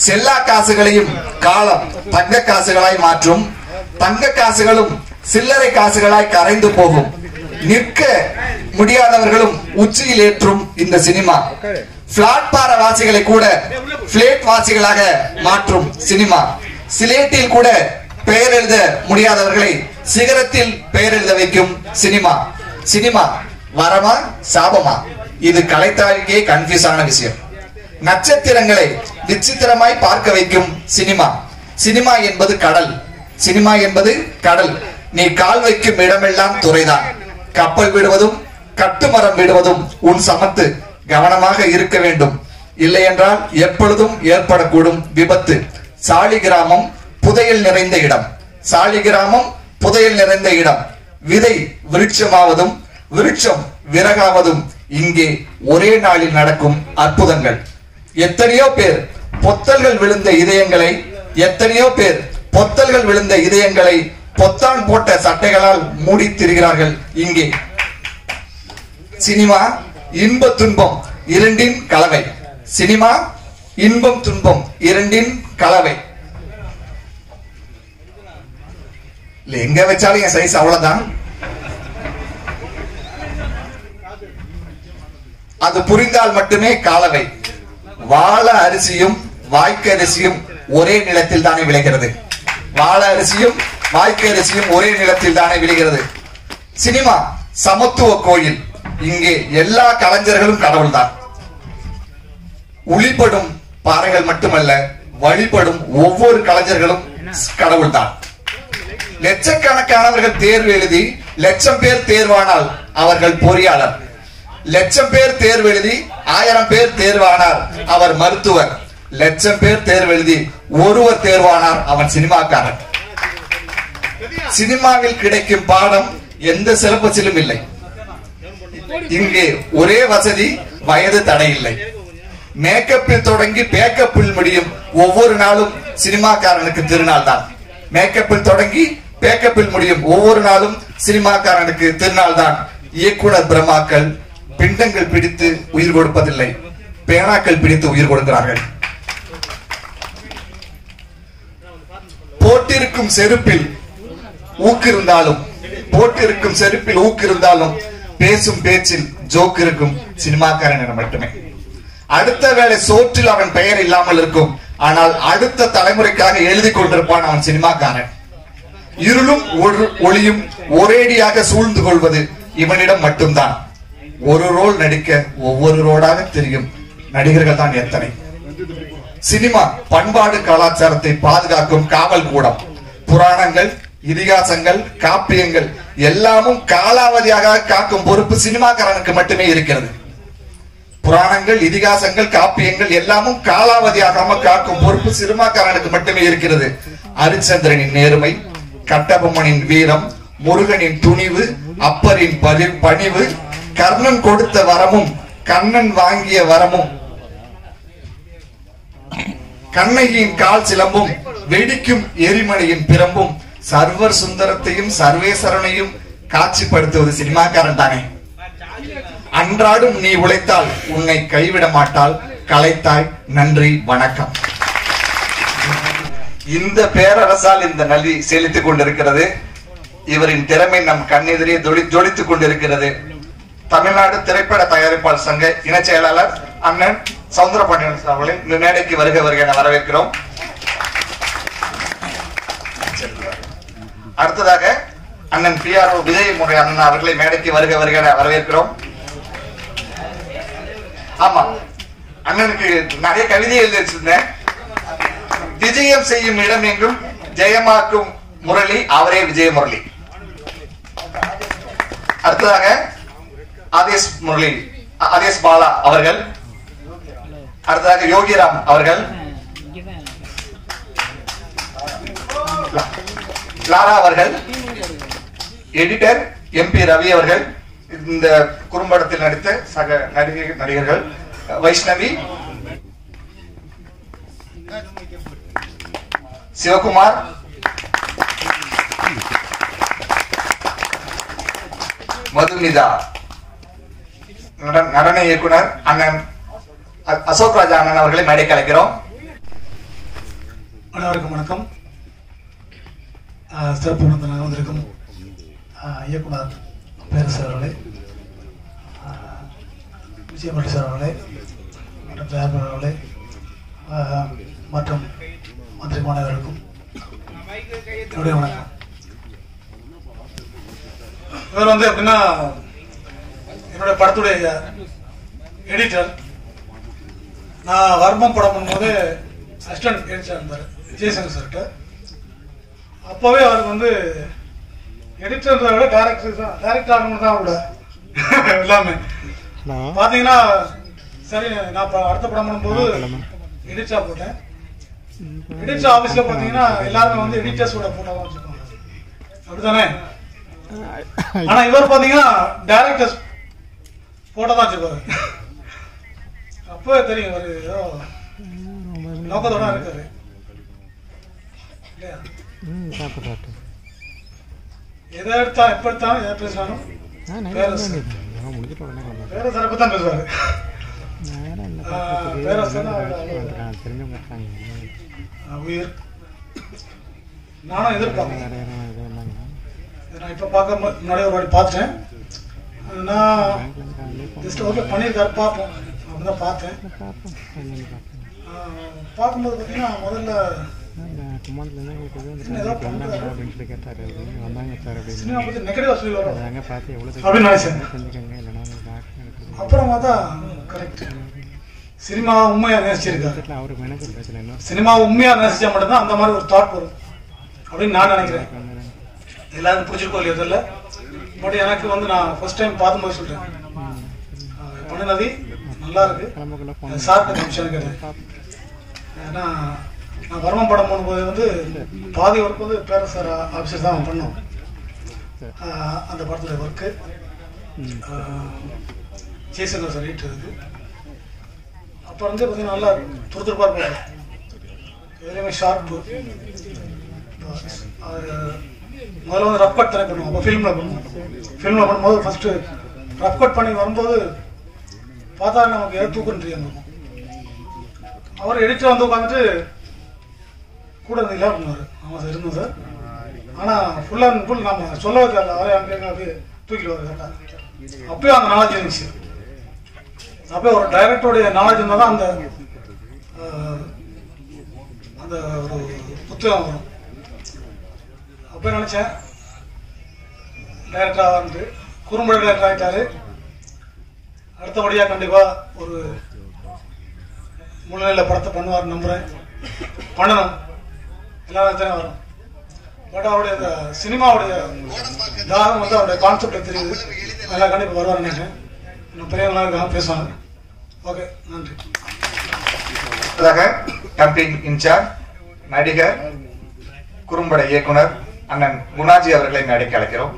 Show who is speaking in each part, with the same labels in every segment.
Speaker 1: செல்லா காசுகளையும் காலம் தங்க காசுகளாய் மாற்றும். தங்க காசுகளும் சில்லறை காசுகளாய் கரைந்து போகும். நிற்க முடியாதவர்களும் உச்சியில் ஏற்றும் இந்த சினிமா. பிளாட்பார வாசிகளை கூட பிளேட் வாசிகளாக மாற்றும் சினிமா. சிலேட்டில் கூட பெயர் எழுத முடியாதவர்களை சிகரத்தில் பெயர் எழுத வைக்கும் சினிமா. சினிமா வரமா சாபமா? இது கலைத்தாளிக்கே கன்ஃபியூஸ் ஆன விஷயம். நட்சத்திரங்களை விசித்திரமாய் பார்க்க வைக்கும் சினிமா. சினிமா என்பது கடல். சினிமா என்பது கடல். நீ கால் வைக்கும் இடமெல்லாம் துறைதான். கப்பல் விடுவதும் கட்டுமரம் விடுவதும் உன் சமத்து. கவனமாக இருக்க வேண்டும், இல்லை என்றால் எப்பொழுதும் ஏற்படக்கூடும் விபத்து. சாலி கிராமம் புதையல் நிறைந்த இடம். சாலி கிராமம் புதையல் நிறைந்த இடம். விதை விருட்சமாவதும் விருட்சம் விறகாவதும் இங்கே ஒரே நாளில் நடக்கும் அற்புதங்கள். எத்தனையோ பேர் பொத்தல்கள் விழுந்த இதயங்களை பொத்தான் போட்ட சட்டைகளால் மூடி திரிகிறார்கள் இங்கே. சினிமா இன்ப துன்பம் இரண்டின் கலவை. சினிமா இன்பம் துன்பம் இரண்டின் கலவை. எங்க வச்சாலும் என் சைஸ் அவ்வளவுதான். அது புரிந்தால் மட்டுமே காலவை. வாழ அரிசியும் வாய்க்க அரிசியும் ஒரே நிலத்தில் தானே விளைகிறது. வாழ அரிசியும் வாய்க்க அரிசியும் ஒரே நிலத்தில் தானே விளைகிறது. சினிமா சமத்துவ கோயில். இங்கே எல்லா கலைஞர்களும் கடவுள்தான். ஒளிப்படும் பாறைகள் மட்டுமல்ல, வழிபடும் ஒவ்வொரு கலைஞர்களும் கடவுள்தான். லட்சக்கணக்கானவர்கள் தேர்வு எழுதி லட்சம் பேர் தேர்வானால் அவர்கள் பொறியாளர். லட்சம் பேர் தேர்வு எழுதி 1000 பேர் தேர்வானார் அவர் மருத்துவர். லட்சம் பேர் தேர்வு எழுதி ஒருவர் தேர்வானார் அவன் சினிமாக்காரன். சினிமாவில் கிடைக்கும் பாடம் எந்த சிலபஸிலும் இல்லை. இங்கே ஒரே வசதி, வயது தடை இல்லை. மேக்கப்பில் தொடங்கி பேக்கப்பில் முடியும் ஒவ்வொரு நாளும் சினிமாக்காரனுக்கு திருநாள் தான். மேக்கப்பில் தொடங்கி பேக்கப்பில் முடியும் ஒவ்வொரு நாளும் சினிமாக்காரனுக்கு திருநாள் தான். இயக்குனர் பிரம்மாக்கள் பிண்டங்கள் பிடித்து உயிர் கொடுப்பதில்லை, பேனாக்கள் பிடித்து உயிர் கொடுக்கிறார்கள். போட்டிருக்கும் செருப்பில் ஊக்கிருந்தாலும் பேசும் பேச்சில் ஜோக் இருக்கும் சினிமாக்காரன் மட்டுமே. அடுத்த வேளை சோற்றில் அவன் பெயர் இல்லாமல் இருக்கும், ஆனால் அடுத்த தலைமுறைக்காக எழுதி கொண்டிருப்பான் அவன் சினிமாக்காரன். இருளும் ஒளியும் ஒரேடியாக சூழ்ந்து கொள்வது இவனிடம் மட்டும்தான். ஒரு ரோல் நடிக்க ஒவ்வொரு ரோடாக தெரியும் நடிகர்கள் தான் எத்தனை. சினிமா பண்பாடு கலாச்சாரத்தை பாதுகாக்கும் காவல் கூடம். புராணங்கள், இதிகாசங்கள், காப்பியங்கள் எல்லாமும் காலாவதியாக காக்கும் பொறுப்பு சினிமாக்காரனுக்கு மட்டுமே இருக்கிறது. புராணங்கள், இதிகாசங்கள், காப்பியங்கள் எல்லாமும் காலாவதியாகாம காக்கும் பொறுப்பு சினிமாக்காரனுக்கு மட்டுமே இருக்கிறது. ஹரிச்சந்திரனின் நேர்மை, கட்டபொம்மனின் வீரம், முருகனின் துணிவு, அப்பரின் பணிவு, கர்ணன் கொடுத்த வரமும் கண்ணன் வாங்கிய வரமும், கண்ணகியின் கால் சிலம்பும் வெடிக்கும் எரிமலையின் பிரம்பும் சர்வர் சுந்தரத்தையும் சர்வேஸ்வரனையும் காட்சிப்படுத்துவது சினிமாக்காரன் தானே. அன்றாடும் நீ உழைத்தால் உன்னை கைவிட மாட்டால். கலைத்தாய். நன்றி, வணக்கம். இந்த பேரரசால் இந்த நல்வி செலுத்திக் கொண்டிருக்கிறது. இவரின் திறமை நம் கண்ணெதிரே ஜொலித்துக் கொண்டிருக்கிறது. தமிழ்நாடு திரைப்பட தயாரிப்பாளர் சங்க இணைச் செயலாளர் அண்ணன் சவுந்தரபாண்டியன் அவர்களை இந்த மேடைக்கு வருக என வரவேற்கிறோம். அடுத்ததாக அண்ணன் PRO விஜயமுறை அண்ணன் அவர்களை மேடைக்கு வருக என வரவேற்கிறோம். ஆமா, அண்ணனுக்கு நிறைய கவிதை எழுதி வச்சிருந்தேன். விஜயம் செய்யும் இடம் எங்கும் ஜெயமாக்கும் முரளி, அவரே விஜய முரளி. அடுத்ததாக ஆதேஷ் பாலா அவர்கள். அடுத்ததாக யோகிராம் அவர்கள். லாரா அவர்கள். எடிட்டர் MP ரவி அவர்கள். இந்த குறும்படத்தில் நடித்த சக நடிகர்கள் வைஷ்ணவி, சிவகுமார், மதுமிதா, நடன இயக்குனர் அண்ணன் அசோக் ராஜா அண்ணன் அவர்களை மேடைக்கு அழைக்கிறோம்.
Speaker 2: அனைவருக்கும் வணக்கம். சிறப்பு விருந்தினராக வந்திருக்கும் இயக்குனர் பேரரசு அவர்களே, விஜயமூர்த்தி சார் அவர்களே, மற்றும் தயாரிப்பாளர் அவர்களே, மற்றும் மந்திரி மாணவர்களுக்கும் என்னுடைய வணக்கம். இவர் வந்து எப்படின்னா என்னுடைய படத்துடைய எடிட்டர். நான் வர்மம் படம் பண்ணும்போது அசிஸ்டன்ட் எடிட்டர் இருந்தார் விஜயசங்கர் சார்கிட்ட. அப்போவே அவருக்கு வந்து எடிட்டர்ன்றத விட டேரக்டர் ஆகணும் தான் அவரோட எல்லாமே. பார்த்தீங்கன்னா சரி, நான் அடுத்த படம் பண்ணும்போது எடிட்டரா போட்டேன். எடிட்டர் ஆஃபீஸில் பார்த்தீங்கன்னா எல்லாருமே வந்து எடிட்டர்ஸோட ஃபோட்டோலாம் வச்சுருப்பாங்க, அப்படித்தானே? ஆனால் இவர் பார்த்தீங்கன்னா டேரக்டர்ஸ் ஃபோட்டோ தான் வச்சுருப்பாரு. அப்போ தெரியும் இவர் ஏதோ நோக்கத்தோட இருக்காரு இல்லையா? எதை எடுத்தா எப்ப எடுத்தாலும் எதை பேசினாலும் பேரரசரை தான் பேசுவாரு. உயிர் நானும் எதிர்பார்ப்பேன். நான் இப்ப பார்க்க முன்னாடி ஒரு வாட்டி பார்த்துட்டேன். நான் ஜஸ்ட் ஓகே பண்ணியிருக்காரு, பார்ப்போம் அப்படிதான் பார்த்தேன். பார்க்கும்போது பார்த்தீங்கன்னா முதல்ல சினிமா பற்றி நெகட்டிவாக சொல்லி வரும் அப்படின்னு நினைச்சேன். அப்புறம் பார்த்தா கரெக்ட், சினிமா உண்மையா நேசிச்சிருக்காரு. சினிமா உண்மையா நேசிச்சா மட்டும்தான் அந்த மாதிரி ஒரு தாட் வரும் அப்படின்னு நான் நினைக்கிறேன். எல்லாருக்கும் பிடிச்சிருக்கோ இல்லையோ தெரியல, பட் எனக்கு வந்து நான் ஃபர்ஸ்ட் டைம் பார்க்கும்போது சொல்றேன், பண்ணினது நல்லா இருக்கு. சார்ட்ட நிமிஷம் கேட்டேன். ஏன்னா நான் வர்மம் படம் போகும்போது வந்து பாதி ஒர்க் வந்து பேரரசர் ஆஃபீஸர் தான் பண்ணோம். அந்த படத்துடைய ஒர்க்கு ஜெய்சங்கர் சார் ரீட் இருக்கு. அப்போ வந்து பார்த்தீங்கன்னா நல்லா துருதுருப்பாக இருப்பாங்க, எதுலையுமே ஷார்ப்பு. முதல்ல வந்து ரஃப் கட் தானே பண்ணுவோம். அப்போ ஃபில்மில் பண்ணுவோம். ஃபில்மில் பண்ணும்போது ஃபஸ்ட்டு ரஃப் கட் பண்ணி வரும்போது பார்த்தா நமக்கு ஏதோ தூக்கம் தெரியாமல் இருக்கும். அவர் எடிட்டர் வந்து உட்காந்துட்டு கூட இருந்தீங்களா அப்படின்னாரு. ஆமாம் சார் இருந்தோம் சார். ஆனால் ஃபுல் அண்ட் ஃபுல் நம்ம சொல்ல வைக்கல, அவரே அங்கே அப்படியே தூக்கிடுவார் கரெக்டாக. அப்பயும் அந்த நாலேஜ் இருந்துச்சு. அப்போ ஒரு டைரக்டருடைய நாலேஜ் இருந்தால் தான் அந்த அந்த ஒரு புத்தகம் வரும். அப்போ நினச்சேன் டைரக்டராக வந்து குறும்பட டைரக்டர் ஆகிட்டாரு. அடுத்தபடியாக கண்டிப்பாக ஒரு முன்னிலையில் படத்தை பண்ணுவார் நம்புகிறேன். பண்ணணும், எல்லாரும் தானே வரும். பட் அவருடைய இந்த சினிமாவுடைய தாகம் வந்து அவருடைய கான்செப்ட் தெரியுது. நல்லா கண்டிப்பாக வருவார் நினைக்கிறேன். இன்னும் பெரிய இருக்காங்க பேசுவாங்க. ஓகே, நன்றி.
Speaker 1: கம்பெனி இன்சார்ஜ் நடிகர் குறும்பட இயக்குனர் அண்ணன் குணாஜி அவர்களை மேடைக்கு அழைக்கிறோம்.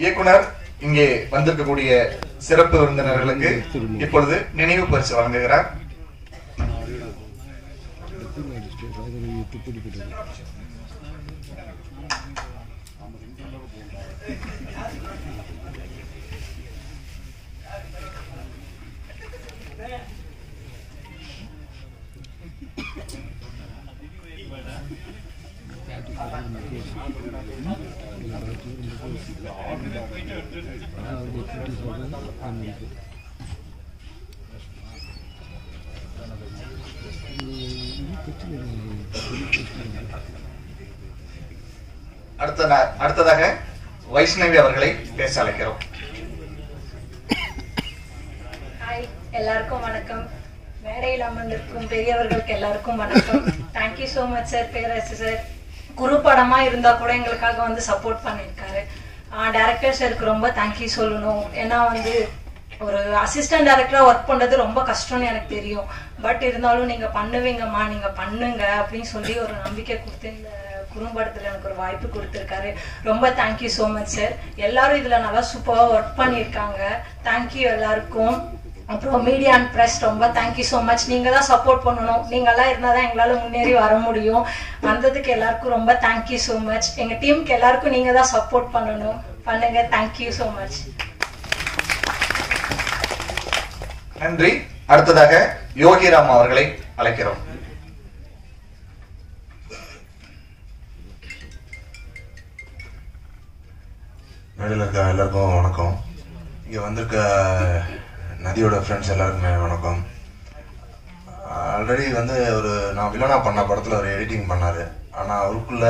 Speaker 1: இயக்குனர் இங்கே வந்திருக்கக்கூடிய சிறப்பு விருந்தினர்களுக்கு இப்பொழுது நினைவு பரிசு வழங்குகிறார். அடுத்ததாக வைஷ்ணவி அவர்களை பேச அழைக்கிறோம்.
Speaker 3: எல்லாருக்கும் வணக்கம். மேடையில் அமர்ந்திருக்கும் பெரியவர்களுக்கு எல்லாருக்கும் வணக்கம். Thank you so much sir. Perarasu sir குறு படமா இருந்தா கூட எங்களுக்காக வந்து சப்போர்ட் பண்ணிருக்காரு. டைரக்டர் சாருக்கு ரொம்ப தேங்க்யூ சொல்லணும். ஏன்னா வந்து ஒரு அசிஸ்டன்ட் டைரக்டரா ஒர்க் பண்றது ரொம்ப கஷ்டம்னு எனக்கு தெரியும். பட் இருந்தாலும் நீங்க பண்ணுவீங்கம்மா, நீங்க பண்ணுங்க அப்படின்னு சொல்லி ஒரு நம்பிக்கை கொடுத்து இந்த குறும்படத்துல எனக்கு ஒரு வாய்ப்பு கொடுத்துருக்காரு. ரொம்ப தேங்க்யூ சோ மச் சார். எல்லாரும் இதுல நல்லா சூப்பரா ஒர்க் பண்ணியிருக்காங்க. தேங்க்யூ எல்லாருக்கும். அப்புறம் மீடியா அண்ட் பிரஸ் ரொம்ப தேங்க்யூ ஸோ மச். நீங்கள் தான் சப்போர்ட் பண்ணணும். நீங்கள்லாம் இருந்தால் தான் எங்களால் முன்னேறி வர முடியும். வந்ததுக்கு எல்லாருக்கும் ரொம்ப தேங்க்யூ ஸோ மச். எங்கள் டீமுக்கு எல்லாருக்கும் நீங்கள் தான் சப்போர்ட் பண்ணணும். பண்ணுங்க. Thank you so much.
Speaker 1: நன்றி. அடுத்ததாக யோகிராம் அவர்களை அழைக்கிறோம்.
Speaker 4: மேடையில் இருக்க எல்லாருக்கும் வணக்கம். இங்கே வந்திருக்க நதியோட ஃப்ரெண்ட்ஸ் எல்லாருக்குமே வணக்கம். ஆல்ரெடி நான் வில்லனா பண்ண படத்தில் ஒரு எடிட்டிங் பண்ணார். ஆனால் அவருக்குள்ள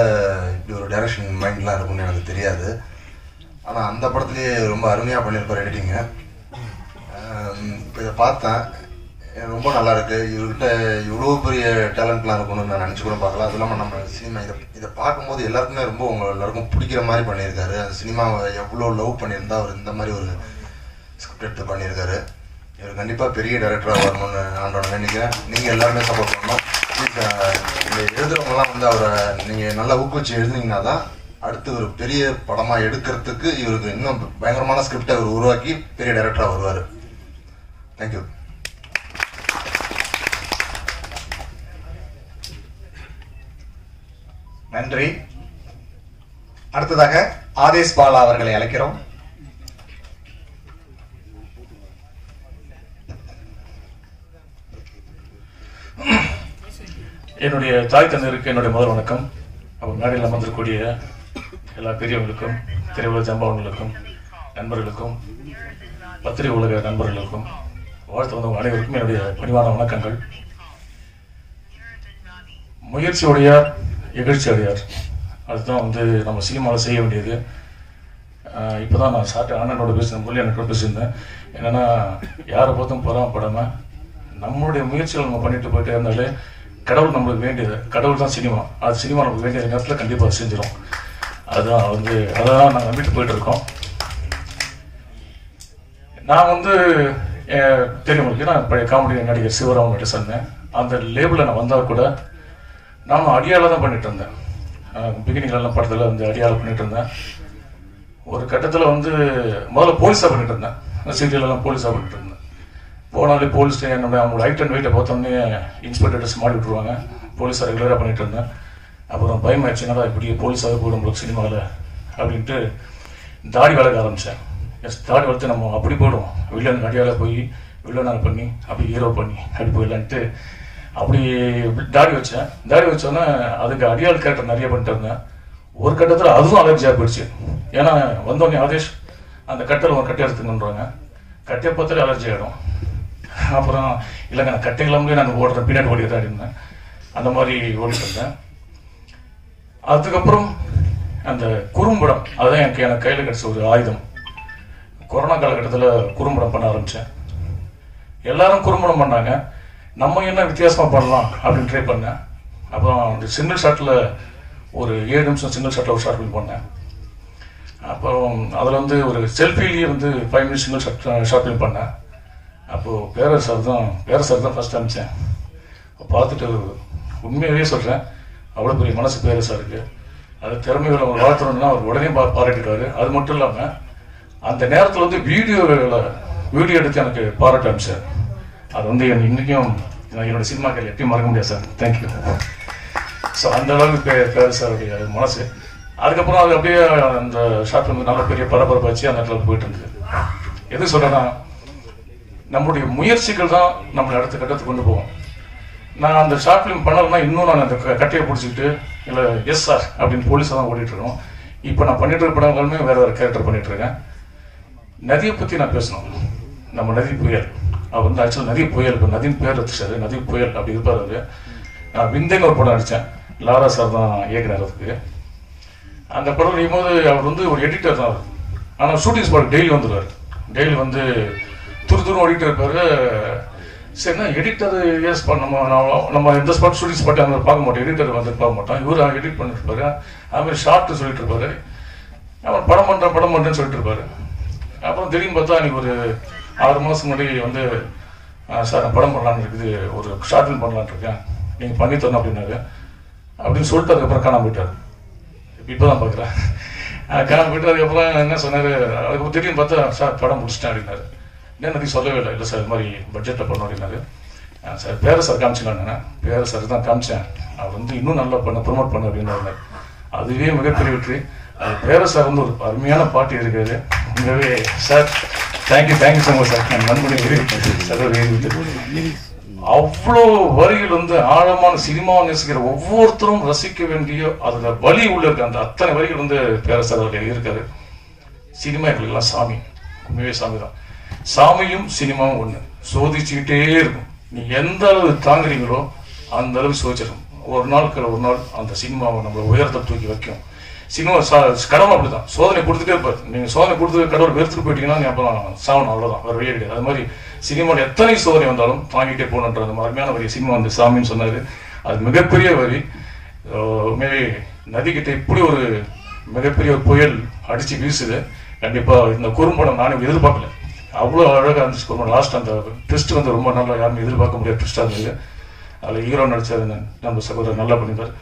Speaker 4: இப்படி ஒரு டைரக்ஷன் மைண்ட்லாம் இருக்குன்னு எனக்கு தெரியாது. ஆனால் அந்த படத்துலேயே ரொம்ப அருமையாக பண்ணியிருப்பார் எடிட்டிங்கு. இப்போ இதை பார்த்தேன், ரொம்ப நல்லா இருக்கு. இவர்கிட்ட இவ்வளோ பெரிய டேலண்ட்லாம் இருக்கும்னு நான் நினச்சி கூட பார்க்கல. அது இல்லாமல் நம்ம சினிமா இதை பார்க்கும்போது எல்லாருக்குமே ரொம்ப எல்லாருக்கும் பிடிக்கிற மாதிரி பண்ணியிருக்காரு. அந்த சினிமாவை எவ்வளோ லவ் பண்ணியிருந்தா அவர் இந்த மாதிரி ஒரு ஸ்கிரிப்ட் எடுத்து பண்ணியிருக்காரு. இவர் கண்டிப்பாக பெரிய டைரக்டராக வரணும்னு ஆண்டோட நினைக்கிறேன். நீங்கள் எல்லாருமே சப்போர்ட் பண்ணணும். இந்த எழுதுறவங்கலாம் அவரை நீங்கள் நல்லா ஊக்குவிச்சு எழுதுனீங்கன்னா தான் அடுத்து ஒரு பெரிய படமாக எடுக்கிறதுக்கு இவருக்கு இன்னும் பயங்கரமான ஸ்கிரிப்டை அவர் உருவாக்கி பெரிய டைரக்டராக வருவார். தேங்க்யூ.
Speaker 1: நன்றி. அடுத்ததாக ஆதேஷ் பாலா அவர்களை அழைக்கிறோம்.
Speaker 5: என்னுடைய தாய் தந்தையருக்கு என்னுடைய முதல் வணக்கம். அவர் நாடில் அமர்ந்திருக்கக்கூடிய எல்லா பெரியவங்களுக்கும், திரையுலக ஜாம்பவன்களுக்கும், நண்பர்களுக்கும், பத்திரிகை உலக நண்பர்களுக்கும், வாழ்த்து வந்தவங்க அனைவருக்கும் என்னுடைய பணிவான வணக்கங்கள். முயற்சி உடையார் எகிழ்ச்சி அடையார், அதுதான் நம்ம சினிமாவில் செய்ய வேண்டியது. இப்போதான் நான் அண்ணனோட பேசின மொழி எனக்கு பேசியிருந்தேன். என்னன்னா, யாரை பார்த்தும் பொறாமப்படாமல் நம்மளுடைய முயற்சிகள் நம்ம பண்ணிட்டு போயிட்டே இருந்தாலே கடவுள் நம்மளுக்கு வேண்டியது, கடவுள் தான் சினிமா, அது சினிமா நமக்கு வேண்டிய நேரத்தில் கண்டிப்பாக செஞ்சிடும். அதுதான் அதான் நாங்கள் நம்பிட்டு போயிட்டு இருக்கோம். நான் தெரியும் உங்களுக்கு, நான் பழைய காமெடி நடிகர் சிவராமன் கிட்ட சொன்னேன். அந்த லேபிளில் நான் வந்தால் கூட நானும் அடியால தான் பண்ணிட்டு இருந்தேன். பிகினிங்லாம் படத்தில் அடியால பண்ணிட்டு இருந்தேன். ஒரு கட்டத்தில் முதல்ல போலீஸாக பண்ணிட்டு இருந்தேன். சீரியலெல்லாம் போலீஸாக பண்ணிட்டு இருந்தேன். போனாலே போலீஸ் அவங்களோட ஹைட் அண்ட் வெயிட்டை பார்த்தோன்னே இன்ஸ்பெக்டர்ஸ் மாடி விட்டுருவாங்க. போலீஸாக ரெகுலராக பண்ணிட்டு இருந்தேன். அப்புறம் பயமாயிடுச்சுன்னா இப்படி போலீஸாக போய் நம்மளுக்கு சினிமாவில் அப்படின்ட்டு தாடி வளர்க்க ஆரம்பித்தேன். தாடி வளர்த்து நம்ம அப்படி போயிடுவோம், வில்லன் அடியால போய் வில்லனாக பண்ணி அப்படி ஹீரோ பண்ணி அப்படி போயிடலான்ட்டு அப்படி தாடி வச்சேன். தாடி வச்சோன்னே அதுக்கு அடியாள் கேரக்டர் நிறைய பண்ணிட்டு இருந்தேன். ஒரு கட்டத்தில் அதுவும் அலர்ஜியாக போயிடுச்சு. ஏன்னா வந்தோடனே ஆதேஷ் அந்த கட்டையில் ஒரு கட்டை எடுத்துக்கணுன்றாங்க. கட்டையை பார்த்தாலே அலர்ஜி ஆகிடும். அப்புறம் இல்லைங்க, நான் கட்டை இல்லாமலே நான் ஓடுறேன், பின்னாடி ஓடிடுறேன் இருந்தேன். அந்த மாதிரி ஓடிட்டு இருந்தேன். அதுக்கப்புறம் அந்த குறும்படம், அதுதான் எனக்கு கையில் கிடச்ச ஒரு ஆயுதம். கொரோனா காலகட்டத்தில் குறும்படம் பண்ண ஆரம்பித்தேன். எல்லாரும் குறும்படம் பண்ணாங்க, நம்ம என்ன வித்தியாசமாக பண்ணலாம் அப்படின்னு ட்ரை பண்ணேன். அப்புறம் அந்த சிங்கிள் ஷாட்டில் ஒரு 7 நிமிஷம் சிங்கிள் ஷாட்டில் ஒரு ஷார்ட் ஃபிலிம் பண்ணேன். அப்புறம் அதில் ஒரு செல்ஃபிலேயே 5 மினிட்ஸ் சிங்கிள் ஷார்ட் ஃபிலிம் பண்ணேன். அப்போது பேரரசர் தான் ஃபஸ்ட் அனுப்பிச்சேன். பார்த்துட்டு உண்மையாகவே சொல்கிறேன், அவ்வளோ பெரிய மனசு பேரரசருக்கு. அது திறமைகளை அவர் வளர்த்துறோம்னா அவர் உடனே பாராட்டிட்டாரு. அது மட்டும் இல்லாமல் அந்த நேரத்தில் வீடியோ எடுத்து எனக்கு பாராட்ட அனுப்பிச்சார். அது இன்றைக்கும் என்னோட சினிமாக்கள் எப்பயும் மறக்க முடியாது சார். தேங்க்யூ. ஸோ அந்த அளவுக்கு பேரரசருடைய மனசு. அதுக்கப்புறம் அது அப்படியே அந்த ஷார்ட் நல்ல பெரிய பரபரப்பாச்சு அந்த இடத்துல போயிட்டு இருந்தது. எது சொல்கிறேன்னா, நம்மளுடைய முயற்சிகள் தான் நம்மளை அடுத்த கட்டத்துக்கு கொண்டு போவோம். நான் அந்த ஷார்ட் ஃபிலிம் பண்ணலைன்னா இன்னும் நான் அந்த கட்டையை பிடிச்சிக்கிட்டு இல்லை எஸ் சார் அப்படின்னு போலீஸாக தான் ஓடிட்டு இருக்கோம். இப்போ நான் பண்ணிட்டு இருக்க படங்களுமே வேறு கேரக்டர் பண்ணிட்டு இருக்கேன். நதியை பற்றி நான் பேசணும். நம்ம நதி புயல், அவர் ஆக்சுவலாக நதி புயல், இப்போ நதியின் பேர் வச்சுட்டாரு, நதி புயல் அப்படி இருப்பார் அவர். நான் விந்தைன்னு ஒரு படம் நடித்தேன், லாரா சார் தான் இயக்குனர். அதுக்கு அந்த படம் நடிக்கும் போது அவர் ஒரு எடிட்டர் தான் அவர். ஆனால் ஷூட்டிங் ஸ்பாட் டெய்லி வந்துடுவார். டெய்லி துரு ஓடிட்டு இருப்பாரு. சரிண்ணா, எடிட்டர் எஸ் நம்ம எந்த ஸ்பாட் ஷூட்டிங் ஸ்பாட் அங்கே பார்க்க மாட்டோம், எடிட்டர் பார்க்க மாட்டோம். இவர் எடிட் பண்ணிட்டு இருப்பாரு. அதுமாதிரி ஷார்ட் சொல்லிட்டு இருப்பாரு. அப்புறம் படம் பண்ணுறேன்னு சொல்லிட்டு இருப்பாரு. அப்புறம் திடீர்னு பார்த்தா அன்றைக்கி ஒரு 6 மாதம் முன்னாடி சார் நான் படம் பண்ணலான்னு இருக்குது, ஒரு ஷார்ட் ஃபிலிம் பண்ணலான்னு இருக்கேன், நீங்கள் பண்ணி தரணும் அப்படின்னாரு. அப்படின்னு சொல்லிட்டு அதுக்கப்புறம் காணாம போயிட்டார். இப்போ தான் பார்க்குறேன். காணாம போயிட்டு அதுக்கப்புறம் என்ன சொன்னார், அதுக்கப்புறம் திடீர்னு பார்த்தா சார் படம் முடிச்சிட்டேன் அப்படின்னாரு. என்ன நதி சொல்லவே இல்லை சார், இது மாதிரி பட்ஜெட்டில் பண்ணோம் அப்படின்னாரு. சார் பேரரசர் காமிச்சிக்கலான்னு பேரரசர் தான் காமிச்சேன். அவர் இன்னும் நல்லா ப்ரொமோட் பண்ண அப்படின்னாரு. அதுவே மிகப்பெரிய வெற்றி. அது பேரரசர் ஒரு அருமையான பாட்டு இருக்காது. உண்மையாகவே sir thank you so much sir. என் நண்பனை சகோதரி அவ்வளோ வரிகள் வந்து ஆழமான சினிமாவை நேசிக்கிற ஒவ்வொருத்தரும் ரசிக்க வேண்டிய அதுல வலி உள்ள இருக்க அந்த அத்தனை வரிகள் வந்து பேரரசர் அவர்கள் எழுதியிருக்காரு. சினிமா எங்களுக்கெல்லாம் சாமி, உண்மையே சாமி தான். சாமியும் சினிமாவும் ஒண்ணு, சோதிச்சுக்கிட்டே இருக்கும். நீ எந்த அளவு தாங்குறீங்களோ அந்த அளவு சோதிச்சிடும். ஒரு நாள் அந்த சினிமாவை நம்மளை உயரத்தை தூக்கி வைக்கும். சினிமா கடவுள் அப்படிதான், சோதனை கொடுத்துட்டே இருப்பாரு. நீங்க சோதனை கொடுத்து கடவுள் வெறுத்துட்டு போயிட்டீங்கன்னா நீ அப்புறம் சாவணும், அவ்வளவுதான், வேற வழியே கிடையாது. அது மாதிரி சினிமாவோட எத்தனை சோதனை வந்தாலும் தாங்கிட்டே போகணுன்ற அந்த அருமையான வரி சினிமா வந்து சாமின்னு சொன்னாரு. அது மிகப்பெரிய வரி. உண்மையே நதிக்கிட்ட இப்படி ஒரு மிகப்பெரிய ஒரு புயல் அடிச்சு வீசுது. கண்டிப்பா இந்த குறும்படம் நானும் எதிர்பார்க்கல, அவ்வளோ அழகாக இருந்துச்சு குறும்படம். லாஸ்ட் அந்த ட்விஸ்ட் வந்து ரொம்ப நல்லா யாருமே எதிர்பார்க்க முடியாத ட்விஸ்டாக இருந்தது. அதில் ஹீரோ நடிச்சாரு நம்ம சகோதரர் நல்லா பண்ணியிருந்தார்.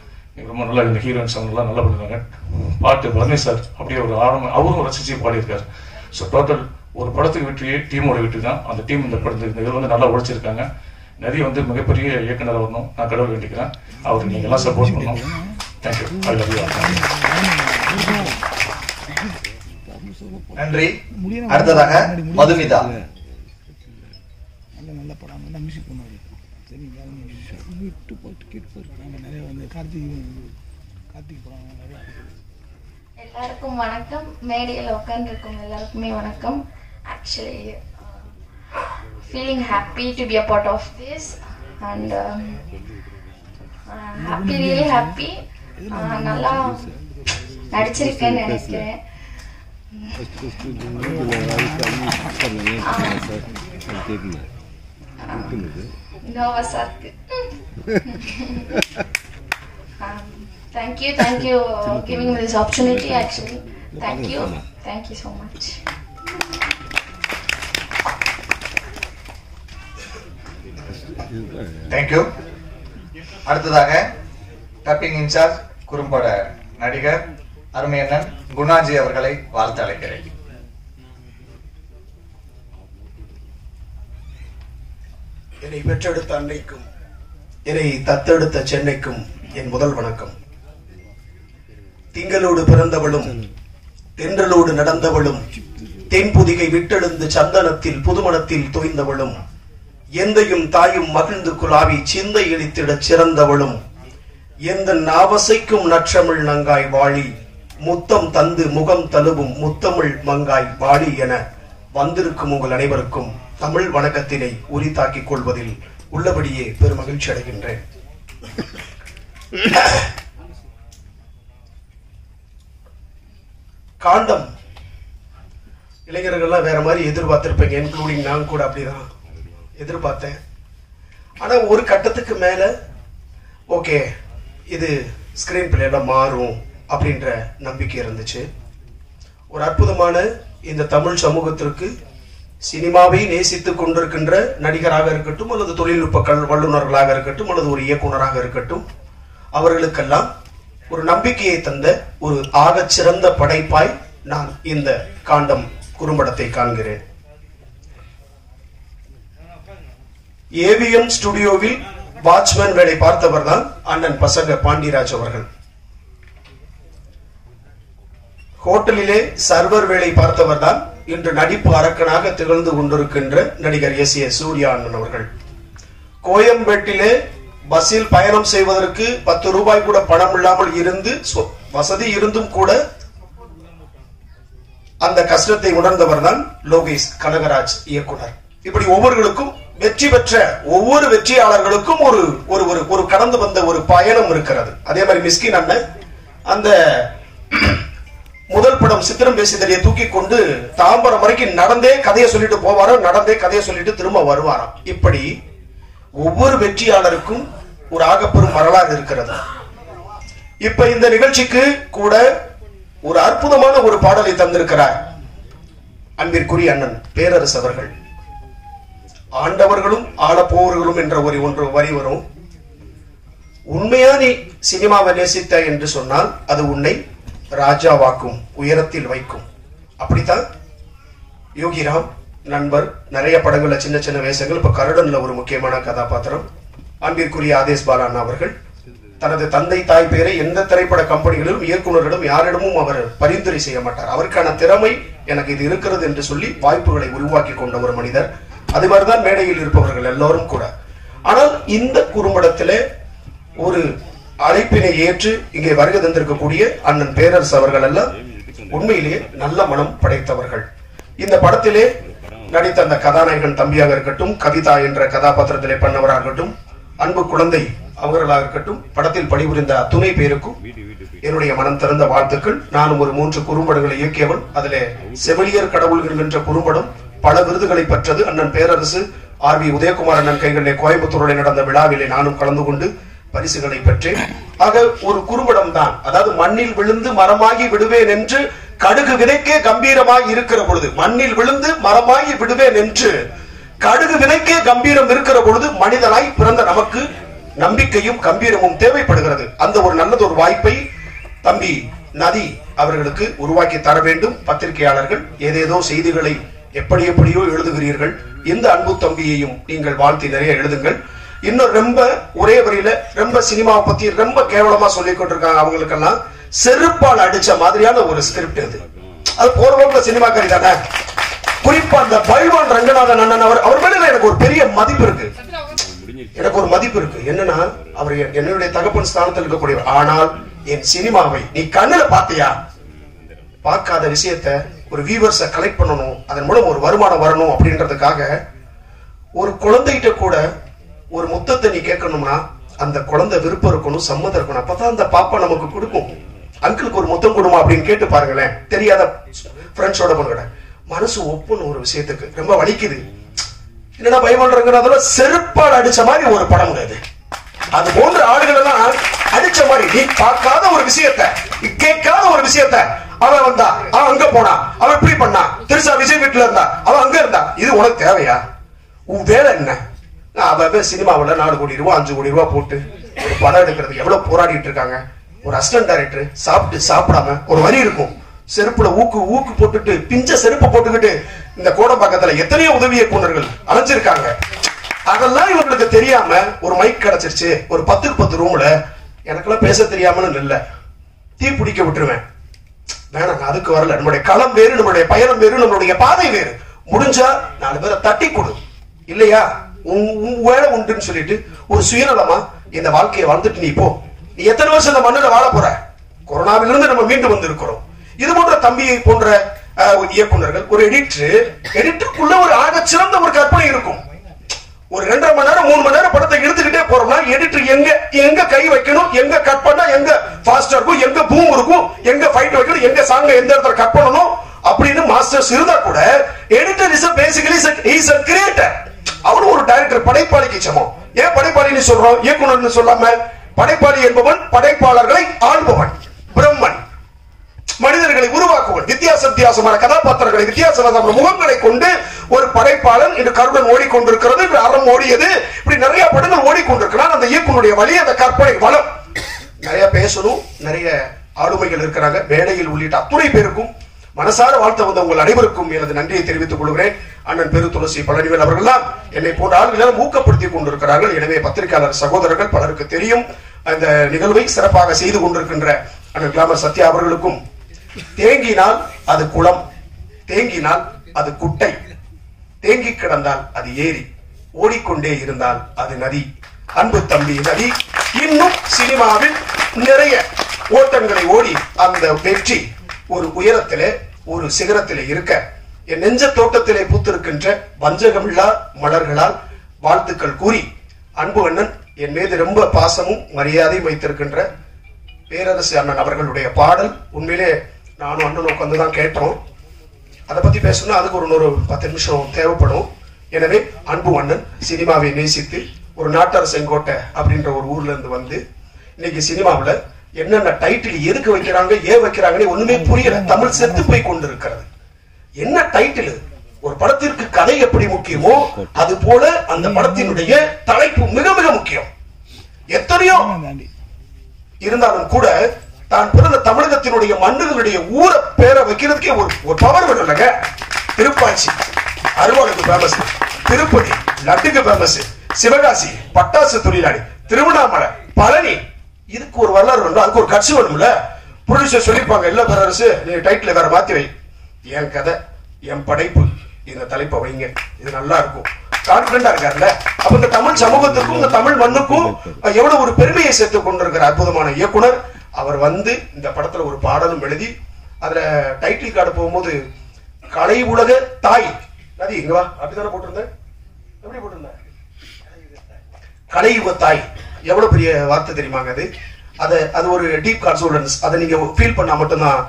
Speaker 5: ரொம்ப நல்லா இந்த ஹீரோயின்ஸ் அவங்கெல்லாம் நல்லா பண்ணியிருந்தாங்க. பாட்டு பரணி சார் அப்படியே ஒரு ஆழம், அவரும் ரசிச்சு பாடியிருக்காரு. ஸோ டோட்டல் ஒரு படத்துக்கு வெற்றியே டீமோட வெற்றி தான். அந்த டீம் இந்த படத்துக்கு இந்த இதில் வந்து நல்லா உழைச்சிருக்காங்க. நிறைய வந்து மிகப்பெரிய இயக்குனர் வரணும், நான் கடவுள் வேண்டிக்கிறேன். அவருக்கு நீங்கள் எல்லாம் சப்போர்ட் பண்ணணும். தேங்க்யூ. I love you.
Speaker 1: நன்றி. அடுத்ததாக மதுமிதா.
Speaker 6: நல்ல படம், நல்ல மியூசிக் பண்ணுவார். சரிங்களா, விட்டு போட்டு கேட்டு போயிருக்காங்க. நிறைய வந்து கார்த்திக் படம் நிறைய.
Speaker 7: எல்லாருக்கும் வணக்கம். மேடையில் உட்காந்துருக்கும் எல்லாருக்குமே வணக்கம். Actually feeling happy to be a part of this and happy, really happy. நல்லா நடிச்சிருக்கேன்னு நினைக்கிறேன். நர்வஸா இருக்கு. Thank you giving me this opportunity. Actually, thank you so much.
Speaker 1: Thank you. அடுத்ததாக டப்பிங் இன்சார்ஜ் குறும்பட நடிகர் அருமையண்ணன் குணாஜி அவர்களை வாழ்த்து அழைக்கிறேன்.
Speaker 8: என்னை பெற்றெடுத்த அன்னைக்கும் என்னை தத்தெடுத்த சென்னைக்கும் என் முதல் வணக்கம். திங்களோடு பிறந்தவளும் தென்றலோடு நடந்தவளும் தென்புதிகை விட்டெழுந்து சந்தனத்தில் புதுமணத்தில் தோய்ந்தவளும் எந்தையும் தாயும் மகிழ்ந்து குலாவி சிந்தை இழித்திடச் சிறந்தவளும் எந்த நாவசைக்கும் நற்றமிழ் நங்காய் வாழி முத்தம் தந்து முகம் தழுவும் முத்தமிழ் மங்காய் வாழி என வந்திருக்கும் உங்கள் அனைவருக்கும் தமிழ் வணக்கத்தினை உரித்தாக்கிக் கொள்வதில் உள்ளபடியே பெருமகிழ்ச்சி அடைகின்றேன். காண்டம் இளைஞர்கள்லாம் வேற மாதிரி எதிர்பார்த்திருப்பீங்க, இன்க்ளூடிங் நான் கூட அப்படிதான் எதிர்பார்த்தேன். ஆனா ஒரு கட்டத்துக்கு மேல ஓகே இது ஸ்கிரீன் பிளேல மாறும் அப்படின்ற நம்பிக்கை இருந்துச்சு. ஒரு அற்புதமான இந்த தமிழ் சமூகத்திற்கு சினிமாவை நேசித்துக் கொண்டிருக்கின்ற நடிகராக இருக்கட்டும் அல்லது தொழில்நுட்ப வல்லுநர்களாக இருக்கட்டும் அல்லது ஒரு இயக்குனராக இருக்கட்டும், அவர்களுக்கெல்லாம் ஒரு நம்பிக்கையை தந்த ஒரு ஆகச் சிறந்த படைப்பாய் நான் இந்த காண்டம் குறும்படத்தை காண்கிறேன். ஏவிஎம் ஸ்டுடியோவில் வாட்ச்மேன் வேலை பார்த்தவர் தான் அண்ணன் பசங்க பாண்டியராஜ் அவர்கள். ஹோட்டலிலே சர்வர் வேலை பார்த்தவர் தான் இன்று நடிப்பு அரக்கனாக திகழ்ந்து கொண்டிருக்கின்ற நடிகர் எஸ்.ஏ. சூர்யா அண்ணன் அவர்கள். கோயம்பேட்டிலே பஸ்ஸில் பயணம் செய்வதற்கு 10 ரூபாய் கூட பணம் இல்லாமல் இருந்து வசதி இருந்தும் கூட அந்த கஷ்டத்தை உணர்ந்தவர் தான் லோகேஷ் கனகராஜ் இயக்குனர். இப்படி ஒவ்வொருவருக்கும் வெற்றி பெற்ற ஒவ்வொரு வெற்றியாளர்களுக்கும் ஒரு ஒரு ஒரு கடந்து வந்த ஒரு பயணம் இருக்கிறது. அதே மாதிரி மிஸ்கின் அண்ணன் அந்த முதல் படம் சித்திரம் பேசிதடியை தூக்கி கொண்டு தாம்பரம் வரைக்கும் நடந்தே கதையை சொல்லிட்டு போவாராம், நடந்தே கதையை சொல்லிட்டு திரும்ப வருவாராம். இப்படி ஒவ்வொரு வெற்றியாளருக்கும் ஒரு ஆகப்பெரும் வரலாறு இருக்கிறது. இப்ப இந்த நிகழ்ச்சிக்கு கூட ஒரு அற்புதமான ஒரு பாடலை தந்திருக்கிறார் அன்பிற்குரிய அண்ணன் பேரரசு அவர்கள். ஆண்டவர்களும் ஆளப்போவர்களும் என்ற ஒன்று வரி வரும். உண்மையா நீ சினிமாவை நேசித்த என்று சொன்னால் அது உன்னை ராஜாவாக்கும், உயரத்தில் வைக்கும். அப்படித்தான் யோகிராம் நண்பர் நிறைய படங்கள்ல சின்ன சின்ன வேஷங்கள். இப்ப கருடன்ல ஒரு முக்கியமான கதாபாத்திரம். அன்பிற்குரிய ஆதேஷ் பாலாண்ணா அவர்கள் தனது தந்தை தாய் பெயரை எந்த திரைப்பட கம்பெனிகளிலும் இயக்குநரிடம் யாரிடமும் அவர் பரிந்துரை செய்ய மாட்டார். அவருக்கான திறமை எனக்கு இது இருக்கிறது என்று சொல்லி வாய்ப்புகளை உருவாக்கி கொண்ட ஒரு மனிதர். அது மாதிரிதான் மேடையில் இருப்பவர்கள் எல்லோரும் கூட. ஆனால் இந்த குறும்படத்திலே ஒரு அழைப்பினை ஏற்று இங்கே வருகை தந்திருக்கக்கூடிய அண்ணன் பேரரசு அவர்கள் எல்லாம் உண்மையிலேயே நல்ல மனம் படைத்தவர்கள். இந்த படத்திலே நடித்த அந்த கதாநாயகன் தம்பியாக இருக்கட்டும், கவிதா என்ற கதாபாத்திரத்திலே பண்ணவராக இருக்கட்டும், அன்பு குழந்தை அவர்களாக இருக்கட்டும், படத்தில் பணிபுரிந்த அத்துணை பேருக்கும் என்னுடைய மனம் திறந்த வாழ்த்துக்கள். நானும் ஒரு 3 குறும்படங்களை இயக்கியவன். அதிலே செவிலியர் கடவுள்கள் என்ற குறும்படம் பல விருதுகளை பெற்றது. அண்ணன் பேரரசு RV உதயகுமார் அண்ணன் கைகளிலே கோயம்புத்தூரில் நடந்த விழாவிலே நானும் கலந்து கொண்டு பரிசுகளை பெற்றேன். ஆக ஒரு குறும்படம் தான், அதாவது மண்ணில் விழுந்து மரமாகி விடுவேன் என்று கடுகு விதைக்கே கம்பீரமாய் இருக்கிற பொழுது, மண்ணில் விழுந்து மரமாகி விடுவேன் என்று கடுகு விதைக்கே கம்பீரம் இருக்கிற பொழுது மனிதனாய் பிறந்த நமக்கு நம்பிக்கையும் கம்பீரமும் தேவைப்படுகிறது. அந்த ஒரு நல்லதொரு வாய்ப்பை தம்பி நதி அவர்களுக்கு உருவாக்கி தர வேண்டும். பத்திரிகையாளர்கள் ஏதேதோ செய்திகளை எப்படியோ எழுதுகிறீர்கள். இந்த அன்பு தம்பியையும் நீங்கள் வாழ்த்தி நிறைய எழுதுங்கள். இன்னும் ரொம்ப ஒரே வரியில ரொம்ப சினிமாவை பத்தி ரொம்ப கேவலமா சொல்லிக் கொண்டிருக்காங்க. அவங்களுக்கெல்லாம் செருப்பால் அடிச்ச மாதிரியான ஒரு ஸ்கிரிப்ட் அது போற போக்குல சினிமாக்காரி தானே. குறிப்பா அந்த பல்வான் ரங்கநாதன் அண்ணன் அவர் மேல எனக்கு ஒரு பெரிய மதிப்பு இருக்கு. எனக்கு ஒரு மதிப்பு இருக்கு. என்னன்னா அவர் என்னுடைய தகப்பன் ஸ்தானத்தில் இருக்கக்கூடிய, ஆனால் என் சினிமாவை நீ கண்ணுல பாத்தியா? பார்க்காத விஷயத்த ஒரு வியூவர்ஸை கலெக்ட் பண்ணணும், அதன் மூலம் ஒரு வருமானம் வரணும் அப்படின்றதுக்காக ஒரு குழந்தைகிட்ட கூட ஒரு முத்தத்தை நீ கேட்கணும்னா அந்த குழந்தை விருப்பம் இருக்கணும், சம்மதம் இருக்கணும். அப்பதான் அந்த பாப்பா நமக்கு கொடுக்கும். அங்கிளுக்கு ஒரு முத்தம் கொடுமா அப்படின்னு கேட்டு பாருங்களேன். தெரியாத ஃப்ரெண்ட்ஸோட பண்ணுற மனசு ஒப்புன்னு ஒரு விஷயத்துக்கு ரொம்ப வலிக்குது. என்னன்னா பயப்படுறதுல செருப்பால் அடிச்ச மாதிரி ஒரு படம் அது போன்ற ஆளுகள் எல்லாம் அடிச்ச மாதிரி நீ பார்க்காத ஒரு விஷயத்த, கேட்காத ஒரு விஷயத்த அவன் வந்தா, அவன் அங்க போனா, அவன் இப்படி பண்ணா, திருசா விஜய் வீட்டுல இருந்தா, அவன் அங்க இருந்தா, இது உனக்கு தேவையா? உன் வேலை என்ன? அவன் சினிமாவில் 4 கோடி ரூபாய் 5 கோடி ரூபாய் போட்டு ஒரு படம் எடுக்கிறதுக்கு எவ்வளவு போராடிட்டு இருக்காங்க. ஒரு அசிஸ்டன்ட் டைரக்டர் சாப்பிடாம ஒரு வரி இருக்கும், செருப்புல ஊக்கு போட்டுட்டு பிஞ்ச செருப்பு போட்டுக்கிட்டு இந்த கோடம்பாக்கத்துல எத்தனையோ உதவி இயக்குனர்கள் அலைஞ்சிருக்காங்க. அதெல்லாம் இவங்களுக்கு தெரியாம ஒரு மைக் கிடைச்சிருச்சு, ஒரு 10க்கு 10 ரூம்ல எனக்கெல்லாம் பேச தெரியாமன்னு இல்ல, தீ பிடிக்க விட்டுருவேன். வேணாம், அதுக்கு வரல. நம்மளுடைய களம் வேறு, நம்மளுடைய பயணம் வேறு, நம்மளுடைய பாதை வேறு. முடிஞ்சா 4 பேரை தட்டி கொடு, இல்லையா வேலை உண்டுன்னு சொல்லிட்டு ஒரு சுயநலமா இந்த வாழ்க்கையை வாழ்ந்துட்டு நீ போ. நீ எத்தனை வருஷம் இந்த மண்ணில் வாழ போற? கொரோனாவிலிருந்து நம்ம மீண்டு வந்து இருக்கிறோம். இது போன்ற தம்பியை போன்ற இயக்குனர்கள், ஒரு எடிட்டருக்குள்ள ஒரு ஆக சிறந்த ஒரு கற்பனை இருக்கும். ஒரு 2.5 மணி நேரம் 3 மணி நேரம் படத்தை எடுத்துக்கிட்டே போறோம்னா எடிட்டர் எங்க கை வைக்கணும், எங்க கட் பண்ணா எங்க ஃபாஸ்டா இருக்கும், எங்க பூம் இருக்கும், எங்க ஃபைட் வைக்கணும், எங்க சாங்க எந்த இடத்துல கட் பண்ணணும் அப்படின்னு மாஸ்டர்ஸ் இருந்தா கூட editor is basically is a creator. அவரும் ஒரு டைரக்டர், படைப்பாளிக்கு சமம். ஏன் படைப்பாளின்னு சொல்றோம், இயக்குனர்னு சொல்லாம? படைப்பாளி என்பவன் படைப்பாளர்களை ஆள்பவன், பிரம்மன், மனிதர்களை உருவாக்குவன், வித்தியாசமான கதாபாத்திரங்களை, வித்தியாசமான முகங்களை கொண்டு ஒரு படைப்பாளன். இன்று கருடன் ஓடிக்கொண்டிருக்கிறது, இன்று அறம் ஓடியது, இப்படி நிறைய படங்கள் ஓடிக்கொண்டிருக்கிறான். அந்த இயக்குனுடைய வழி, அந்த கற்பனை வளம். நிறைய பேசணும், நிறைய ஆளுமைகள் இருக்கிறாங்க. மேடையில் உள்ளிட்ட அத்துணை பேருக்கும் மனசார வாழ்த்த வந்த உங்கள் அனைவருக்கும் எனது நன்றியை தெரிவித்துக் கொள்கிறேன். அண்ணன் பெரு துளசி பழனிவேல் அவர்கள்லாம் என்னை போன்ற ஆளுகள் ஊக்கப்படுத்திக் கொண்டிருக்கிறார்கள். எனவே பத்திரிகையாளர் சகோதரர்கள் பலருக்கு தெரியும். அந்த நிகழ்வை சிறப்பாக செய்து கொண்டிருக்கின்ற அண்ணன் கிளாமர் சத்யா அவர்களுக்கும், தேங்கினால் அது குளம், தேங்கினால் அது குட்டை, தேங்கி கிடந்தால் அது ஏரி, ஓடிக்கொண்டே இருந்தால் அது நதி. அன்பு தம்பி நதி இன்னும் சினிமாவில் நிறைய ஓட்டங்களை ஓடி அந்த வெற்றி ஒரு உயரத்திலே, ஒரு சிகரத்திலே இருக்க என் நெஞ்ச தோட்டத்திலே பூத்திருக்கின்ற வஞ்சகமில்லா மலர்களால் வாழ்த்துக்கள் கூறி, அன்பு அண்ணன் என் மீது ரொம்ப பாசமும் மரியாதையும் வைத்திருக்கின்ற பேரரசு அண்ணன் அவர்களுடைய பாடல் உண்மையிலே நானும் அண்ணன் உட்காந்துதான் கேட்டோம். அதை பத்தி பேசணும்னா அதுக்கு ஒரு 10 நிமிஷம் தேவைப்படும். எனவே அன்பு அண்ணன் சினிமாவை நேசித்து ஒரு நாட்டார் செங்கோட்டை அப்படின்ற ஒரு ஊர்ல இருந்து வந்து இன்னைக்கு சினிமாவில் என்னென்ன டைட்டில் எதுக்கு வைக்கிறாங்க, ஏன் வைக்கிறாங்கன்னு ஒண்ணுமே புரியல. தமிழ் செத்து போய் கொண்டிருக்கிறது. என்ன டைட்டில்? ஒரு படத்திற்கு கதை எப்படி முக்கியமோ அது போல அந்த படத்தினுடைய தலைப்பு மிக மிக முக்கியம். எத்தனையோ இருந்தாலும் கூட தான் பிறந்த தமிழகத்தினுடைய மண்ணுகளுடைய ஊரை பேரை வைக்கிறதுக்கே ஒரு பவர் வேணும் இல்லைங்க. திருப்பாச்சி அருவாளுக்கு ஃபேமஸ், திருப்பதி லட்டுக்கு ஃபேமஸ், சிவகாசி பட்டாசு தொழிலாளி, திருவண்ணாமலை, பழனி, இதுக்கு ஒரு வரலாறு வேணும், அதுக்கு ஒரு கட்சி வேணும்ல. ப்ரொடியூசர் சொல்லிப்பாங்க, இல்ல பேரரசு நீ டைட்டில் வேற மாத்தி வை. என் கதை, என் படைப்பு, இந்த தலைப்பை வைங்க, இது நல்லா இருக்கும். கான்பிடண்டா இருக்காருல்ல. அப்ப இந்த தமிழ் சமூகத்துக்கும் இந்த தமிழ் மண்ணுக்கும் எவ்வளவு ஒரு பெருமையை சேர்த்து கொண்டிருக்கிற அற்புதமான இயக்குனர். அவர் வந்து இந்த படத்துல ஒரு பாடலும் எழுதி அதுல டைட்டில் கார்டு போகும்போது கலை உலக தாய் நதி இங்க வா அப்படித்தானே போட்டிருந்தேன். எப்படி போட்டிருந்தேன்? கலை யுக தாய். எவ்வளவு பெரிய வார்த்தை தெரியுமாங்க அது. அது ஒரு டீப் கான்சோலன்ஸ். அதை நீங்க ஃபீல் பண்ணா மட்டும்தான்.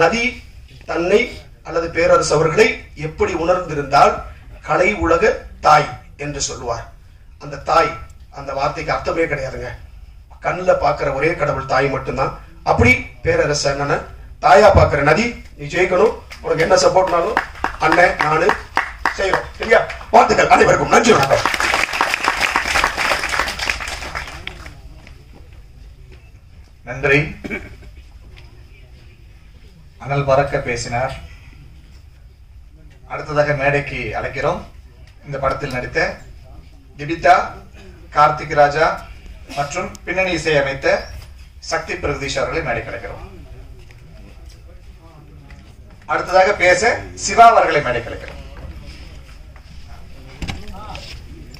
Speaker 8: நதி தன்னை அல்லது பேரரசு அவர்களை எப்படி உணர்ந்திருந்தால் கலை உலக தாய் என்று சொல்லுவார். அந்த தாய் அந்த வார்த்தைக்கு அர்த்தமே கிடையாதுங்க. கண்ணில் பார்க்கிற ஒரே கடவுள் தாய் மட்டும்தான். அப்படி பேரரசு அண்ணனை தாயா பார்க்கிற நதி, நீ ஜெயிக்கணும். உனக்கு என்ன சப்போர்ட்னாலும் அண்ணன் நானு செய்யறோம். சரியா? வாழ்த்துக்கள் அனைவருக்கும். நன்றி, வணக்கம்.
Speaker 1: நன்றி. அனல் பறக்க பேசினார். அடுத்ததாக மேடைக்கு அழைக்கிறோம் இந்த படத்தில் நடித்த திபிதா, கார்த்திக் ராஜா மற்றும் பின்னணி இசை அமைத்த சக்தி பிரகதீஷ் அவர்களை மேடைக்கு அழைக்கிறோம். அடுத்ததாக பேச சிவா அவர்களை மேடைக்கு அழைக்கிறோம்.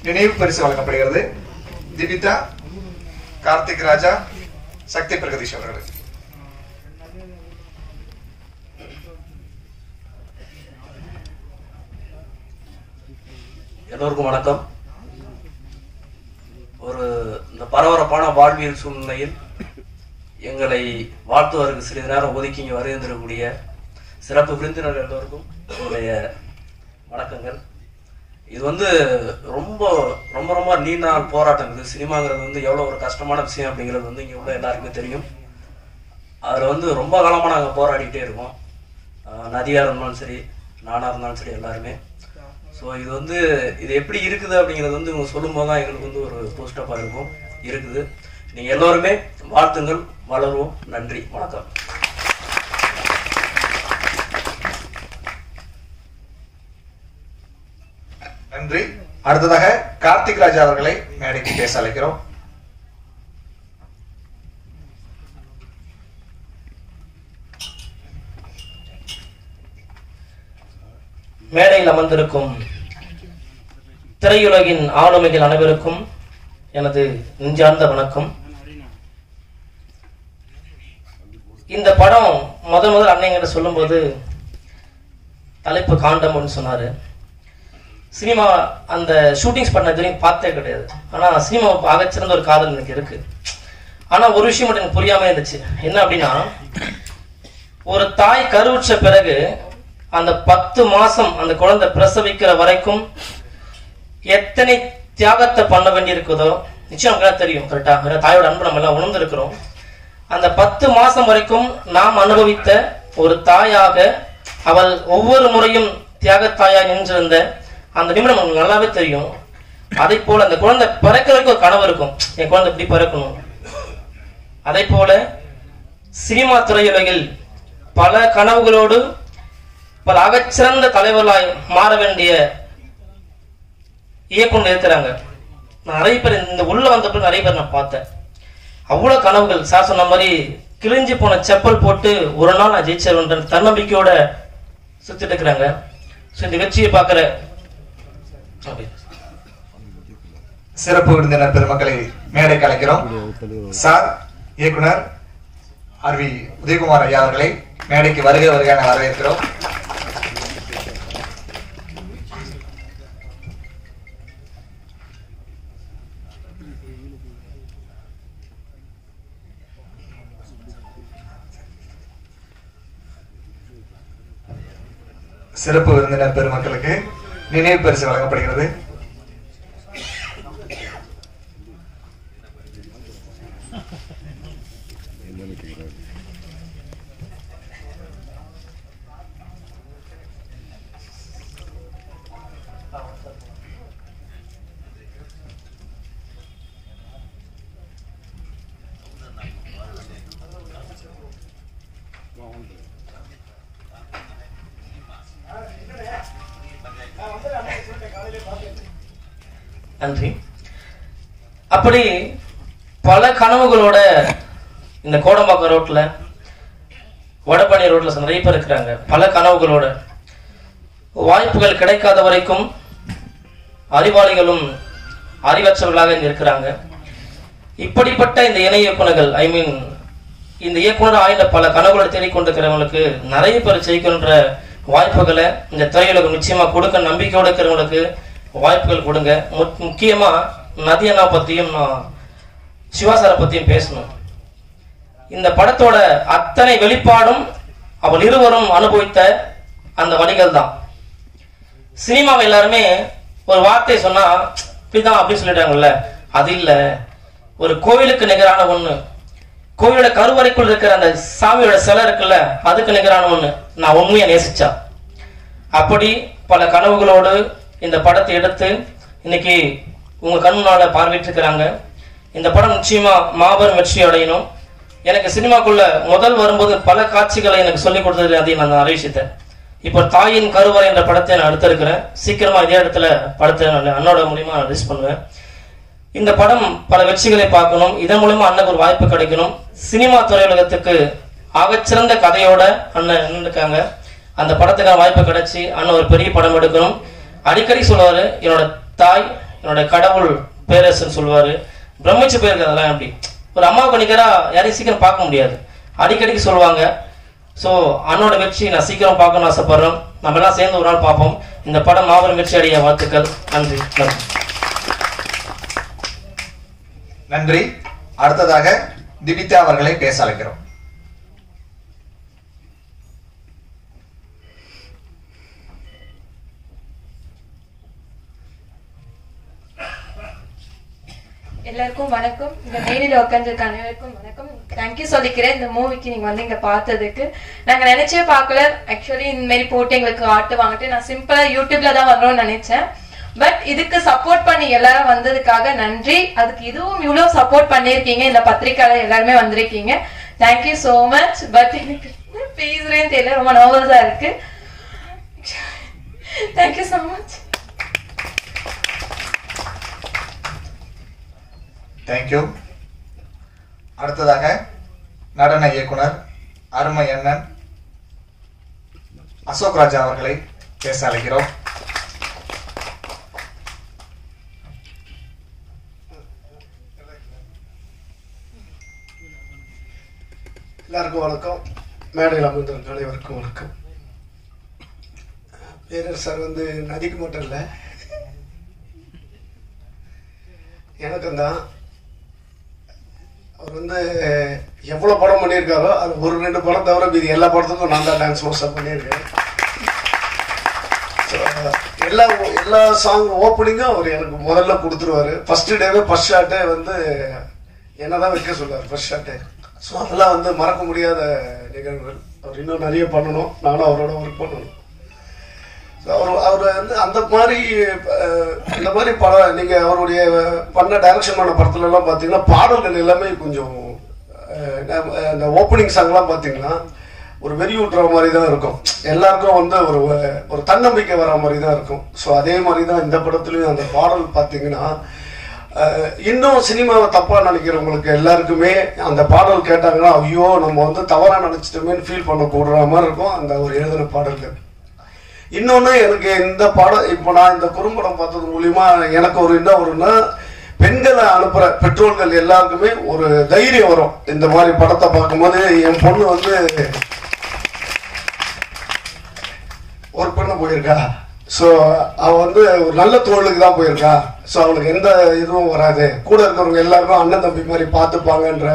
Speaker 1: நினைவு பரிசு வழங்கப்படுகிறது. திபிதா, கார்த்திக் ராஜா, சக்தி பிரகதீஷ் அவர்கள்.
Speaker 9: எல்லோருக்கும் வணக்கம். இந்த பரபரப்பான வாழ்வியல் சூழ்நிலையில் எங்களை வாழ்த்துவதற்கு சிறிது நேரம் ஒதுக்கி இங்கே வருகின்றக்கூடிய சிறப்பு விருந்தினர் எல்லோருக்கும் என்னுடைய வணக்கங்கள். இது ரொம்ப ரொம்ப ரொம்ப நீண்ட நாள் போராட்டம். இது சினிமாங்கிறது எவ்வளோ ஒரு கஷ்டமான விஷயம் அப்படிங்கிறது இங்கே உள்ள எல்லாருக்குமே தெரியும். அதில் ரொம்ப காலமாக நாங்கள் போராடிக்கிட்டே இருக்கோம். நதியாக இருந்தாலும் சரி, நானாக இருந்தாலும் சரி, எல்லாருமே. ஸோ இது இது எப்படி இருக்குது அப்படிங்கிறது இவங்க சொல்லும்போது தான் எங்களுக்கு ஒரு போஸ்டப்பாக இருக்கும் இருக்குது. நீங்கள் எல்லோருமே வாழ்த்துங்கள், வளருவோம். நன்றி, வணக்கம்.
Speaker 1: நன்றி. அடுத்ததாக கார்த்திக் ராஜா அவர்களை மேடைக்கு பேச அழைக்கிறோம்.
Speaker 10: மேடையில் அமர்ந்திருக்கும் திரையுலகின் ஆளுமைகள் அனைவருக்கும் எனது நெஞ்சார்ந்த வணக்கம். இந்த படம் முதல் அன்னைங்கிட்ட சொல்லும்போது தலைப்பு காண்டம்னு சொன்னாரு. சினிமா அந்த ஷூட்டிங்ஸ் பண்ண வரைக்கும் பார்த்தே கிடையாது. ஆனா சினிமா ஆகச்சிறந்த ஒரு காதல் எனக்கு இருக்கு. ஆனா ஒரு விஷயம் மட்டும் எனக்கு புரியாம இருந்துச்சு. என்ன அப்படின்னா, ஒரு தாய் கருவுற்ற பிறகு அந்த 10 மாசம் அந்த குழந்தை பிரசவிக்கிற வரைக்கும் எத்தனை தியாகத்தை பண்ண வேண்டி இருக்குதோ நிச்சயம் நமக்கு தெரியும். கரெக்டா? தாயோட அன்பு நம்ம எல்லாம் உணர்ந்திருக்கிறோம். அந்த 10 மாசம் வரைக்கும் நாம் அனுபவித்த ஒரு தாயாக அவள் ஒவ்வொரு முறையும் தியாகத்தாயா நின்றிருந்த அந்த நிமிடம் நமக்கு நல்லாவே தெரியும். அதே போல அந்த குழந்தை பிறக்கிறதுக்கு ஒரு கனவு இருக்கும், என் குழந்தை இப்படி பிறக்கணும். அதே போல சினிமா துறையுலகில் பல கனவுகளோடு பல அகச்சிறந்த தலைவர்களாய் மாற வேண்டிய இயக்குனர் இருக்கிறாங்க. நான் நிறைய பேர் இந்த உள்ள வந்தப்ப நிறைய பேர் நான் பார்த்தேன். அவ்வளவு கனவுகள். சார் சொன்ன மாதிரி கிழிஞ்சு போன செப்பல் போட்டு ஒரு நாள் நான் ஜெயிச்சவன்ற தன்னம்பிக்கையோட சுத்திட்டு இருக்கிறாங்க. இந்த வெற்றியை பார்க்கிற
Speaker 1: சிறப்பு விருந்தினர் பெருமக்களை மேடைக்கு அழைக்கிறோம். சார் இயக்குனர் ஆர்.வி. உதயகுமார் ஐயா அவர்களை மேடைக்கு வருகை வருகையான வரவேற்கிறோம். சிறப்பு விருந்தினர் பெருமக்களுக்கு நினைவு பரிசு வழங்கப்படுகிறது.
Speaker 10: நன்றி. அப்படி பல கனவுகளோட இந்த கோடம்பாக்கம் ரோட்ல வடபழனி ரோட்ல நிறைய பேர் இருக்கிறாங்க, பல கனவுகளோட. வாய்ப்புகள் கிடைக்காத வரைக்கும் அறிவாளிகளும் அறிவற்றவர்களாக இங்க இருக்கிறாங்க. இப்படிப்பட்ட இந்த இணை இயக்குனர்கள், இந்த இயக்குனர் ஆய்ந்த பல கனவுகளை தேடிக்கொண்டிருக்கிறவங்களுக்கு நிறைய பேர் ஜெயிக்கின்ற வாய்ப்புகளை இந்த திரையுலகம் நிச்சயமா கொடுக்க, நம்பிக்கையோடு இருக்கிறவங்களுக்கு வாய்ப்புகள் கொடுங்க. முக்கியமா நதியண்ணா பத்தியும் சிவா சாரை பத்தியும் பேசணும். இந்த படத்தோட அத்தனை வெளிப்பாடும் அவள் இருவரும் அனுபவித்த அந்த வழிகள் தான். சினிமாவை எல்லாருமே ஒரு வார்த்தை சொன்னா இப்படிதான் அப்படின்னு சொல்லிட்டாங்கல்ல, அது இல்ல. ஒரு கோவிலுக்கு நிகரான ஒண்ணு, கோவிலோட கருவறைக்குள் இருக்கிற அந்த சாமியோட சிலை இருக்குல்ல, அதுக்கு நிகரான ஒண்ணு நான் உண்மையை நேசிச்சா. அப்படி பல கனவுகளோடு இந்த படத்தை எடுத்து இன்னைக்கு உங்க கண்ணுனால பார்வையிட்டு இருக்கிறாங்க. இந்த படம் நிச்சயமா மாபெரும் வெற்றி அடையணும். எனக்கு சினிமாக்குள்ள முதல் வரும்போது பல காட்சிகளை எனக்கு சொல்லிக் கொடுத்தது, அதையும் நான் அறிவிச்சிட்டேன். இப்போ தாயின் கருவறை என்ற படத்தை நான் எடுத்திருக்கிறேன். சீக்கிரமா இதே இடத்துல படத்தை நான் அண்ணோட மூலியமா நான் ரிலீஸ் பண்ணுவேன். இந்த படம் பல வெற்றிகளை பார்க்கணும். இதன் மூலமா அண்ணனுக்கு ஒரு வாய்ப்பு கிடைக்கணும். சினிமா திரையுலகத்துக்கு ஆகச்சிறந்த கதையோட அண்ணன் இருக்காங்க. அந்த படத்துக்கான வாய்ப்பு கிடைச்சி அண்ணன் ஒரு பெரிய படம் எடுக்கணும். அடிக்கடி சொல்லுவாரு, என்னோட தாய் என்னோட கடவுள் பேரரசன் சொல்லுவாரு. பிரமிச்சு போயிருக்கு. அதெல்லாம் எப்படி ஒரு அம்மாவுக்கு நிகரா யாரையும் சீக்கிரம் பார்க்க முடியாது, அடிக்கடிக்கு சொல்லுவாங்க. ஸோ அண்ணோட வெற்றி நான் சீக்கிரம் பார்க்கணும்னு ஆசைப்படுறோம். நம்ம எல்லாம் சேர்ந்து ஒரு நாள் பார்ப்போம். இந்த படம் மாபெரும் வெற்றி அடைய வாழ்த்துக்கள். நன்றி.
Speaker 1: நன்றி. அடுத்ததாக திவிதா அவர்களை பேச அழைக்கிறோம்.
Speaker 11: எல்லாருக்கும் வணக்கம். இந்த மேடையில உட்காந்துருக்க அனைவருக்கும் வணக்கம். தேங்க்யூ சொல்லிக்கிறேன் இந்த மூவிக்கு நீங்க வந்து இங்க பார்த்ததுக்கு. நாங்க நினைச்சே பார்க்கல, ஆக்சுவலி இந்த மாதிரி போட்டு எங்களுக்கு ஆட்டு வாங்கிட்டு நான் சிம்பிளா யூடியூப்ல தான் வரணும்னு நினைச்சேன். பட் இதுக்கு சப்போர்ட் பண்ணி எல்லாரும் வந்ததுக்காக நன்றி. அதுக்கு இதுவும் இவ்வளவு சப்போர்ட் பண்ணிருக்கீங்க, இந்த பத்திரிக்கையாளர் எல்லாருமே வந்திருக்கீங்க. Thank you so much. பட் எனக்கு பேசுறேன்னு தெரியல, ரொம்ப நர்வஸா இருக்கு. Thank you so much.
Speaker 1: தேங்க்யூ. அடுத்ததாக நடன இயக்குனர் அருமை அண்ணன் அசோக் ராஜா அவர்களை பேச அழைக்கிறோம்.
Speaker 8: எல்லாருக்கும் வணக்கம். மேடையில் அமர்ந்திருக்க அனைவருக்கும் வணக்கம். பேரர் சார் வந்து நதிக்கு மட்டும் இல்லை, எனக்கும் தான். அவர் வந்து எவ்வளோ படம் பண்ணியிருக்காரோ அது ஒரு 2 படம் தவிர மீதி எல்லா படத்துக்கும் நான் தான் டான்ஸ் மாஸ்டர் பண்ணியிருக்கேன். ஸோ எல்லா சாங் ஓப்பனிங்கும் அவர் எனக்கு முதல்ல கொடுத்துருவாரு. ஃபர்ஸ்ட் டேவே ஃபர்ஸ்ட் ஷாட்டே வந்து என்ன தான் வைக்க சொல்லுவார், ஃபர்ஸ்ட் ஷாட்டே. ஸோ அதெல்லாம் வந்து மறக்க முடியாத நிகழ்வுகள். அவர் இன்னும் நிறைய பண்ணணும், நானும் அவரோட ஒர்க் பண்ணணும். அவர் வந்து அந்த மாதிரி இந்த மாதிரி படம் நீங்கள் அவருடைய பண்ண டைரக்ஷன் பண்ண படத்துலலாம் பார்த்தீங்கன்னா பாடல்கள் எல்லாமே கொஞ்சம் இந்த ஓப்பனிங் சாங்லாம் பார்த்தீங்கன்னா ஒரு வெறி ஊட்டுற மாதிரி தான் இருக்கும். எல்லாருக்கும் வந்து ஒரு தன்னம்பிக்கை வர மாதிரி தான் இருக்கும். ஸோ அதே மாதிரி தான் இந்த படத்துலையும் அந்த பாடல் பார்த்தீங்கன்னா இன்னும் சினிமாவை தப்பாக நினைக்கிறவங்களுக்கு எல்லாருக்குமே அந்த பாடல் கேட்டாங்கன்னா ஐயோ நம்ம வந்து தவறாக நினச்சிட்டோமேன்னு ஃபீல் பண்ண கூடுற மாதிரி இருக்கும் அந்த ஒரு எழுதின பாடல்கள். இன்னொன்று எனக்கு இந்த படம் இப்போ நான் இந்த குறும்படம் பார்த்தது மூலியமா எனக்கு ஒருன்னா பெண்களை அனுப்புகிற பெற்றோர்கள் எல்லாருக்குமே ஒரு தைரியம் வரும். இந்த மாதிரி படத்தை பார்க்கும்போது என் பொண்ணு வந்து ஒர்க் பண்ண போயிருக்கா, ஸோ அவள் வந்து ஒரு நல்ல தொழிலுக்கு தான் போயிருக்கா, ஸோ அவளுக்கு எந்த இதுவும் வராது, கூட இருக்கிறவங்க எல்லாருக்கும் அண்ணன் தம்பி மாதிரி பார்த்துப்பாங்கன்ற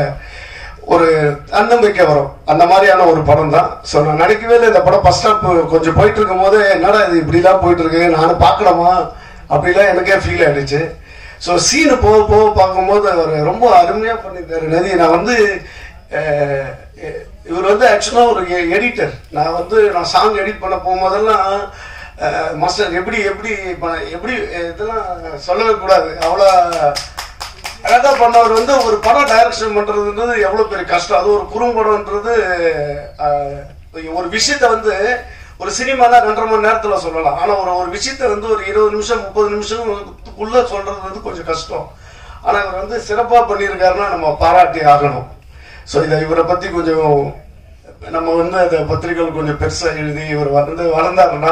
Speaker 8: ஒரு தன்னம்பிக்கை வரும். அந்த மாதிரியான ஒரு படம் தான். ஸோ நான் நடிக்கவே இல்லை. இந்த படம் ஃபர்ஸ்ட் ஸ்டாப் கொஞ்சம் போயிட்டு இருக்கும் போது என்னடா இது இப்படிலாம் போயிட்டு இருக்கு, நானும் பார்க்கலாமா அப்படிலாம் எனக்கே ஃபீல் ஆயிடுச்சு. ஸோ சீனு போக போக பார்க்கும்போது அவர் ரொம்ப அருமையாக பண்ணியிருக்காரு. நதி நான் வந்து இவர் வந்து ஆக்சுவலாக ஒரு எடிட்டர். நான் சாங் எடிட் பண்ண போகும்போதெல்லாம் மாஸ்டர் எப்படி இதெல்லாம் சொல்லவே கூடாது, அவ்வளோ அழகா பண்ணவர் வந்து ஒரு படம் டைரக்ஷன் பண்றதுன்றது எவ்வளவு பெரிய கஷ்டம். அது ஒரு குறும்படம்ன்றது ஒரு விஷயத்த வந்து ஒரு சினிமானா 2.5 மணி நேரத்துல சொல்லலாம். ஆனா ஒரு விஷயத்த வந்து ஒரு 20 நிமிஷம் 30 நிமிஷத்துக்குள்ள சொல்றது வந்து கொஞ்சம் கஷ்டம். ஆனா இவர் வந்து சிறப்பா பண்ணியிருக்காருன்னா நம்ம பாராட்டி ஆகணும். ஸோ இவரை பத்தி கொஞ்சம் நம்ம வந்து அந்த பத்திரிகைகள் கொஞ்சம் பெருசா எழுதி இவர் வந்து வளர்ந்தாருன்னா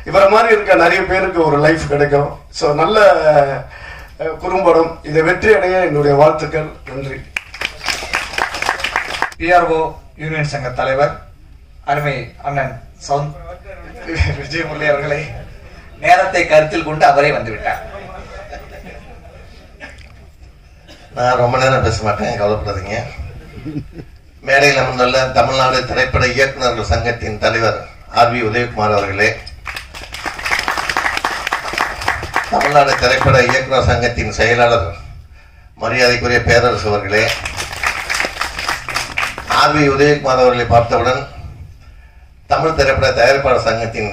Speaker 8: இவரை மாதிரி இருக்க நிறைய பேருக்கு ஒரு லைஃப் கிடைக்கும். ஸோ நல்ல குறும்படம், இதை வெற்றி அடைய என்னுடைய வாழ்த்துக்கள். நன்றி.
Speaker 1: PRO யூனியன் சங்க தலைவர் அருமை அண்ணன் விஜய் முரளி அவர்களை நேரத்தை கருத்தில் கொண்டு அவரே வந்துவிட்டார்.
Speaker 12: நான் ரொம்ப நேரம் பேச மாட்டேன், கவலைப்படாதீங்க. மேடையில் அமர்ந்துள்ள தமிழ்நாடு திரைப்பட இயக்குநர்கள் சங்கத்தின் தலைவர் RV உதயகுமார் அவர்களே, தமிழ்நாடு திரைப்பட இயக்குநர் சங்கத்தின் செயலாளர் மரியாதைக்குரிய பேரரசு அவர்களே, RV உதயகுமார் அவர்களை பார்த்தவுடன் தமிழ் திரைப்பட தயாரிப்பாளர் சங்கத்தின்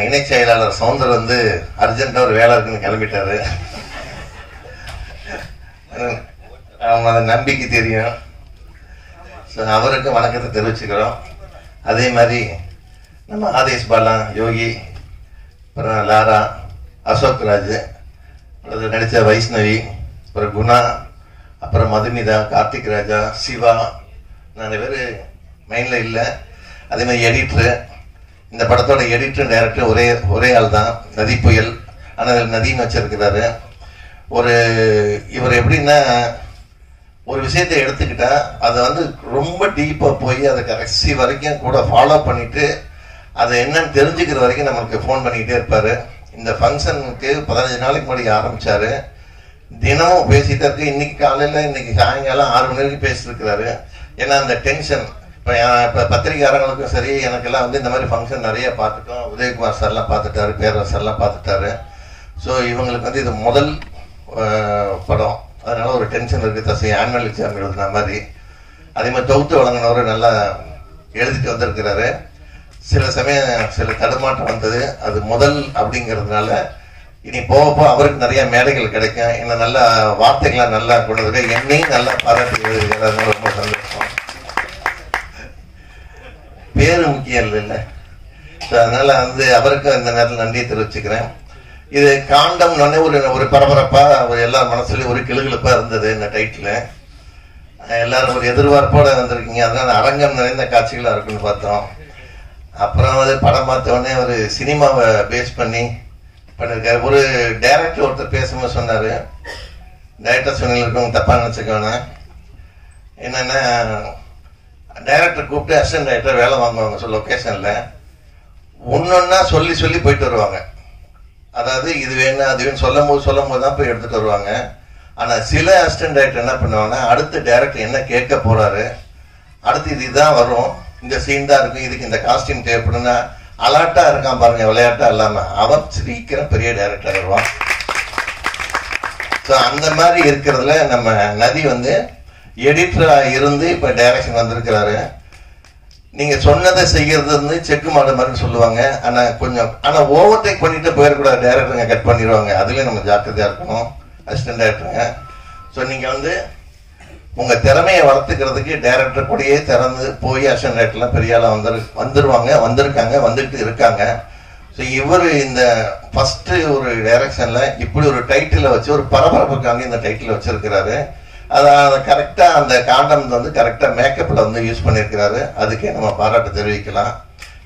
Speaker 12: இணை செயலாளர் சவுந்தர் வந்து அர்ஜென்டா ஒரு வேலை இருக்குன்னு கிளம்பிட்டாரு. அவங்க அதை நம்பிக்கை தெரியும். ஸோ அவருக்கு வணக்கத்தை தெரிவிச்சுக்கிறோம். அதே மாதிரி நம்ம ஆதேஷ் பாலா, யோகி, அப்புறம் லாரா, அசோக் ராஜ், நடித்த வைஷ்ணவி, அப்புறம் குணா, அப்புறம் மதுமிதா, கார்த்திக் ராஜா, சிவா, நிறைய பேர் மைண்டில் இல்லை. அதே மாதிரி எடிட்ரு, இந்த படத்தோட எடிட்டர் டைரக்டர் ஒரே ஆள் தான், நதி புயல். ஆனால் நதின்னு வச்சிருக்கிறாரு. இவர் எப்படின்னா ஒரு விஷயத்தை எடுத்துக்கிட்டா அதை வந்து ரொம்ப டீப்பாக போய் அதை கடைசி வரைக்கும் கூட ஃபாலோ பண்ணிட்டு அதை என்னன்னு தெரிஞ்சுக்கிற வரைக்கும் நம்மளுக்கு ஃபோன் பண்ணிக்கிட்டே இருப்பார். இந்த ஃபங்க்ஷனுக்கு 15 நாளைக்கு முன்னாடி ஆரம்பிச்சாரு. தினமும் பேசிட்டு இருக்கு. இன்னைக்கு காலையில், இன்னைக்கு சாயங்காலம் 6 மணி வரைக்கும் பேசிட்டு இருக்கிறாரு. ஏன்னா அந்த டென்ஷன் இப்போ பத்திரிகையாளர்களுக்கும் சரி, எனக்கெல்லாம் வந்து இந்த மாதிரி ஃபங்க்ஷன் நிறைய பார்த்துட்டோம். உதயகுமார் சார்லாம் பார்த்துட்டாரு, பேரரசர்லாம் பார்த்துட்டாரு. ஸோ இவங்களுக்கு வந்து இது முதல் படம், அதனால ஒரு டென்ஷன் இருக்குது. தசை ஆனுவல் எக்ஸாம் எழுதுன மாதிரி. அதே மாதிரி தொகுத்து வழங்கினவர் நல்லா எழுதிட்டு வந்திருக்கிறாரு. சில சமயம் சில தடுமாற்றம் வந்தது, அது முதல் அப்படிங்கிறதுனால இனி போக அவருக்கு நிறைய மேடைகள் கிடைக்கும். என்ன நல்ல வார்த்தைகள்லாம் நல்லா கொண்டு இருக்க, என்னையும் நல்லா பாராட்டி எழுதுகிறார். ரொம்ப சந்தோஷம். பேரு முக்கியம் இல்லை. அதனால வந்து அவருக்கு இந்த நேரத்தில் நன்றியை தெரிவிச்சுக்கிறேன். இது காண்டம் ஒரு பரபரப்பா எல்லா மனசுலயும் ஒரு கிளுகிழப்பா இருந்தது. இந்த டைட்டில் எல்லாரும் ஒரு எதிர்பார்ப்போட வந்திருக்கீங்க. அதனால அரங்கம் நிறைந்த காட்சிகளா இருக்குன்னு பார்த்தோம். அப்புறம் வந்து படம் பார்த்தோடனே ஒரு சினிமாவை பேஸ் பண்ணி பண்ணிருக்காரு. ஒரு டைரக்டர் ஒருத்தர் பேசும்போது சொன்னாரு, டைரக்டர் சொன்னவங்க தப்பா நினைச்சுக்கோங்க, என்னன்னா டைரக்டர் கூப்பிட்டு அசிஸ்டன்ட் டைரக்டர் வேலை வாங்குவாங்க லொகேஷன்ல. ஒன்னொன்னா சொல்லி போயிட்டு வருவாங்க. அதாவது இது வேணும் அது வேணும் சொல்லும் போது தான் போய் எடுத்துட்டு வருவாங்க. ஆனா சில அசிஸ்டன்ட் டைரக்டர் என்ன பண்ணுவாங்கன்னா, அடுத்த டைரக்டர் என்ன கேட்க போறாரு, அடுத்து இதுதான் வரும், இந்த சீன் தான் இருக்கும், இதுக்கு இந்த காஸ்டியூம் தேவைப்படுன்னா அலர்ட்டா இருக்கான் பாருங்க, விளையாட்டா இல்லாம அவன் சீக்கிரம் பெரிய டைரக்டர் வருவான். ஸோ அந்த மாதிரி இருக்கிறதுல நம்ம நதி வந்து எடிட்டரா இருந்து இப்ப டைரக்ஷன் வந்திருக்கிறாரு. நீங்க சொன்னதை செய்யறது செக்கு மாடு மாதிரி சொல்லுவாங்க. ஆனா ஓவர் டேக் பண்ணிட்டு போயிடக்கூடாது, டைரக்டருங்க கட் பண்ணிடுவாங்க. அதுலயும் நம்ம ஜாக்கிரதையா இருக்கணும் அசிஸ்டன்ட் டைரக்டருங்க. ஸோ நீங்க வந்து உங்க திறமையை வளர்த்துக்கிறதுக்கு டைரக்டர் கூடயே திறந்து போய் அசிஸ்டன்ட் டைரக்டர்லாம் பெரிய ஆளா வந்திருக்காங்க, வந்துட்டு இருக்காங்க. ஸோ இவர் இந்த ஃபர்ஸ்ட் ஒரு டைரக்ஷன்ல இப்படி ஒரு டைட்டில வச்சு ஒரு பரபரப்புக்காக இந்த டைட்டில் வச்சிருக்கிறாரு. அதை கரெக்டா அந்த காண்டம் வந்து கரெக்டா மேக்கப்ல வந்து யூஸ் பண்ணிருக்கிறாரு. அதுக்கே நம்ம பாராட்டு தெரிவிக்கலாம்.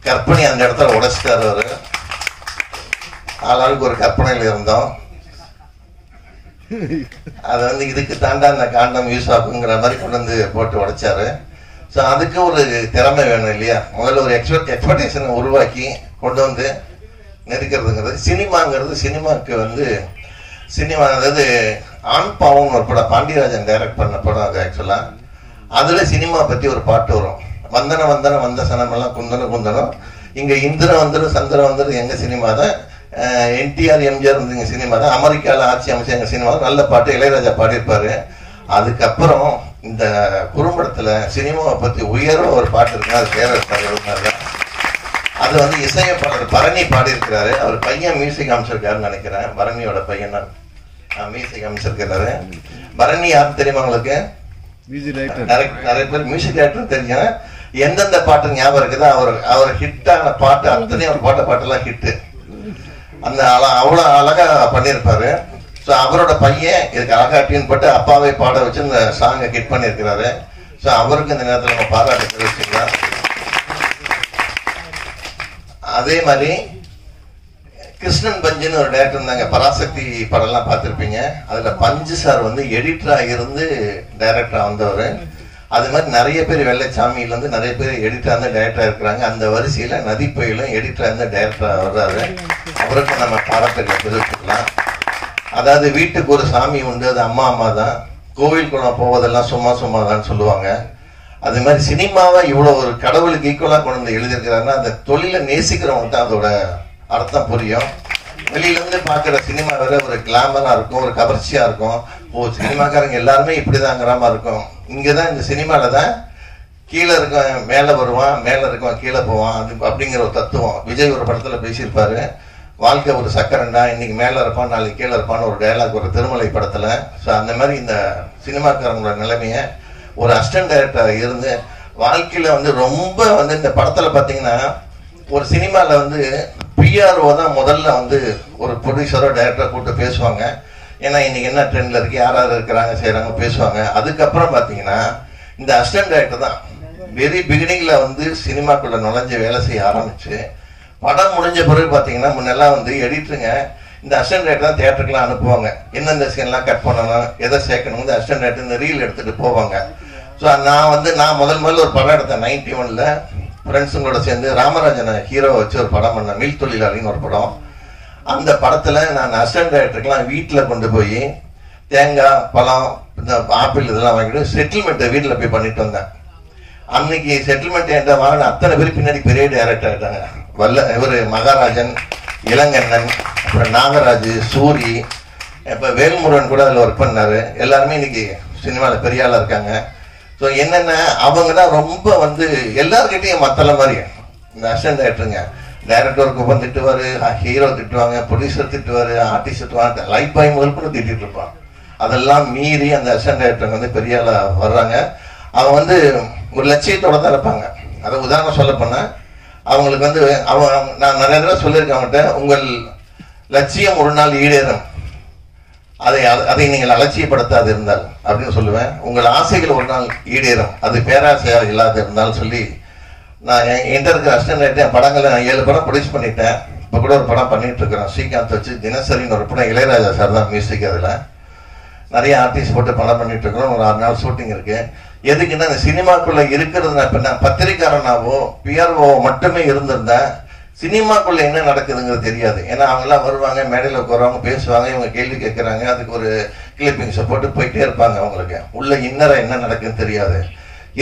Speaker 12: கற்பனை அந்த இடத்துல உடைச்சிட்டாரு அவரு. ஆளாளுக்கு ஒரு கற்பனையில இருந்தோம். அது வந்து இதுக்கு தாண்டா அந்த காண்டம் யூஸ் ஆகுங்கிற மாதிரி கொண்டு வந்து போட்டு உடைச்சாரு. ஸோ அதுக்கு ஒரு திறமை வேணும் இல்லையா? முதல்ல ஒரு எக்ஸ்பெக்டேஷனை உருவாக்கி கொண்டு வந்து நெருக்கிறதுங்கிறது. சினிமாக்கு வந்து சினிமா, அதாவது ஆண் பாவம் ஒரு படம் பாண்டியராஜன் டைரக்ட் பண்ண படம். அது ஆக்சுவலா அதுல சினிமா பத்தி ஒரு பாட்டு வரும். வந்தன வந்த சனம் எல்லாம் குந்தனம். இங்க இந்திர வந்துடும் சந்திர வந்துடும் எங்க சினிமா தான். NTR MGR வந்து எங்க சினிமா தான். அமெரிக்கால ஆட்சி அமைச்ச எங்க சினிமா தான். நல்ல பாட்டு இளையராஜா பாடியிருப்பாரு. அதுக்கப்புறம் இந்த குறும்படத்துல சினிமாவை பத்தி உயர்வா ஒரு பாட்டு இருக்கு. அது பேரரசு. அது வந்து இசையப்பாளர் பரணி பாடியிருக்கிறாரு. அவர் பையன் மியூசிக் அமைச்சிருக்காருன்னு நினைக்கிறேன். பரணியோட பையன் தான் மியூசிக் அமைச்சிருக்கிறாரு. பரணி யாருக்கு தெரியுமா உங்களுக்கு? நிறைய பேர் மியூசிக் டைரக்டர் தெரியும். எந்தெந்த பாட்டு ஞாபகம் இருக்குதோ அவர் ஹிட்டான பாட்டு அத்தனையும் அவர் பாட்டெல்லாம் ஹிட்டு. அந்த அவ்வளவு அழகா பண்ணியிருப்பாரு. ஸோ அவரோட பையன் இதுக்கு அழகா டியூன் போட்டு அப்பாவை பாட வச்சு இந்த சாங்கை ஹிட் பண்ணியிருக்கிறாரு. ஸோ அவருக்கு இந்த நேரத்தில் நம்ம பாராட்டு தெரிவிச்சுக்கலாம். அதே மாதிரி கிருஷ்ணன் பஞ்சுன்னு ஒரு டேரக்டர் இருந்தாங்க, பராசக்தி படம்லாம் பார்த்துருப்பீங்க. அதுல பஞ்சு சார் வந்து எடிட்டரா இருந்து டைரக்டரா வந்தவர். அது மாதிரி நிறைய பேர் வெள்ளைச்சாமியில இருந்து நிறைய பேர் எடிட்டரா இருந்து டைரக்டரா இருக்கிறாங்க. அந்த வரிசையில நதிப்பயிலும் எடிட்டரா இருந்து டைரக்டரா வர்றாரு. அவருக்கு நம்ம பாராட்டுகளை தெரிவித்துக்கலாம். அதாவது வீட்டுக்கு ஒரு சாமி உண்டு, அது அம்மா அம்மா தான். கோவில் குளம் போவதெல்லாம் சும்மா சும்மா தான் சொல்லுவாங்க. அது மாதிரி சினிமாவை இவ்வளவு ஒரு கடவுளுக்கு ஈக்குவலா கொண்டு வந்து எழுதியிருக்கிறாருன்னா அந்த தொழிலை நேசிக்கிறவங்க தான் அதோட அர்த்தம் புரியும். வெளியில இருந்து பாக்குற சினிமா வேற ஒரு கிளாமரா இருக்கும், ஒரு கவர்ச்சியா இருக்கும். ஓ, சினிமாக்காரங்க எல்லாருமே இப்படிதாங்கிற மாதிரி இருக்கும். இங்கதான் இந்த சினிமால தான் கீழே இருக்கவன் மேல வருவான், மேல இருக்கவன் கீழே போவான், அது அப்படிங்கிற ஒரு தத்துவம். விஜய் ஒரு படத்துல பேசியிருப்பாரு, வாழ்க்கை ஒரு சக்கரண்டா, இன்னைக்கு மேல இருப்பான் நாளைக்கு கீழே இருப்பான்னு ஒரு டயலாக் ஒரு திருமலை படத்துல. ஸோ அந்த மாதிரி இந்த சினிமாக்காரங்களோட நிலைமைய ஒரு அசிஸ்டன்ட் டைரக்டர் இருந்து வாழ்க்கையில வந்து ரொம்ப வந்து இந்த படத்துல பாத்தீங்கன்னா ஒரு சினிமால வந்து பிஆர்ஓ தான் முதல்ல வந்து ஒரு ப்ரொடியூசரோ டைரக்டரோ கூப்பிட்டு பேசுவாங்க. ஏன்னா இன்னைக்கு என்ன ட்ரெண்ட்ல இருக்கு, யார் யார் இருக்கிறாங்க செய்யறாங்க பேசுவாங்க. அதுக்கப்புறம் பாத்தீங்கன்னா இந்த அசிஸ்டன்ட் டைரக்டர் தான் வெரி பிகினிங்ல வந்து சினிமாக்குள்ள நுழைஞ்சு வேலை செய்ய ஆரம்பிச்சு படம் முடிஞ்ச பிறகு பாத்தீங்கன்னா முன்னெல்லாம் வந்து எடிட்டருங்க இந்த அசிஸ்டன்ட் டைரக்டர் தான் தியேட்டருக்குலாம் அனுப்புவாங்க. எந்தெந்த சீன்லாம் கட் பண்ணணும், எதை சேர்க்கணும், இந்த அசிஸ்டன்ட் டைரக்டர் இந்த ரீல் எடுத்துட்டு போவாங்க. ஸோ நான் முதல்ல ஒரு படம் எடுத்தேன் 91ல ஃப்ரெண்ட்ஸுங்களோட சேர்ந்து ராமராஜனை ஹீரோவை வச்சு ஒரு படம் பண்ணேன், மில் தொழிலாளின்னு ஒரு படம். அந்த படத்துல நான் அசிஸ்டன்ட் டைரக்டருக்குலாம் வீட்டில் கொண்டு போய் தேங்காய் பழம் இந்த ஆப்பிள் இதெல்லாம் வாங்கிட்டு செட்டில்மெண்ட்டை வீட்டில் போய் பண்ணிட்டு வந்தேன். அன்னைக்கு செட்டில்மெண்ட் என்கிட்ட வாங்கின அத்தனை பேர் பின்னாடி பெரிய டைரக்டர் ஆகிட்டாங்க. இவர் மகாராஜன், இளங்கண்ணன், அப்புறம் நாகராஜ், சூரி, இப்போ வேல்முருகன் கூட அதில் ஒர்க் பண்ணாரு. எல்லாருமே இன்னைக்கு சினிமாவில் பெரிய ஆளாக இருக்காங்க. ஸோ என்னென்ன அவங்க தான் ரொம்ப வந்து எல்லாருக்கிட்டையும் மத்தள மாதிரி இந்த அசிஸ்டன்ட் டைரக்டருங்க. டைரக்டருக்கு ஒப்பம் திட்டுவார், ஹீரோ திட்டுவாங்க, ப்ரொடியூசர் திட்டுவார், ஆர்டிஸ்ட் திட்டுவாங்க, லைஃப் பாய் முதல் கூட திட்டிட்டு இருப்பான். அதெல்லாம் மீறி அந்த அசிஸ்டன்ட் டைரக்டர் வந்து பெரிய ஆளாக வர்றாங்க. அவங்க வந்து ஒரு லட்சியத்தோட தான் இருப்பாங்க. அதை உதாரணம் சொல்ல போனா அவங்களுக்கு வந்து நான் நிறைய தடவை சொல்லியிருக்கேன் அவங்ககிட்ட, உங்கள் லட்சியம் ஒரு நாள் ஈடேறும், அதை நீங்கள் அலட்சியப்படுத்தாது இருந்தால் அப்படின்னு சொல்லுவேன். உங்கள் ஆசைகள் ஒரு நாள் ஈடேறும், அது பேராசையா இல்லாத இருந்தாலும் சொல்லி நான் என்கிட்ட இருக்கிற அசிஸ்டன்ட் டைரக்டர் படங்களை நான் 7 படம் ப்ரொடியூஸ் பண்ணிட்டேன். இப்போ கூட ஒரு படம் பண்ணிட்டு இருக்கிறேன், ஸ்ரீகாந்த் வச்சு தினசரின்னு ஒரு படம். இளையராஜா சார் தான் மியூசிக். அதில் நிறைய ஆர்டிஸ்ட் போட்டு படம் பண்ணிட்டு இருக்கிறோம். ஒரு 6 நாள் ஷூட்டிங் இருக்கு. எதுக்குன்னா இந்த சினிமாக்குள்ள இருக்கிறது இப்ப நான் பத்திரிக்காரனாவோ பிஆர்ஓ மட்டுமே இருந்திருந்தேன் சினிமாக்குள்ள என்ன நடக்குதுங்கிறது தெரியாது. ஏன்னா அவங்க எல்லாம் வருவாங்க, மேடையில் உட்காருவாங்க, பேசுவாங்க, இவங்க கேள்வி கேட்கறாங்க, அதுக்கு ஒரு கிளிப்பிங்ஸை போட்டு போயிட்டே இருப்பாங்க. அவங்களுக்கு உள்ள இன்னர என்ன நடக்குன்னு தெரியாது.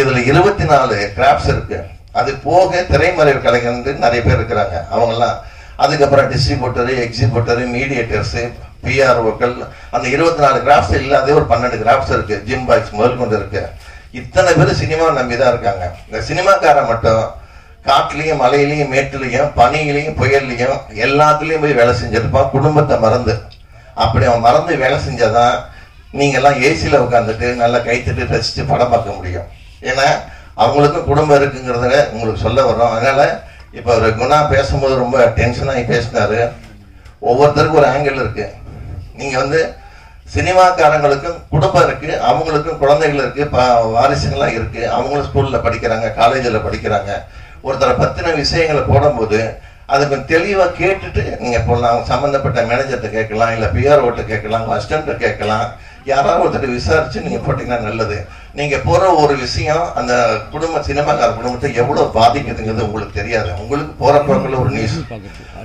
Speaker 12: இதுல 24 கிராஃப்ட்ஸ் இருக்கு. அது போக திரைமறைவு கலைஞர் நிறைய பேர் இருக்கிறாங்க. அவங்கெல்லாம் அதுக்கப்புறம் டிஸ்ட்ரிபியூட்டரு, எக்ஸிபியூட்டரு, மீடியேட்டர்ஸ், பிஆர்ஓக்கள், அந்த 24 கிராஃப்ட்ஸ் இல்லாத ஒரு 12 கிராஃப்ட்ஸ் இருக்கு. ஜிம் பாய்ஸ் முதல் கொண்டு இருக்கு. இத்தனை பேர் சினிமா நம்பிதான் இருக்காங்க. இந்த சினிமாக்காரன் மட்டும் காட்டுலயும் மலையிலையும் மேட்டுலையும் பனியிலையும் புயல்லையும் எல்லாத்துலயும் போய் வேலை செஞ்சிருப்பான், குடும்பத்தை மறந்து. அப்படி அவன் மறந்து வேலை செஞ்சாதான் நீங்க எல்லாம் ஏசியில உட்காந்துட்டு நல்லா கைத்தட்டு ரசிச்சு படம் பார்க்க முடியும். ஏன்னா அவங்களுக்கும் குடும்பம் இருக்குங்கிறத உங்களுக்கு சொல்ல வர்றோம். அதனால இப்ப ஒரு குணா பேசும்போது ரொம்ப டென்ஷனாகி பேசினாரு. ஒவ்வொருத்தருக்கும் ஒரு ஆங்கிள் இருக்கு. நீங்க வந்து சினிமாக்காரங்களுக்கும் குடும்பம் இருக்கு, அவங்களுக்கும் குழந்தைகள் இருக்கு, வாரிசுகள்லாம் இருக்கு, அவங்களும் ஸ்கூல்ல படிக்கிறாங்க, காலேஜில் படிக்கிறாங்க. ஒருத்தரை பத்தின விஷயங்களை போடும்போது அதை கொஞ்சம் தெளிவா கேட்டுட்டு நீங்க போடலாம். சம்பந்தப்பட்ட மேனேஜர்கிட்ட கேட்கலாம், இல்ல பிஆர்ஓட்ட கேட்கலாம், அசிஸ்டன்ட்ட கேட்கலாம், யாராவது ஒருத்தர் விசாரிச்சு நீங்க போட்டீங்கன்னா நல்லது. நீங்க போற ஒரு விஷயம் அந்த குடும்ப சினிமாக்கார குடும்பத்தை எவ்வளவு பாதிக்குதுங்கிறது உங்களுக்கு தெரியாது. உங்களுக்கு போற போக்குள்ள ஒரு நியூஸ்.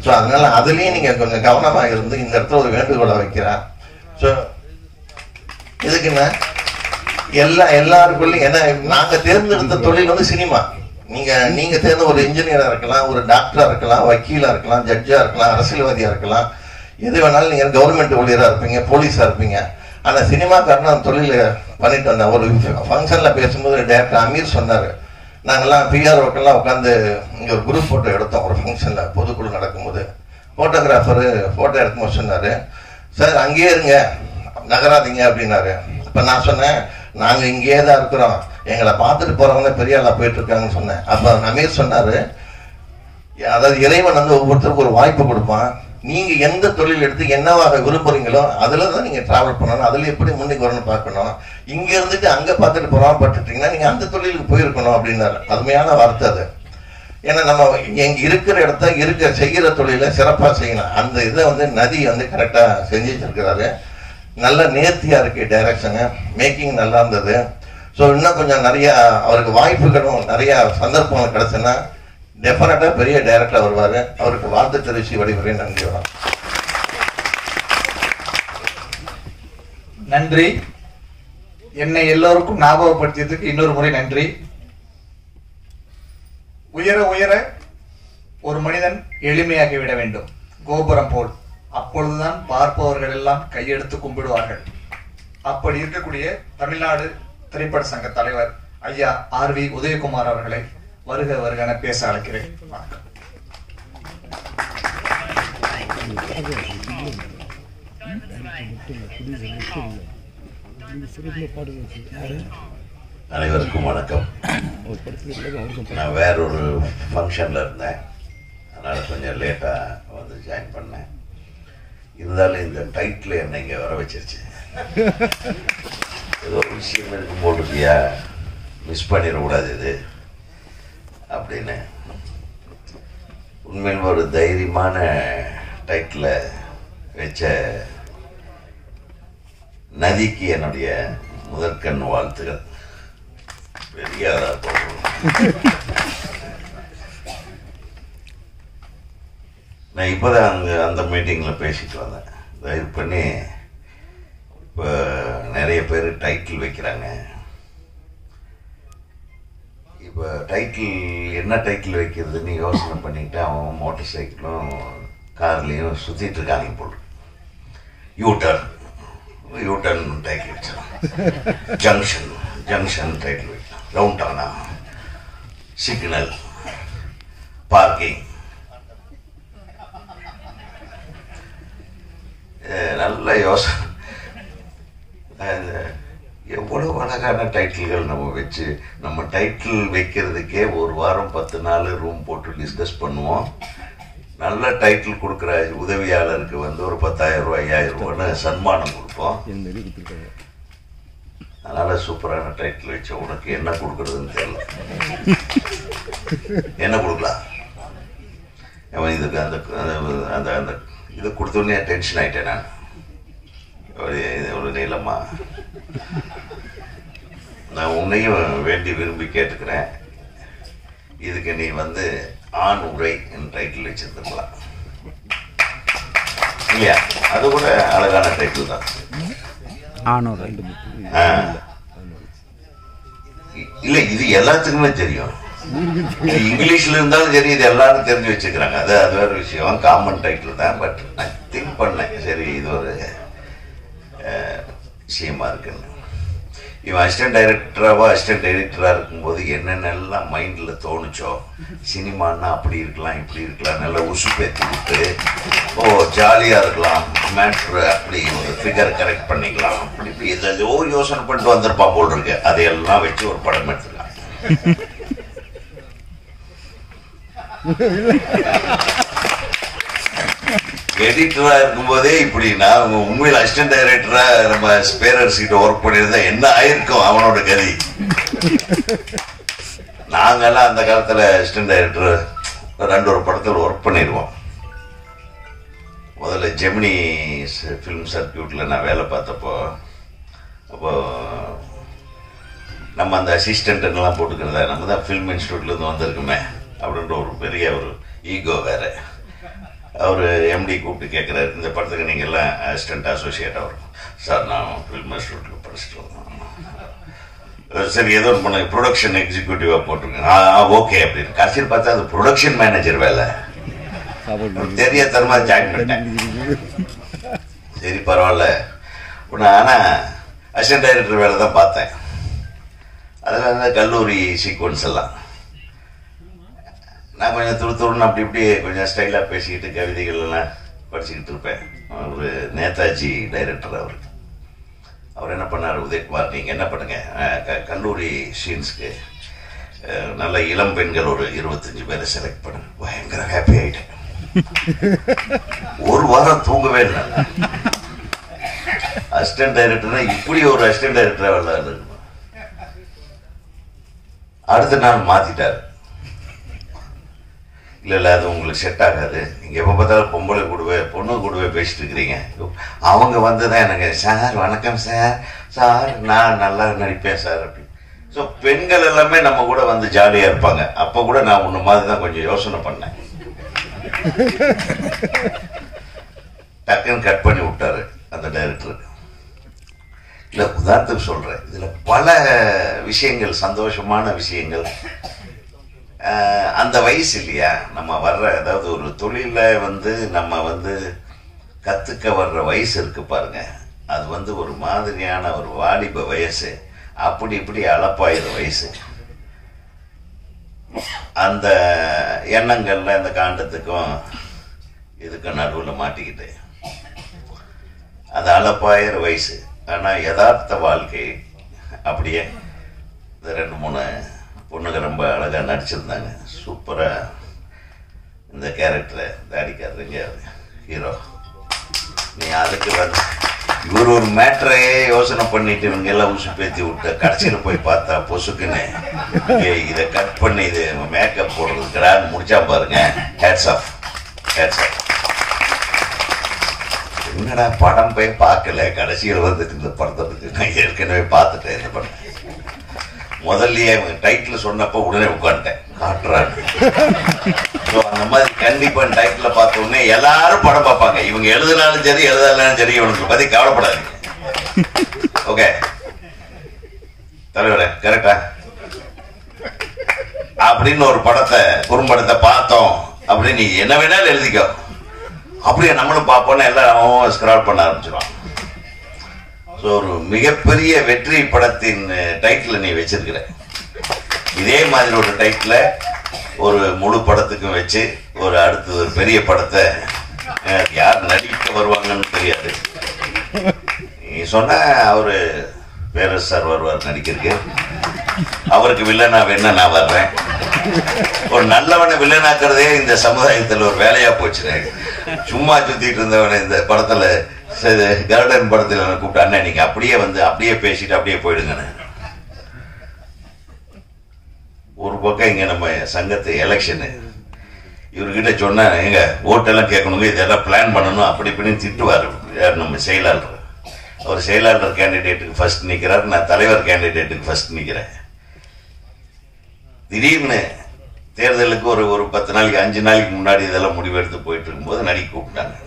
Speaker 12: ஸோ அதனால அதுலயும் நீங்க கொஞ்சம் கவனமா இருந்து இந்த இடத்துல ஒரு வேண்டுகோளை வைக்கிறேன். ஸோ இதுக்குன்னா எல்லாருக்குள்ளயும் ஏன்னா நாங்க தேர்ந்தெடுத்த தொழில் வந்து சினிமா. நீங்க தேர்ந்த ஒரு இன்ஜினியரா இருக்கலாம், ஒரு டாக்டரா இருக்கலாம், வக்கீலா இருக்கலாம், ஜட்ஜா இருக்கலாம், அரசியல்வாதியா இருக்கலாம், எது வேணாலும் நீங்க கவர்மெண்ட் ஊழியரா இருப்பீங்க, போலீஸா இருப்பீங்க. ஆனா சினிமாக்காரன் அந்த தொழில பண்ணிட்டு வந்தேன். ஒரு ஃபங்க்ஷன்ல பேசும்போது டைரக்டர் அமீர் சொன்னாரு, நாங்கெல்லாம் பிஆர்ஓக்கெல்லாம் உட்காந்து இங்க ஒரு குரூப் போட்டோ எடுத்தோம். ஒரு ஃபங்க்ஷன்ல பொதுக்குழு நடக்கும்போது போட்டோகிராஃபரு போட்டோ எடுக்கும்போது சொன்னாரு, சார் அங்கேயே இருங்க, நகராதீங்க அப்படின்னாரு. அப்ப நான் சொன்னேன், நாங்க இங்கேயே தான் இருக்கிறோம், எங்களை பார்த்துட்டு போறவங்க பெரிய ஆளா போயிட்டு இருக்காங்கன்னு சொன்னேன். அப்ப அமீர் சொன்னாரு, அதாவது இறைவன் வந்து ஒவ்வொருத்தருக்கும் ஒரு வாய்ப்பு கொடுப்பான். நீங்க எந்த தொழில் எடுத்து என்னவாக விரும்புறீங்களோ அதுலதான் நீங்க டிராவல் பண்ணணும், அதுல எப்படி முன்னுக்கு வரணும் பார்க்கணும். இங்க இருந்துட்டு அங்க பார்த்துட்டு போறோம் பட்டுட்டீங்கன்னா நீங்க அந்த தொழிலுக்கு போயிருக்கணும் அப்படின்னாரு. அருமையான வார்த்தை அது. ஏன்னா நம்ம இங்க இருக்கிற இடத்த செய்கிற தொழிலை சிறப்பாக செய்யணும். அந்த இதை வந்து நதி வந்து கரெக்டாக செஞ்சு வச்சிருக்கிறாரு. நல்ல நேர்த்தியா இருக்கு டைரக்ஷனு, மேக்கிங் நல்லா இருந்தது. ஸோ இன்னும் கொஞ்சம் நிறைய அவருக்கு வாய்ப்புகளும் நிறைய சந்தர்ப்பங்கள் கிடைச்சுன்னா டெஃபினட்டா பெரிய டைரக்டர் வருவாரு. அவருக்கு வாழ்த்து தெரிவித்து வழிமுறை நன்றி.
Speaker 1: நன்றி. என்னை எல்லோருக்கும் ஞாபகப்படுத்தியதுக்கு இன்னொரு முறை நன்றி. உயர உயர ஒரு மனிதன் எளிமையாகி விட வேண்டும், கோபுரம் போல். அப்பொழுதுதான் பார்ப்பவர்கள் எல்லாம் கையெடுத்து கும்பிடுவார்கள். அப்படி இருக்கக்கூடிய தமிழ்நாடு திரைப்பட சங்க தலைவர் ஐயா RV உதயகுமார் அவர்களை வருக வருகன பேச அழைக்கிறேன். வணக்கம்.
Speaker 13: அனைவருக்கும் வணக்கம். நான் வேறொரு ஃபங்க்ஷனில் இருந்தேன், அதனால் கொஞ்சம் லேட்டாக வந்து ஜாயின் பண்ணேன். இருந்தாலும் இந்த டைட்டில் என்னை இங்கே வர வச்சிருச்சு. ஏதோ ஒரு விஷயம் இருக்கும் போட்டுக்கியா, மிஸ் பண்ணிடக்கூடாது இது அப்படின்னு. உண்மையில் ஒரு தைரியமான டைட்டில் வச்ச நதிக்கு என்னுடைய முதற்கண் வாழ்த்துகள். பெரிய நான் இப்போதான் அந்த மீட்டிங்கில் பேசிட்டு வந்தேன். தயவு பண்ணி இப்போ நிறைய பேர் டைட்டில் வைக்கிறாங்க. இப்போ டைட்டில் என்ன டைட்டில் வைக்கிறதுன்னு யோசனை பண்ணிட்டு அவன் மோட்டர் சைக்கிளும் கார்லேயும் சுற்றிட்டு இருக்காங்க போல். யூட்டர்ன் டைட்டில் வச்சிடலாம், ஜங்ஷன் டைட்டில் வைக்கலாம், டவுன்டவுனா, சிக்னல், பார்க்கிங். நல்ல யோசனை. எவ்வளவு அழகான டைட்டில்கள் நம்ம வச்சு, நம்ம டைட்டில் வைக்கிறதுக்கே ஒரு வாரம் 10 நாள் ரூம் போட்டு டிஸ்கஸ் பண்ணுவோம். நல்ல டைட்டில் கொடுக்குற உதவியாளருக்கு வந்து ஒரு 10,000 ரூபாய் 5,000 ரூபான்னு சன்மானம் கொடுப்போம். அதனால சூப்பரான டைட்டில் வச்ச உனக்கு என்ன கொடுக்கறதுன்னு தெரியல. என்ன கொடுக்கலாம்? இதுக்கு அந்த இதை கொடுத்தோடனே டென்ஷன் ஆயிட்டேன் நான். ஒரு நீளமா நான் உன்னையும் வேண்டி விரும்பி கேட்டுக்கிறேன். இதுக்கு நீ வந்து ஆண் உரை டைட்டில் வச்சிருந்துக்கலாம் இல்லையா? அது கூட அழகான டைட்டில் தான். இல்ல, இது எல்லாத்துக்குமே தெரியும். இங்கிலீஷ்ல இருந்தாலும் சரி, இது எல்லாரும் தெரிஞ்சு வச்சுக்கிறாங்க. அது வேற விஷயம், காமன் டைட்டில் தான். பட் நான் திங்க் பண்ணேன், சரி இது ஒரு விஷயமா இருக்குன்னு. இவன் அசிஸ்டன்ட் டைரக்டராக இருக்கும்போது என்னென்னலாம் மைண்டில் தோணுச்சோ, சினிமான்னா அப்படி இருக்கலாம் இப்படி இருக்கலாம், நல்லா உசுப்பேற்றி விட்டு ஜாலியாக இருக்கலாம், மேட்ரு அப்படி ஒரு ஃபிகர் கரெக்ட் பண்ணிக்கலாம், அப்படி இப்படி ஏதோ யோசனை பண்ணிட்டு வந்திருப்பான் போல் இருக்கு. அதையெல்லாம் வச்சு ஒரு படம் எடுத்துக்கலாம். எடிட்டரா இருக்கும்போதே இப்படி நான் உண்மையில் அசிஸ்டன்ட் டைரக்டரா நம்ம ஸ்பேரர்ஸ் கிட்ட ஒர்க் பண்ணியிருந்தா என்ன ஆயிருக்கும் அவனோட கதி. நாங்கெல்லாம் அந்த காலத்துல அசிஸ்டன்ட் டைரக்டர் 2 படத்தில் ஒர்க் பண்ணிடுவோம். முதல்ல ஜெமினி ஃபிலிம் சர்க்கியூட்ல நான் வேலை பார்த்தப்போ, அப்போ நம்ம அந்த அசிஸ்டன்ட்லாம் போட்டுக்கிறதா, நம்ம தான் ஃபிலிம் இன்ஸ்டியூட்ல இருந்து வந்திருக்குமே அப்படின்ற ஒரு பெரிய ஒரு ஈகோ வேற. அவர் எம்டி கூப்பிட்டு கேட்குறாரு, இந்த படத்துக்கு நீங்கள் எல்லாம் அசிஸ்டன்ட் அசோசியேட்டாக வரும். சார் நான் ஃபில்ம் இன்ஸ்டியூட்டில் படிச்சுட்டு வந்தேன். சரி ஏதோ ஒன்று பண்ண ப்ரொடக்ஷன் எக்ஸிக்யூட்டிவாக போட்டிருக்கேன். ஓகே அப்படின்னு. கடைசியில் பார்த்தா அது ப்ரொடக்ஷன் மேனேஜர் வேலை. தெரியாதனமா ஜாயின் பண்ணிட்டேன். சரி பரவாயில்ல. ஆனால் அசிஸ்டன்ட் டைரக்டர் வேலை தான் பார்த்தேன். அதில் அந்த கல்லூரி சீக்வன்ஸ் எல்லாம் நான் கொஞ்சம் துருன்னு அப்படி இப்படி கொஞ்சம் ஸ்டைலாக பேசிக்கிட்டு கவிதைகள் எல்லாம் படிச்சுக்கிட்டு இருப்பேன். ஒரு நேதாஜி டைரக்டர் அவர் என்ன பண்ணார், உதயகுமார் நீங்கள் என்ன பண்ணுங்க, கல்லூரி சீன்ஸ்க்கு நல்ல இளம் பெண்கள் ஒரு 25 பேரை செலக்ட் பண்ண. பயங்கர ஹாப்பி ஆகிட்டேன். ஒரு வாரம் தூங்கவே இல்லை. அசிஸ்டன்ட் டைரக்டர்னா இப்படி ஒரு அசிஸ்டன்ட் டைரக்டராக விளையாடு. அடுத்த நாள் மாத்திட்டாரு. இல்லை அது உங்களுக்கு செட் ஆகாது, நீங்கள் எப்போ பார்த்தாலும் பொம்பளை கூடவே பொண்ணு கூடவே பேசிட்டு இருக்கிறீங்க. அவங்க வந்து தான் எனக்கு சார் வணக்கம் சார், சார் நான் நல்லா நடிப்பேன் சார் அப்படி. ஸோ பெண்கள் எல்லாமே நம்ம கூட வந்து ஜாலியாக இருப்பாங்க. அப்போ கூட நான் உன்ன மாதிரி தான் கொஞ்சம் யோசனை பண்ணேன். டக்குன்னு கட் பண்ணி விட்டாரு அந்த டைரக்டர். இல்லை உதாரணத்துக்கு சொல்கிறேன், இதில் பல விஷயங்கள் சந்தோஷமான விஷயங்கள். அந்த வயசு இல்லையா நம்ம வர்ற, அதாவது ஒரு தொழிலில் வந்து நம்ம வந்து கற்றுக்க வர்ற வயசு இருக்கு பாருங்க, அது வந்து ஒரு மாதிரியான ஒரு வாலிப வயசு, அப்படி இப்படி அளப்பாயிர வயசு. அந்த எண்ணங்கள்ல இந்த காண்டத்துக்கும் இதுக்கும் நடுவில் மாட்டிக்கிட்டு அது அளப்பாயிர வயசு. ஆனால் யதார்த்த வாழ்க்கை அப்படியே இந்த 2-3 பொண்ணுங்க ரொம்ப அழகாக நடிச்சிருந்தாங்க. சூப்பராக இந்த கேரக்டரை தாடிக்காரங்க ஹீரோ. நீ அதுக்கு வந்து இவர் ஒரு மேட்டரையே யோசனை பண்ணிட்டு இவங்க எல்லாம் உசு பேத்தி விட்ட கடைசியில் போய் பார்த்தா பொசுக்குன்னு இதை கட் பண்ணி இது மேக்கப் போடுறது கிராண்ட் முடிச்சா பாருங்க. Hats off, hats off. என்னடா படம் போய் பார்க்கல, கடைசியில் வந்துட்டு இந்த படத்துக்கு நான் ஏற்கனவே பார்த்துட்டேன். இந்த படம் முதல்லயே டைட்டில் சொன்னப்போ உடனே உட்காந்துட்டேன், காட்டுறாங்க. அந்த மாதிரி கண்டிப்பா டைட்டில் பார்த்த உடனே எல்லாரும் படம் பார்ப்பாங்க. இவங்க எழுதினாலும் சரி எழுதாலும் சரி இவனுக்கு பத்தி கவலைப்படாது. ஓகே தலைவரே கரெக்டா அப்படின்னு ஒரு படத்தை குறும்படத்தை பார்த்தோம் அப்படின்னு நீ என்ன வேணாலும் எழுதிக்கோ, அப்படியே நம்மளும் பார்ப்போம்னா எல்லாரும் ஸ்க்ரால் பண்ண ஆரம்பிச்சிடும். ஸோ ஒரு மிகப்பெரிய வெற்றி படத்தின் டைட்டில் நீ வச்சிருக்கிற. இதே மாதிரி ஒரு டைட்டில் ஒரு முழு படத்துக்கும் வச்சு ஒரு அடுத்து ஒரு பெரிய படத்தை யார் நடிக்க வருவாங்கன்னு தெரியாது. நீ சொன்ன அவரு பேரரசு சார் வருவார் நடிக்கிறதுக்கு, அவருக்கு வில்லனா வேணா நான் வர்றேன். ஒரு நல்லவனை வில்லனாக்குறதே இந்த சமுதாயத்தில் ஒரு வேலையா போச்சு. சும்மா சுத்திட்டு இருந்தவனை இந்த படத்துல கருடன் படத்தில் கூப்பிட்டு அண்ணன் நீங்க அப்படியே வந்து அப்படியே பேசிட்டு அப்படியே போயிடுங்க. ஒரு பக்கம் இங்க நம்ம சங்கத்து எலெக்ஷனு, இவர்கிட்ட சொன்னா எங்க ஓட்டெல்லாம் கேட்கணுங்க, இதெல்லாம் பிளான் பண்ணணும் அப்படி இப்படின்னு திட்டுவார் நம்ம செயலாளர். அவர் செயலாளர் கேண்டிடேட்டுக்கு ஃபர்ஸ்ட் நிற்கிறார், நான் தலைவர் கேண்டிடேட்டுக்கு ஃபர்ஸ்ட் நிற்கிறேன். திடீர்னு தேர்தலுக்கு ஒரு 10 நாளைக்கு 5 நாளைக்கு முன்னாடி இதெல்லாம் முடிவெடுத்து போயிட்டு இருக்கும்போது நடிக்க கூப்பிட்டாங்க.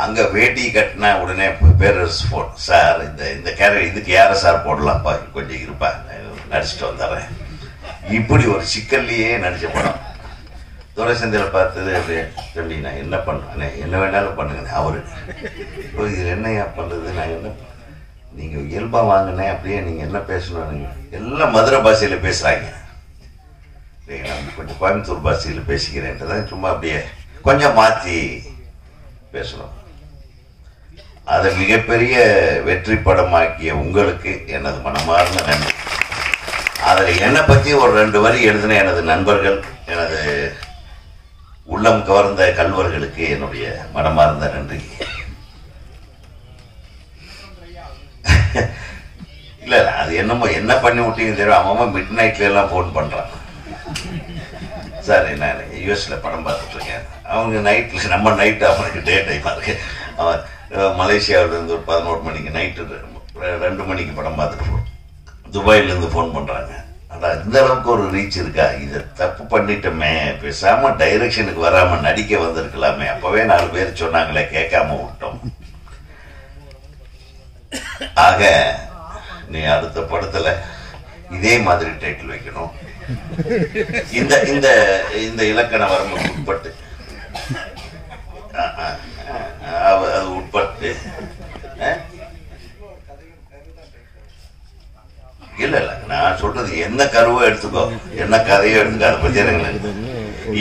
Speaker 13: அங்க வேட்டி கட்டினா உடனே பேரரசு போன், சார் இந்த கேரக்டர் இதுக்கு யார சார் போடலாம்ப்பா, கொஞ்சம் இருப்பா நடிச்சுட்டு வந்துடுறேன். இப்படி ஒரு சிக்கல்லையே நடிச்ச படம். துரைசந்தில பார்த்தது அப்படியே தம்பி நான் என்ன பண்ணுவேன், என்ன வேணாலும் பண்ணுங்க. அவரு இது என்னையா பண்றது, நான் என்ன நீங்க இயல்பா வாங்கினேன் அப்படியே நீங்க என்ன பேசணும், எல்லாம் மதுரை பாஷையில பேசுறாங்க. நான் கொஞ்சம் கோயம்புத்தூர் பாஷையில பேசிக்கிறேன், சும்மா அப்படியே கொஞ்சம் மாத்தி பேசணும். அதை மிகப்பெரிய வெற்றி படமாக்கிய உங்களுக்கு எனது மனமார்ந்த நன்றி. அதில் என்னை பற்றி ஒரு 2 வரி எழுதின எனது நண்பர்கள், எனது உள்ளம் கவர்ந்த கல்வர்களுக்கு என்னுடைய மனமார்ந்த நன்றி. இல்லை அது என்னமோ என்ன பண்ணி விட்டீங்க தெரியும், அவன் மிட் நைட்ல எல்லாம் ஃபோன் பண்ணுறான். சார் நான் யூஎஸ்ல படம் பார்த்துட்டு இருக்கேன், அவங்க நைட்டில் நம்ம நைட்டு அவனுக்கு டே டைமாக இருக்கு. அவன் மலேசியாவிலேருந்து ஒரு 11 மணிக்கு நைட்டு 2 மணிக்கு படம் பார்த்துட்டு துபாயிலேருந்து ஃபோன் பண்ணுறாங்க. ஆனால் இந்த அளவுக்கு ஒரு ரீச் இருக்கா, இதை தப்பு பண்ணிட்டோமே, பேசாமல் டைரக்ஷனுக்கு வராமல் நடிக்க வந்திருக்கலாமே, அப்போவே 4 பேர் சொன்னாங்களே கேட்காம விட்டோம். ஆக நீ அடுத்த படத்தில் இதே மாதிரி டைட்டில் வைக்கணும். இந்த இந்த இந்த இலக்கண வரம்புக்கு உட்பட்டு அது உட்பட்டு இல்ல நான் சொல்றது என்ன கருவோ எடுத்துக்கோ, என்ன கதையோ எடுத்துக்கோ, அதை பத்தி எனக்கு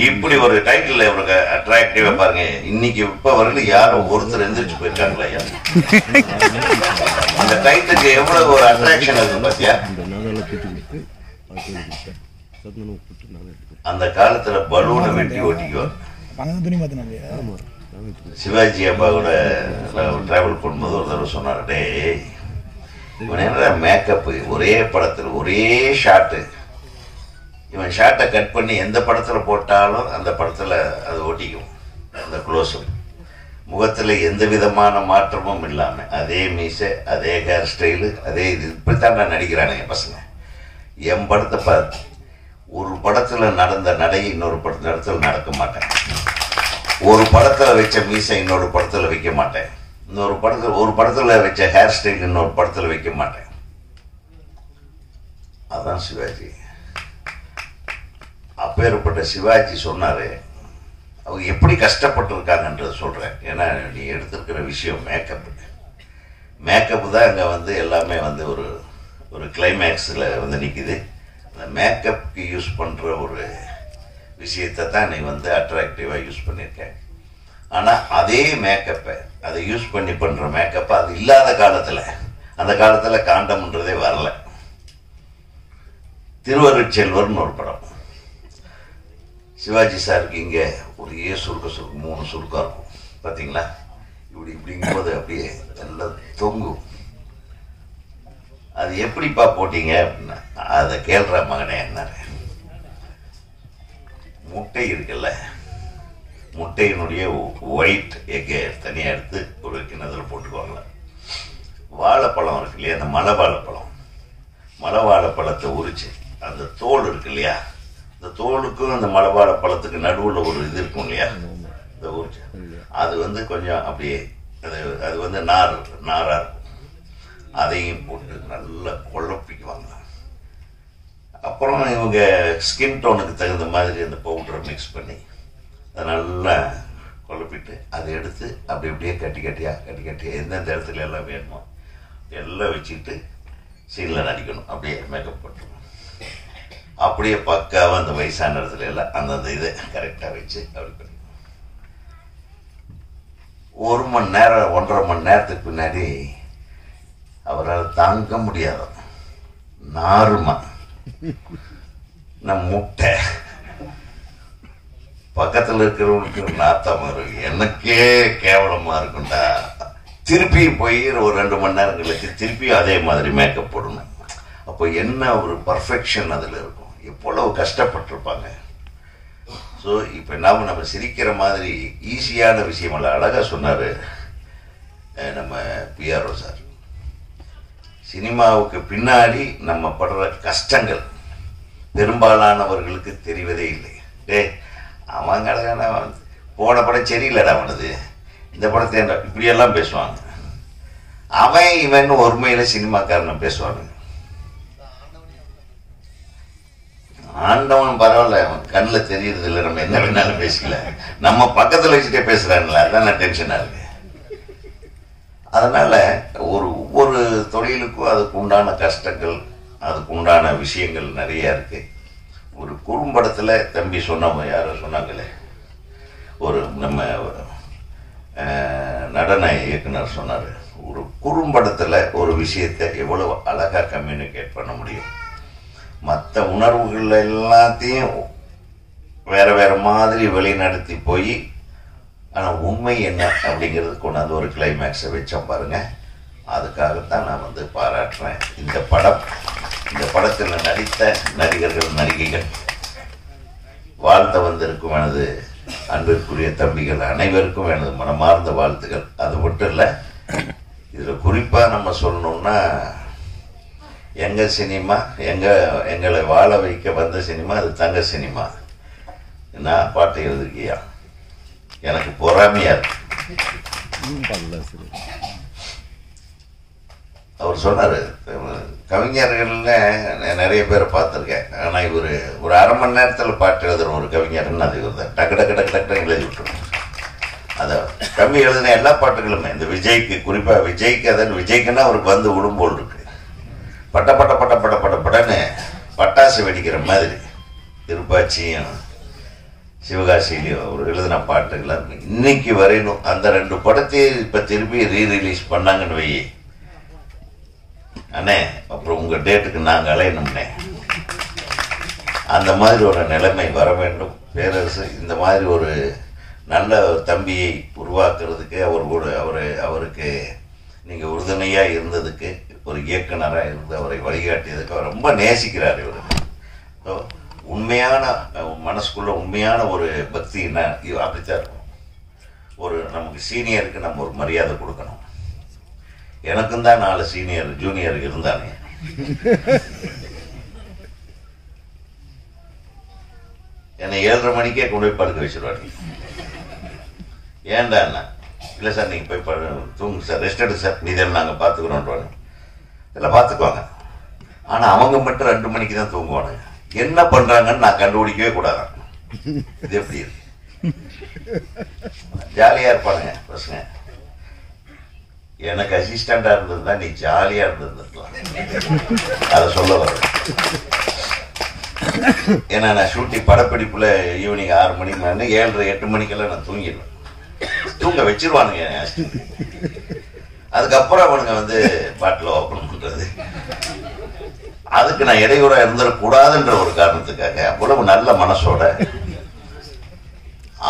Speaker 13: இப்படி ஒரு டைட்டில் இவருக்கு அட்ராக்டிவா பாருங்க. இன்னைக்கு இப்ப வரைக்கும் யாரும் ஒருத்தர் எந்திரிச்சு போயிருக்காங்களா? அந்த டைட்டிலுக்கு எவ்வளவு ஒரு அட்ராக்ஷன் இருக்கு பாத்தியா? அந்த காலத்துல பலூனை வெட்டி ஓட்டிக்குவார். சிவாஜி அப்பா கூட டிராவல் பண்ணும்போது ஒரு தடவை சொன்னார், டே இவன் என்ன மேக்கப் ஒரே படத்துல ஒரே ஷாட்டு இவன் ஷார்ட்டை கட் பண்ணி எந்த படத்தில் போட்டாலும் அந்த படத்தில் அது ஓட்டிக்கும். அந்த க்ளோஸும் முகத்தில் எந்த விதமான மாற்றமும் இல்லாமல் அதே மீசை, அதே ஹேர் ஸ்டைலு, அதே இது. இப்படித்தான் நான் நடிக்கிறானுங்க பசங்க. என் படத்தை பார்த்து ஒரு படத்தில் நடந்த நடை இன்னொரு இடத்துல நடக்க மாட்டேன். ஒரு படத்தில் வச்ச மீசை இன்னொரு படத்தில் வைக்க மாட்டேன். ஒரு படத்தில் வச்ச ஹேர் ஸ்டைல் இன்னொரு படத்தில் வைக்க மாட்டேன். அதான் சிவாஜி. அப்பேற்பட்ட சிவாஜி சொன்னாரு. அவங்க எப்படி கஷ்டப்பட்டுருக்காங்கன்றது சொல்றேன். ஏன்னா நீ எடுத்திருக்கிற விஷயம் மேக்கப் தான் அங்கே வந்து எல்லாமே வந்து ஒரு கிளைமேக்ஸில் வந்து நிற்குது. அந்த மேக்கப்புக்கு யூஸ் பண்ணுற ஒரு விஷயத்தை தான் நீ வந்து அட்ராக்டிவாக யூஸ் பண்ணியிருக்கேன். ஆனால் அதே மேக்கப்பை அதை யூஸ் பண்ணி பண்ணுற மேக்கப்பை அது இல்லாத காலத்தில், அந்த காலத்தில் காண்டம்ன்றதே வரல. திருவருட்செல்வர்னு ஒரு படம் சிவாஜி சாருக்கு இங்கே ஒரு சுருக்க 3 சுருக்கம் இருக்கும் பார்த்தீங்களா? இப்படிங்கும்போது அப்படியே எல்லாம் தொங்கும். அது எப்படிப்பா போட்டீங்க அப்படின்னா, அதை கேள்ற மகனே என்னாரு, முட்டை இருக்குல்ல, முட்டையினுடைய ஒயிட் எக்கை தனியாக எடுத்து ஒரு கிணத்துல போட்டுக்குவாங்கள. வாழைப்பழம் இருக்கு இல்லையா, அந்த மலை வாழைப்பழத்தை உரிச்சு அந்த தோல் இருக்கு இல்லையா, இந்த தோலுக்கும் அந்த மலை வாழைப்பழத்துக்கு நடுவில் ஒரு இது இருக்கும் இல்லையா, இந்த உரிச்சு அது வந்து கொஞ்சம் அப்படியே அது வந்து நாராக இருக்கும். அதையும் போட்டு நல்லா குழப்பிக்குவாங்க. அப்புறம் இவங்க ஸ்கின் டோனுக்கு தகுந்த மாதிரி அந்த பவுடரை மிக்ஸ் பண்ணி அதை நல்லா குழப்பிட்டு அதை எடுத்து அப்படி அப்படியே கட்டி எந்தெந்த இடத்துல எல்லாம் வேணுமோ எல்லாம் வச்சுட்டு சீனில் நடிக்கணும். அப்படியே மேக்கப் போட்டுருவோம். அப்படியே பக்காவாக அந்த வயசான இடத்துல எல்லாம் அந்தந்த இதை கரெக்டாக வச்சு அப்படி பண்ணி 1 மணி நேரம் 1.5 மணி நேரத்துக்கு பின்னாடி அவரால் தாங்க முடியாத நாருமா நம் முட்டை பக்கத்தில் இருக்கிறவங்களுக்கு நாத்தமா இருக்கு, எனக்கே கேவலமா இருக்கும்டா. திருப்பியும் போய் ஒரு 2 மணி நேரங்களுக்கு திருப்பியும் அதே மாதிரி மேக்கப் போடணும். அப்போ என்ன ஒரு பர்ஃபெக்ஷன் அதில் இருக்கும், எவ்வளவு கஷ்டப்பட்டிருப்பாங்க. ஸோ இப்போ நம்ம சிரிக்கிற மாதிரி ஈஸியான விஷயம் அல்ல. அழகாக சொன்னார் நம்ம பிஆர்ஓ சார். சினிமாவுக்கு பின்னாடி நம்ம படுற கஷ்டங்கள் பெரும்பாலானவர்களுக்கு தெரிவதே இல்லை. அவங்க அழகான போன படம் சரியில்லடா அவனது, இந்த படத்தை இப்படியெல்லாம் பேசுவாங்க. அவன் இவன் ஒருமையில சினிமாக்காரனை பேசுவாங்க. ஆண்டவன் பரவாயில்ல, அவன் கண்ணில் தெரியறது இல்லை, நம்ம என்ன வேணாலும் பேசிக்கல, நம்ம பக்கத்தில் வச்சுட்டே பேசுறாங்கல்ல, அதான் நான் டென்ஷனா இருக்கு. அதனால ஒவ்வொரு தொழிலுக்கும் அதுக்கு உண்டான கஷ்டங்கள், அதுக்கு உண்டான விஷயங்கள் நிறைய இருக்கு. ஒரு குறும்படத்துல தம்பி சொன்னவங்க யாரோ சொன்னாங்களே, ஒரு நம்ம நடன இயக்குனர் சொன்னார், ஒரு குறும்படத்துல ஒரு விஷயத்தை எவ்வளவு அழகா கம்யூனிகேட் பண்ண முடியும். மற்ற உணர்வுகள் எல்லாத்தையும் வேற வேற மாதிரி வெளிநடத்தி போய் ஆனால் உண்மை என்ன அப்படிங்கிறது கொண்டாந்து ஒரு கிளைமேக்ஸை வச்சோம் பாருங்க. அதுக்காகத்தான் நான் வந்து பாராட்டுறேன் இந்த படம். இந்த படத்தில் நடித்த நடிகர்கள் நடிகைகள், வாழ்த்த வந்திருக்கும் எனது அன்பிற்குரிய தம்பிகள் அனைவருக்கும் எனது மனமார்ந்த வாழ்த்துக்கள். அது மட்டும் இல்லை, இதில் குறிப்பாக நம்ம சொல்லணும்னா எங்கள் சினிமா, எங்களை வாழ வைக்க வந்த சினிமா அது தங்க சினிமா. நான் பாட்டு எழுதிருக்கியா, எனக்கு பொறாமையா இருக்கு. அவர் சொன்னாரு, கவிஞர்கள்ல நிறைய பேரை பார்த்துருக்கேன், ஆனா இவர் ஒரு 1/2 மணி நேரத்தில் பாட்டு எழுதுற ஒரு கவிஞர்னு அது இவர் தான். டக்கு டக்கு டக்கு டக்கு எழுதி விட்டுருவோம். அதை கவி எழுதின எல்லா பாட்டுகளுமே இந்த விஜய்க்கு, குறிப்பா விஜய்க்கு, அதாவது விஜய்க்குன்னா அவருக்கு வந்து உடும்போல் இருக்கு. பட்ட பட்ட பட்ட பட்ட பட்ட படன்னு பட்டாசு வெடிக்கிற மாதிரி திருப்பாச்சியும் சிவகாசியிலையும் அவர் எழுதின பாட்டுகள்லாம் இன்னைக்கு வரையிலும். அந்த 2 படத்தையும் இப்ப திருப்பி ரீரிலீஸ் பண்ணாங்கன்னு வை அண்ணே, அப்புறம் உங்க டேட்டுக்கு நாங்க அலையணும்னே. அந்த மாதிரி ஒரு நிலைமை வர வேண்டும். பேரரசு இந்த மாதிரி ஒரு நல்ல தம்பியை உருவாக்குறதுக்கு அவருக்கு நீங்க உறுதுணையா இருந்ததுக்கு, ஒரு இயக்குனராக இருந்து அவரை வழிகாட்டியதுக்கு அவர் ரொம்ப நேசிக்கிறார். இவர் உண்மையான மனசுக்குள்ள உண்மையான ஒரு பக்தின்னா அப்படித்தான் இருக்கும். ஒரு நமக்கு சீனியருக்கு நம்ம ஒரு மரியாதை கொடுக்கணும். எனக்கும் தான் 4 சீனியர் ஜூனியர் இருந்தானே. என்னை 7:30 மணிக்கே கொண்டு போய் படுக்க வச்சிருவாங்க. ஏன்டா என்ன? இல்லை சார் நீங்கள் போய் தூங்கு சார், ரெஸ்ட் எடு சார், இதெல்லாம் நாங்கள் பார்த்துக்குறோன்றாங்க. இல்லை பார்த்துக்குவாங்க. ஆனால் அவங்க மட்டும் 2 மணிக்கு தான் தூங்குவானுங்க. என்ன பண்ணுறாங்கன்னு நான் கண்டுபிடிக்கவே கூடாதான். இது எப்படி இருக்கு? ஜாலியாக இருப்பானுங்க பசங்க. எனக்கு அசிஸ்டண்டாக இருந்திருந்தா நீ ஜாலியாக இருந்திருந்துருக்கலாம். அதை சொல்ல வர. ஏன்னா நான் ஷூட்டிங் படப்பிடிப்புல ஈவினிங் 6 மணிக்கு மேலே 7:30 8 மணிக்கெல்லாம் நான் தூங்கிடுவேன். தூங்க வச்சிருவானுங்க. அதுக்கப்புறம் அவனுங்க வந்து பாட்டில் ஓப்பன் பண்றது. அதுக்கு நான் இடையூறா இருந்துடக்கூடாதுன்ற ஒரு காரணத்துக்காக அவ்வளவு நல்ல மனசோட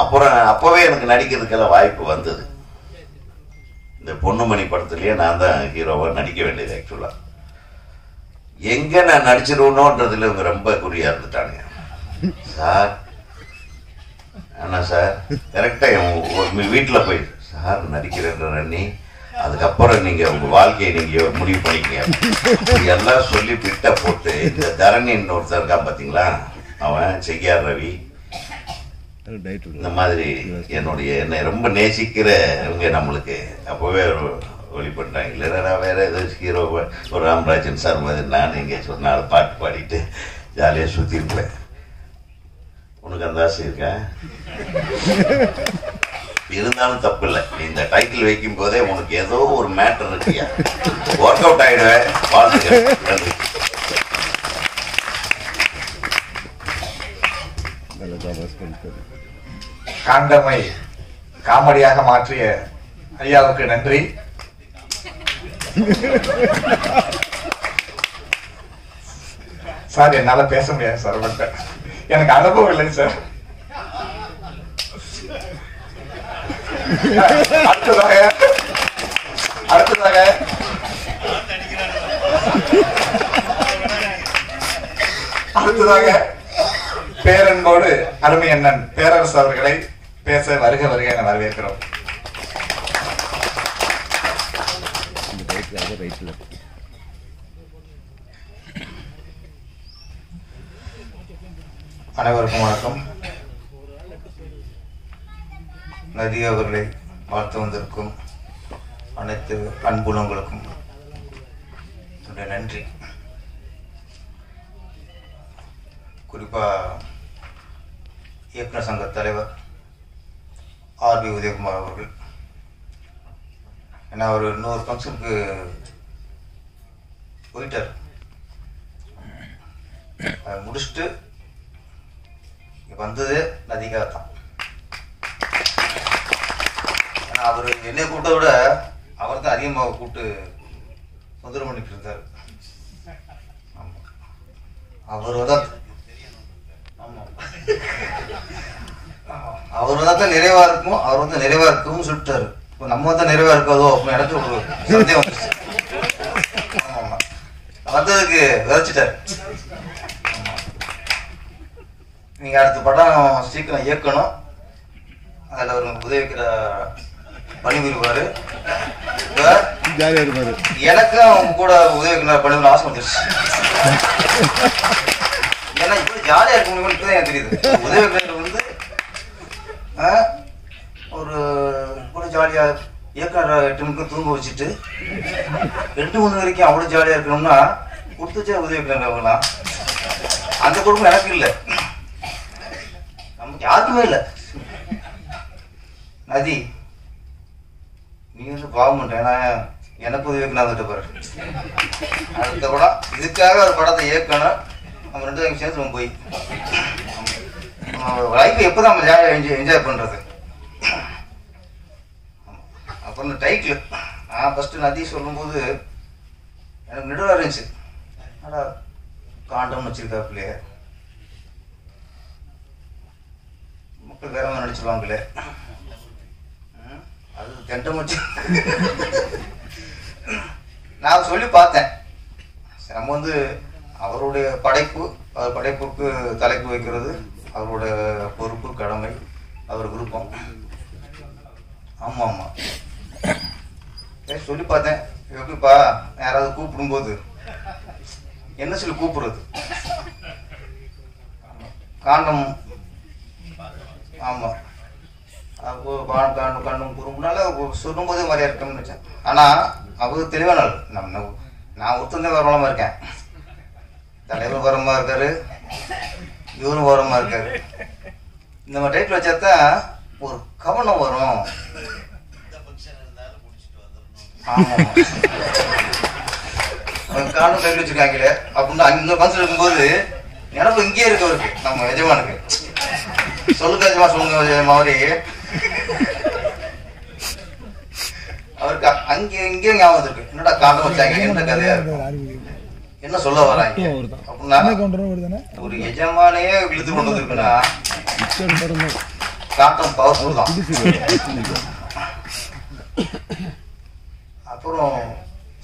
Speaker 13: அப்புறம் அப்பவே எனக்கு நடிக்கிறதுக்கெல்லாம் வாய்ப்பு வந்தது. இந்த பொண்ணுமணி படத்துலயே நான் தான் ஹீரோவா நடிக்க வேண்டியது. ஆக்சுவலா எங்க நான் நடிச்சிருவணும்ன்றதுல இவங்க ரொம்ப குறியா இருந்துட்டானுங்க. சார் ஆனா சார் கரெக்டா வீட்டுல போய் சார் நடிக்கிறேன்ற அண்ணி, அதுக்கப்புறம் நீங்க உங்க வாழ்க்கையை நீங்க முடிவு பண்ணிக்கங்க எல்லாம் சொல்லி பிட்ட போட்டு இந்த தரணின்னு ஒருத்தர் இருக்கான் பாத்தீங்களா, அவன் செய்யார் ரவி, இந்த மாதிரி என்னை ரொம்ப நேசிக்கிற இவங்க நம்மளுக்கு அப்பவே ஒளி பண்ணிட்டாங்க. இல்லைன்னா வேற ஏதாச்சும் ஹீரோ ஒரு ராமராஜன் சார் மாதிரி நான் எங்கேயாச்சும் ஒரு 4 பாட்டு பாடிட்டு ஜாலியாக சுற்றி இருப்பேன். உனக்கு அந்த ஆசை இருக்கா? இருந்தாலும் தப்பு இல்லை. இந்த டைட்டில் வைக்கும் போதே உனக்கு ஏதோ ஒரு மேட்டர் இருக்கியா, ஒர்க் அவுட் ஆயிடுவேன். வாழ்த்துக்கள். நன்றி.
Speaker 1: காண்டமை காமெடியாக மாற்றிய ஐயாவுக்கு நன்றி. சார் என்னால பேச முடியாது சார், பட் எனக்கு அனுபவம் இல்லைங்க சார். அடுத்ததாக பேரன்போடு அருமை அண்ணன் பேரரசு அவர்களை பேச வருக வருக என வரவேற்கிறோம்.
Speaker 14: அனைவருக்கும் வணக்கம். நதி அவர்களை வாழ்த்து வந்திருக்கும் அனைத்து அன்புலங்களுக்கும் என்னுடைய நன்றி. குறிப்பா இயக்குனர் சங்க தலைவர் ஆர்பி உதயகுமார் அவர்கள், ஏன்னா அவர் இன்னொரு ஃபங்க்ஷனுக்கு போயிட்டார். முடிச்சுட்டு வந்தது நதிக்காக தான். ஏன்னா அவர் என்னை கூப்பிட்ட விட அவர் தான் அதிகமாக கூப்பிட்டு தொந்தரவு பண்ணிட்டு இருந்தார். அவர் தான் அவர் தான் நிறைவா இருக்கும், அவர் வந்து நிறைவா இருக்கும்னு சொல்லிட்டாரு. இப்போ நம்ம வந்து நிறைவா இருக்காதோ அப்படின்னு எனக்கு ஒரு சந்தேகம் வந்துருச்சு. வந்ததுக்கு விதைச்சிட்டாரு. நீங்க அடுத்த படம் சீக்கிரம் இயக்கணும், அதில் ஒரு உதவிக்கிற பணிபுரிவாரு. எனக்கும் அவங்க கூட உதவிக்கிற பணிபுரி ஆசை வந்துருச்சு. ஏன்னா இப்படி ஜாலியா இருக்க முடியும்னு இப்பதான் எனக்கு தெரியுது. உதவிக்கிற வந்து ஒரு கூட ஜாலியா இயக்குனர் 8 மணிக்கு தூங்க வச்சுட்டு 2 மணி வரைக்கும் அவ்வளவு ஜாலியா இருக்கணும்னா கொடுத்து வச்சா உதவிக்கிறவங்களாம். அந்த குடும்பம் எனக்கு இல்லை, நமக்கு யாருக்குமே இல்லை. நதி நீ வந்து பாவம் பண்ற, ஏன்னா எனக்கு உதவிக்கு நான் வந்துட்டு பாரு. அடுத்த படம் இதுக்காக ஒரு படத்தை இயக்கணும், நம்ம 2 பேரும் சேர்ந்து நம்ம போய் லைஃப் எப்போ நம்ம ஜாலியாக என்ஜாய் பண்ணுறது. அப்புறம் இந்த டைட்டில் நான் ஃபஸ்ட்டு நதி சொல்லும்போது எனக்கு நெடுவாக இருந்துச்சு. ஆனால் காண்டம்னு வச்சுருக்காப்புலையே மக்கள் வேற மாதிரி நடிச்சிருவாங்களே, அது தெண்டம் வச்சு நான் சொல்லி பார்த்தேன். நம்ம வந்து அவருடைய அவர் படைப்புக்கு தலைப்பு வைக்கிறது அவரோட பொறுப்பு, கடமை, அவர் விருப்பம். ஆமாம் ஆமாம் சொல்லி பார்த்தேன். எப்படிப்பா யாராவது கூப்பிடும்போது என்ன சொல்லி கூப்பிடுறது? காண்டம். ஆமாம் அப்போ காண்டம் காண்டம் குறும்புனால சொல்லும் போதே மாதிரியா இருக்கணும்னு வச்சேன். ஆனால் அவர் தெளிவான நான் ஒருத்தந்தே வரமா இருக்கேன். தலைவர் வரமா இருக்காரு, இவரும் வரமா இருக்காரு. இந்த மாதிரி டைட்டில் வச்சாதான் ஒரு கவனம் வரும். ஆமாம் காணும் கையில் வச்சிருக்காங்களே அப்படின்னு அங்க பங்கு இருக்கும்போது நினப்பு இங்கேயே இருக்கவருக்கு, நம்ம எஜமானுக்கு சொல்லுங்க எஜமா சொல்லுங்க மாதிரி அவருக்கு அங்கே இங்கே ஞாபகம் இருக்கு. என்னடா காண்டம் வச்சாங்க, என்ன கதையா இருக்கு, என்ன சொல்ல வராங்க அப்படின்னா ஒரு எஜமானையே இழுத்து கொண்டு வந்திருக்குன்னா காட்டம் பவர்ஃபுல் தான். அப்புறம்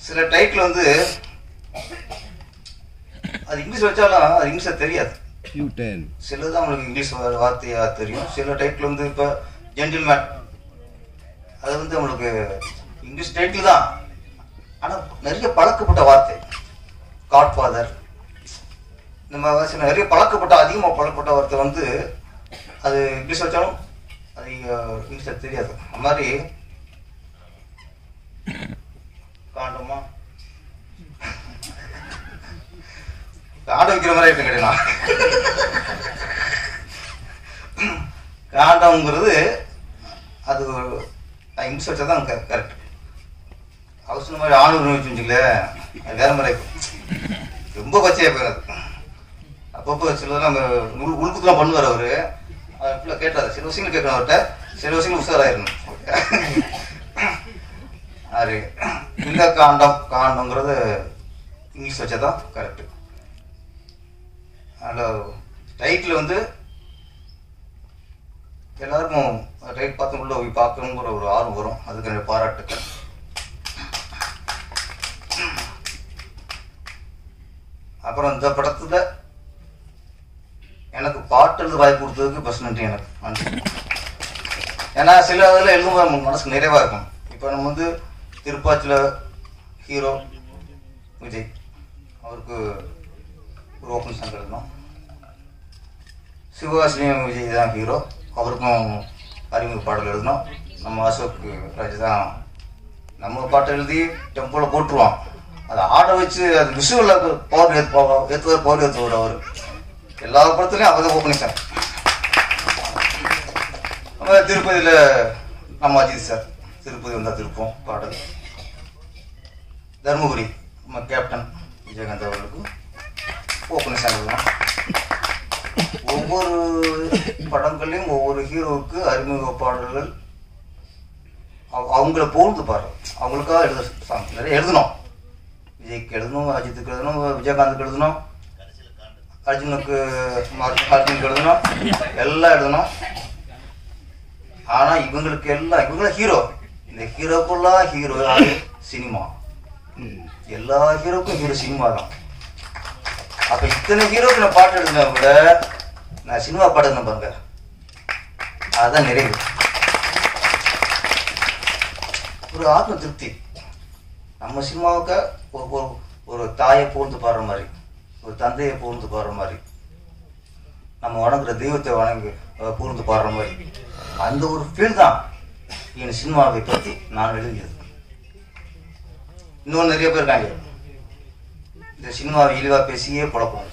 Speaker 14: சில டைட்டில் வந்து அது இங்கிலீஷ் வச்சாலும் அது இங்கிலீஷா தெரியாது. சிலதான் நம்மளுக்கு இங்கிலீஷ் வார்த்தையா தெரியும். சில டைட்டில் வந்து இப்போ ஜென்டில்மேன் அது வந்து நம்மளுக்கு இங்கிலீஷ் டைட்டில் தான், ஆனால் நிறைய பழக்கப்பட்ட வார்த்தை. காட்ஃபாதர் இந்த மாதிரி சில நிறைய பழக்கப்பட்ட அதிகமாக பழக்கப்பட்ட வார்த்தை வந்து அது இங்கிலீஷ் வச்சாலும் அது இங்கிலீஷ் தெரியாது. அந்த மாதிரி காண்டமா காண்டம் வைக்கிற மாதிரி ஆயிட்டு கிடையாது. காண்டம்ங்கிறது அது இங்கிலீஷ் வச்சாதான் கரெக்ட். அவசரம் மாதிரி ஆணு வச்சுங்களே வேற மாதிரி ரொம்ப பச்சையா போயிடாது. அப்பப்போ சிலதெல்லாம் நம்ம உள்குத்துலாம் பண்ணுவார் அவரு. அது கேட்டாரு சில விஷயங்கள் கேட்கணும் அவர்கிட்ட, சில விஷயங்கள் உஷாராயிருக்கணும். அது இந்த காண்டம்ங்கிறது இங்கிலீஷ் வச்சாதான் கரெக்டு. அதில் டைட்டில் வந்து எல்லாருக்கும் டைட் பார்த்து உள்ள போய் பார்க்கணுங்கிற ஒரு ஆர்வம் வரும். அதுக்கு என்னுடைய பாராட்டுக்கள். அப்புறம் இந்த படத்துல எனக்கு பாட்டு எழுத வாய்ப்பு கொடுத்ததுக்கு பஸ் நன்றி. எனக்கு நன்றி. ஏன்னா சில இதில் எழுதும் மனசுக்கு நிறைவா இருக்கும். இப்போ நம்ம வந்து திருப்பாச்சியில் ஹீரோ விஜய், அவருக்கு ஒரு ஓப்பன் சாங் எழுதணும். சிவகாசினியம் விஜய் தான் ஹீரோ, அவருக்கும் அறிமுக பாடல் எழுதணும். நம்ம அசோக் ராஜ் தான் நம்ம பாட்டை எழுதி டெம்போவில் போட்டுருவோம். அதை ஆட வச்சு அது விஷுவலில் பவர் ஏற்றுவார், பவர் ஏற்றுவார். அவர் எல்லா படத்துலையும் அவர் தான் ஓப்பனிங் சார். நம்ம திருப்பதியில் நம்ம அஜித் சார் திருப்பதி வந்தால் திருப்போம் பாடல். தருமபுரி நம்ம கேப்டன் விஜயகாந்த் அவர்களுக்கும் ஓப்பனிங் சாங் எழுதணும். ஒவ்வொரு படங்கள்லையும் ஒவ்வொரு ஹீரோவுக்கு அறிமுக பாடல்கள் அவங்கள போர்ந்து பாடுறோம். அவங்களுக்காக எழுத சாங் நிறைய எழுதணும். விஜய்க்கு எழுதணும், அஜித்துக்கு எழுதணும், விஜயகாந்துக்கு எழுதணும், அர்ஜுனுக்கு எழுதணும், எல்லாம் எழுதணும். ஆனா இவங்களுக்கு எல்லாம் இவங்கள ஹீரோ. இந்த ஹீரோக்குள்ளா ஹீரோ சினிமா. எல்லா ஹீரோக்கும் ஹீரோ சினிமா தான். அப்ப இத்தனை ஹீரோக்கு நான் பாட்டு எழுதினா கூட நான் சினிமா பாட்டு எழுதின பாருங்க, அதுதான் நிறைவு. ஒரு ஆத்ம திருப்தி. நம்ம சினிமாவுக்கு ஒரு தாயை போர்ந்து பாடுற மாதிரி, ஒரு தந்தையை போர்ந்து பாடுற மாதிரி, நம்ம வணங்குற தெய்வத்தை வணங்கி பூர்ந்து பாடுற மாதிரி அந்த ஒரு ஃபீல் தான் என் சினிமாவை பற்றி நான் எழுதியது. இன்னொன்று நிறைய பேர் இருக்காங்க இந்த சினிமாவை இழிவாக பேசியே பழக்கம்.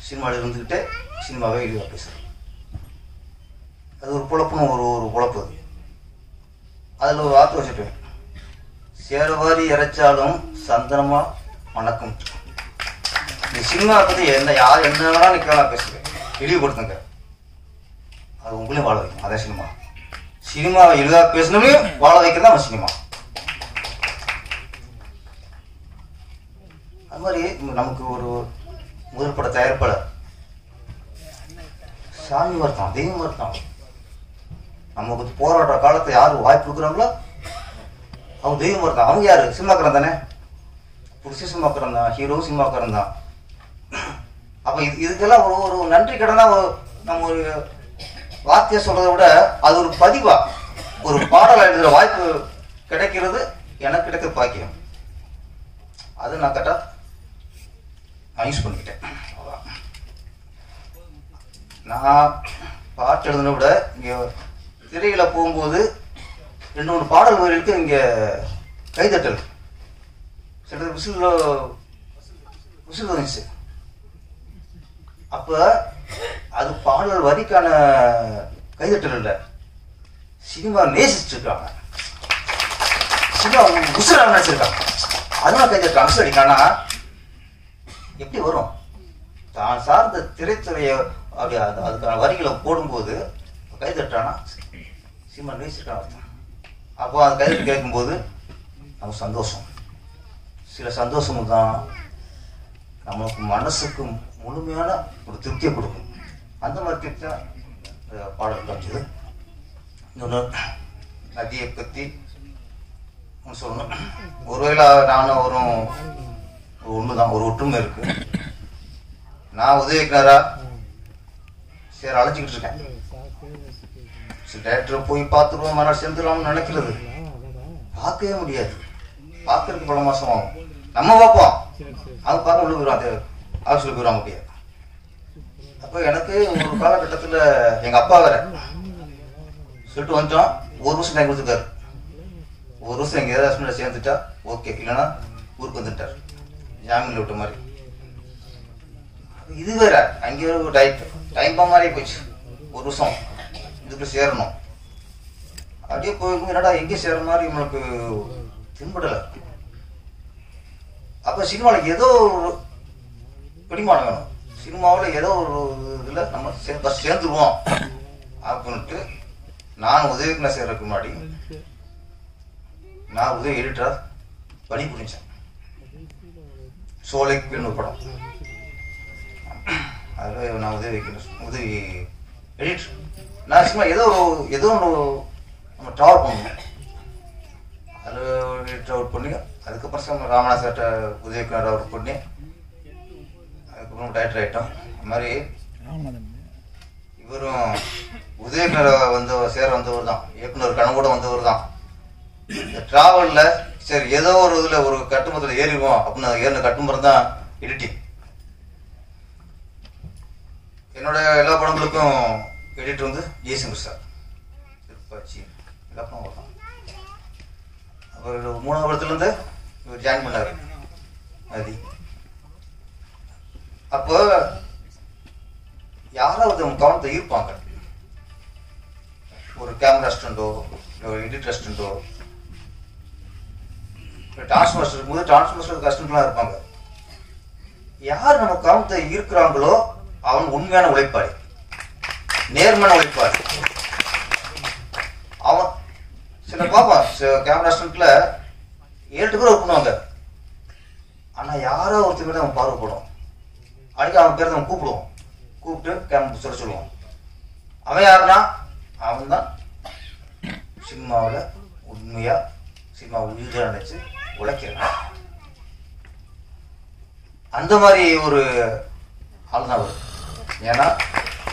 Speaker 14: சினிமாவில் இருந்துக்கிட்டே சினிமாவை இழிவாக பேசுகிறேன். அது ஒரு பொழப்புன்னு ஒரு பொழப்பு. அது அதில் ஒரு வார்த்தை வச்சுட்டேன், சேரவாரி இறைச்சாலும் சந்தனமா வணக்கம். இந்த சினிமா பற்றி யார் என்ன வேணா நிற்கலாம் பேசுகிறேன், இழிவுபடுத்துங்க. அது உங்களையும் வாழ வைக்கும். அதான் சினிமா. சினிமாவை இழிவாக பேசணுமே வாழ வைக்கிறது தான் சினிமா. அது மாதிரி நமக்கு ஒரு முதல் பட தயாரிப்பாளர் சாமி வருத்தான், தெய்வம் வருத்தான். நமக்கு போராடுற காலத்தை யாரு வாய்ப்பு கொடுக்குறாங்களோ அவங்க தெய்வம் வருத்தான். அவங்க யாரு? சினிமாக்காரன் தானே. புருஷ சினிமாக்காரன் தான், ஹீரோ சினிமாக்காரன் தான். அப்போ இதுக்கெல்லாம் ஒரு நன்றி கடனா நம்ம ஒரு வார்த்தையை சொல்றதை விட அது ஒரு பதிவா ஒரு பாடல் எழுதுகிற வாய்ப்பு கிடைக்கிறது எனக்கு கிடைக்கிற பாக்கியம். அது நான் கரெக்டாக யூஸ் பண்ணிக்கிட்டேன். நான் பாட்டு எழுதுன விட இங்கே திரையில போகும்போது 2-3 பாடல் வரைக்கும் இங்கே கைதட்டல் சில விசில் வந்துச்சு. அப்போ அது பாடல் வரிக்கான கைதட்டல் இல்லை, சினிமா நேசிச்சுட்டு இருக்காங்க, சினிமா உசுரா நினைச்சிருக்காங்க, அதெல்லாம் கைதட்டாங்க விசில் அடிக்கானா எப்படி வரும்? தான் சார்ந்த திரைத்துறையை அப்படி அதுக்கான வரிகளை போடும்போது கைதட்டானா சினிமா நேசிச்சிருக்காங்க. அப்போ அந்த கைதட்டு கேட்கும்போது நமக்கு சந்தோஷம், சில சந்தோஷமும் தான் நமக்கு மனசுக்கு முழுமையான ஒரு திருப்தியை கொடுக்கும். அந்த மாதிரி திருப்தி தான் பாடல் காமிச்சது. இன்னொன்று நதியை பற்றி சொல்லணும். ஒருவேளை நானும் அவரும் ஒன்று தான், ஒரு ஒற்றுமை இருக்கு. நான் உதவி இயக்குனரா சரி அழைச்சிக்கிட்டு இருக்கேன். சரி டேரக்டரை போய் பார்த்துருவோம், மறுநாள் சேர்ந்துடலாம்னு நினைக்கிறது பார்க்கவே முடியாது. பார்க்கறதுக்கு பல மாதம் ஆகும். நம்ம பார்ப்போம், அவங்க பார்க்க உள்ள போயிடுவோம், அது ஆஃபீஸில் போயிடுவாங்க முடியாது. அப்போ எனக்கு ஒரு காலகட்டத்தில் எங்கள் அப்பா வேற சொல்லிட்டு வந்துட்டோம், 1 வருஷம் டைம் கொடுத்துருக்காரு. 1 வருஷம் எங்கள் ஏதாவது ஹஸ்பண்டை சேர்ந்துட்டா ஓகே, இல்லைன்னா ஊருக்கு வந்துட்டார் ஜாமீனில் விட்ட மாதிரி. இது வேற அங்கே ஒரு டைம் மாதிரி போச்சு. 1 வருஷம் இதுக்குள்ள சேரணும். அப்படியே போய் என்னடா எங்கே சேர மாதிரி நம்மளுக்கு தென்படலை. அப்போ சினிமாவில் ஏதோ ஒரு பிடிமானம் வேணும், சினிமாவில் ஏதோ ஒரு இதில் நம்ம சேர்ந்துருவோம் அப்படின்ட்டு நான் உதவிக்குள்ள சேர்றதுக்கு முன்னாடி நான் உதவி எடிட்டராக பணி புரிஞ்சேன். சோலைக்குன்னு ஒரு படம், அதில் நான் உதவி எடிட்டர். நான் சினிமா ஏதோ ஒன்று நம்ம ட்ராவல் பண்ணுவோம், அதில் எடிட்டர் பண்ணி அதுக்கப்புறம் ராமநாத சார்ட்ட உதவிக்குள்ள ஒர்க் பண்ணி அதுக்கப்புறம் டைரக்டர் ஆகிட்டோம். அது மாதிரி இவரும் உதயகுமார வந்தவர் தான், இயக்குனர் கனவு கூட வந்தவர் தான். இந்த டிராவலில் சரி ஏதோ ஒரு இதில் ஒரு கட்டுமரத்தில் ஏறிடுவோம் அப்படின்னு ஏறின கட்டுமரம் தான் எடிட்டிங். என்னோட எல்லா படங்களுக்கும் எடிட்டர் ஜெய்சங்கர் சார், திருப்பாச்சி எல்லா படம் வரலாம். அப்புறம் 3ஆவது படத்துலேருந்து இவர் ஜாயின் பண்ணார் நதி. அப்போ யாராவது அவங்க கவனத்தை ஈர்ப்பாங்க, ஒரு கேமரா அசிஸ்டண்டோ இல்லை ஒரு எடிட்டர் அசிஸ்டண்டோ, டான்ஸ் மாஸ்டர் இருக்கும்போது டான்ஸ் மாஸ்டருக்கு அசிஸ்டன்ட்லாம் இருப்பாங்க. யார் நம்ம கவனத்தை ஈர்க்கிறாங்களோ அவன் உண்மையான உழைப்பாளி, நேர்மையான உழைப்பாளி. அவன் சில பார்ப்பான் கேமரா அசிஸ்டண்ட்ல 7 பேர் ஒர்க் பண்ணுவாங்க, ஆனால் யாரோ ஒருத்தர் கூட அவன் பார்வைப்படும். அன்றைக்கி அவன் பேர் அவன் கூப்பிடுவோம், கூப்பிட்டு கேமரா சொல்லுவோம். அவன் யாருன்னா அவன் தான் சினிமாவில் உண்மையாக சினிமா உயிரை நினைச்சு உழைக்கிறான். அந்த மாதிரி ஒரு ஆள் தான் அவர். ஏன்னா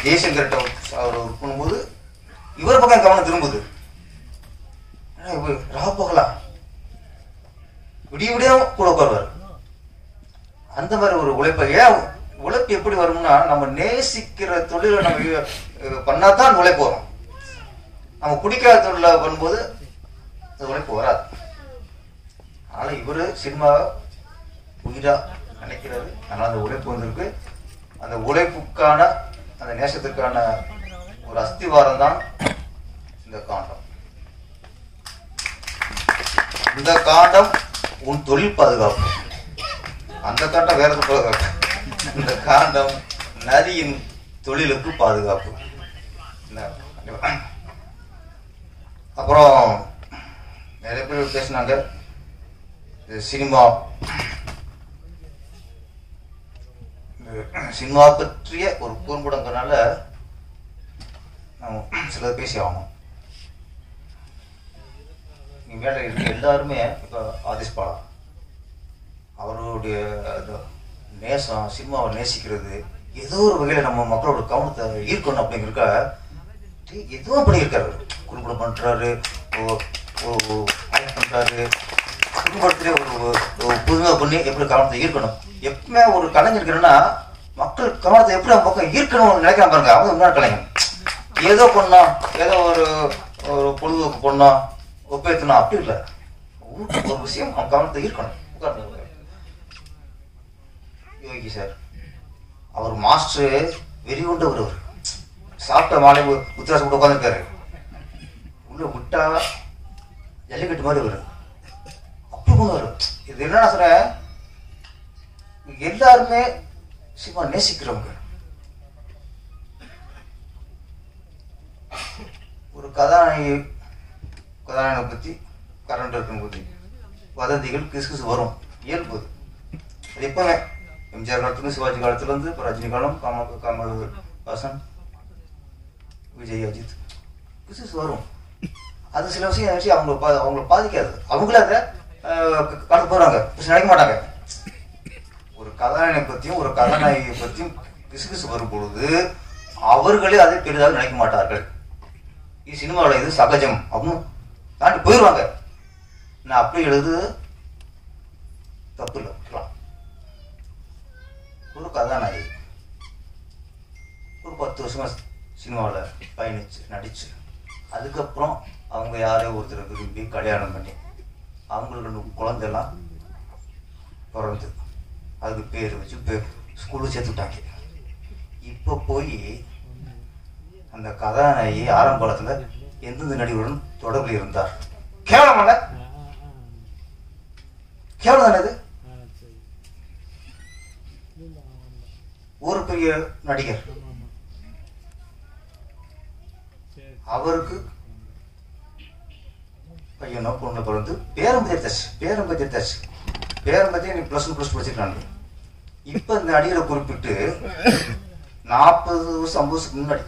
Speaker 14: ஜெய்சங்கர்கிட்ட அவர் ஒர்க் பண்ணும்போது இவர் பக்கம் கவனம் திரும்புது. ராப்பகலாம் விடிய விடியும் கூட உட்காருவார். அந்த மாதிரி ஒரு உழைப்பை. ஏன் உழைப்பு எப்படி வரும்னா, நம்ம நேசிக்கிற தொழிலை நம்ம பண்ணாதான் உழைப்பு வரும். நம்ம பிடிக்காத தொழிலை பண்ணும்போது அது உழைப்பு வராது. அதனால இவரு சினிமா உயிரா நினைக்கிறாரு. அதனால அந்த உழைப்பு வந்திருக்கு. அந்த உழைப்புக்கான அந்த நேசத்துக்கான ஒரு அஸ்திவாரம் தான் இந்த காண்டம். இந்த காண்டம் உன் தொழில் பாதுகாப்பு. அந்த காண்டம் வேற பாதுகாப்பு. இந்த காண்டம் நதியின் தொழிலுக்கு பாதுகாப்பு. அப்புறம் நிறைய பேர் பேசினாங்க சினிமா பற்றிய ஒரு கூர்முடங்கிறனால சிலர் பேசி ஆகணும். இங்க மேல இருக்க எல்லாருமே இப்ப ஆதிஷ் பாலா அவருடைய நேசம், சினிமாவை நேசிக்கிறது, ஏதோ ஒரு வகையில் நம்ம மக்களோட கவனத்தை ஈர்க்கணும் அப்படிங்கிறக்க எதுவும் பண்ணியிருக்காரு. குறும்படம் பண்ணுறாரு, பண்ணுறாரு, குடும்பத்திலே ஒரு புதுமை பண்ணி எப்படி கவனத்தை ஈர்க்கணும். எப்பவுமே ஒரு கலைஞருக்குன்னா மக்கள் கவனத்தை எப்படி அவங்க பக்கம் ஈர்க்கணும்னு நினைக்காம பாருங்க. அவங்க என்ன கலைஞர் ஏதோ பண்ணோம், ஏதோ ஒரு பொழுதுபோக்கு பண்ணோம், ஒப்பேத்தணும் அப்படி இல்லை. ஒரு விஷயம் அவன் கவனத்தை ஈர்க்கணும். யோகி சார் அவர் மாஸ்டர் வெறி கொண்டு வருவார். சாப்பிட்ட மாலை உத்தராசம் கூட உட்காந்துருக்காரு. உள்ள விட்டா ஜல்லிக்கட்டு மாதிரி வரும். அப்படி பண்ணுவாரு. இது என்னன்னா சொல்றேன், எல்லாருமே சினிமா நேசிக்கிறவங்க. ஒரு கதாநாயகனை பத்தி கரண்ட் இருக்குன்னு பத்தி வதந்திகள் கிசுகிசு வரும், இயல்பு. அது எப்பவுமே எம்ஜிஆர் காலத்துல, சிவாஜி காலத்துல இருந்து இப்போ ரஜினி காலம், கமல்ஹாசன், விஜய், அஜித் கிசுகிசு வரும். அது சில விஷயம் அவங்கள பாதிக்காது. அவங்கள அதை கடந்து போறாங்க, நினைக்க மாட்டாங்க. ஒரு கதாநாயகனை பத்தியும் ஒரு கதாநாயகியை பத்தியும் கிசுகிசு வரும் பொழுது அவர்களே அதை பெரிதாக நினைக்க மாட்டார்கள். இது சினிமாவில் இது சகஜம் அப்படின்னு தாண்டி போயிடுவாங்க. நான் அப்படி எழுது தப்பு இல்லை. ஒரு கதாநாயகி ஒரு 10 வருஷமா சினிமாவில் பயணிச்சு நடிச்சு அதுக்கப்புறம் அவங்க யாரையோ ஒருத்தர் விரும்பி கல்யாணம் பண்ணி அவங்களுக்கு குழந்தைலாம் பிறந்து அதுக்கு பேர் வச்சு ஸ்கூலில் சேர்த்துட்டாங்க. இப்போ போய் அந்த கதாநாயகி ஆரம்ப காலத்தில் எந்தெந்த நடிகருடன் தொடர்பில் இருந்தார். கேவலம் அல்ல, கேவலம் தானே. ஒரு பெரிய நடிகர் அவருக்கு பையனோ பொண்ணு பிறந்து பேரம்பத்தியை நீ +1 +2 படிச்சிருக்காங்க. இப்ப இந்த நடிகரை குறிப்பிட்டு 40 வருஷம் 50 வருஷத்துக்கு முன்னாடி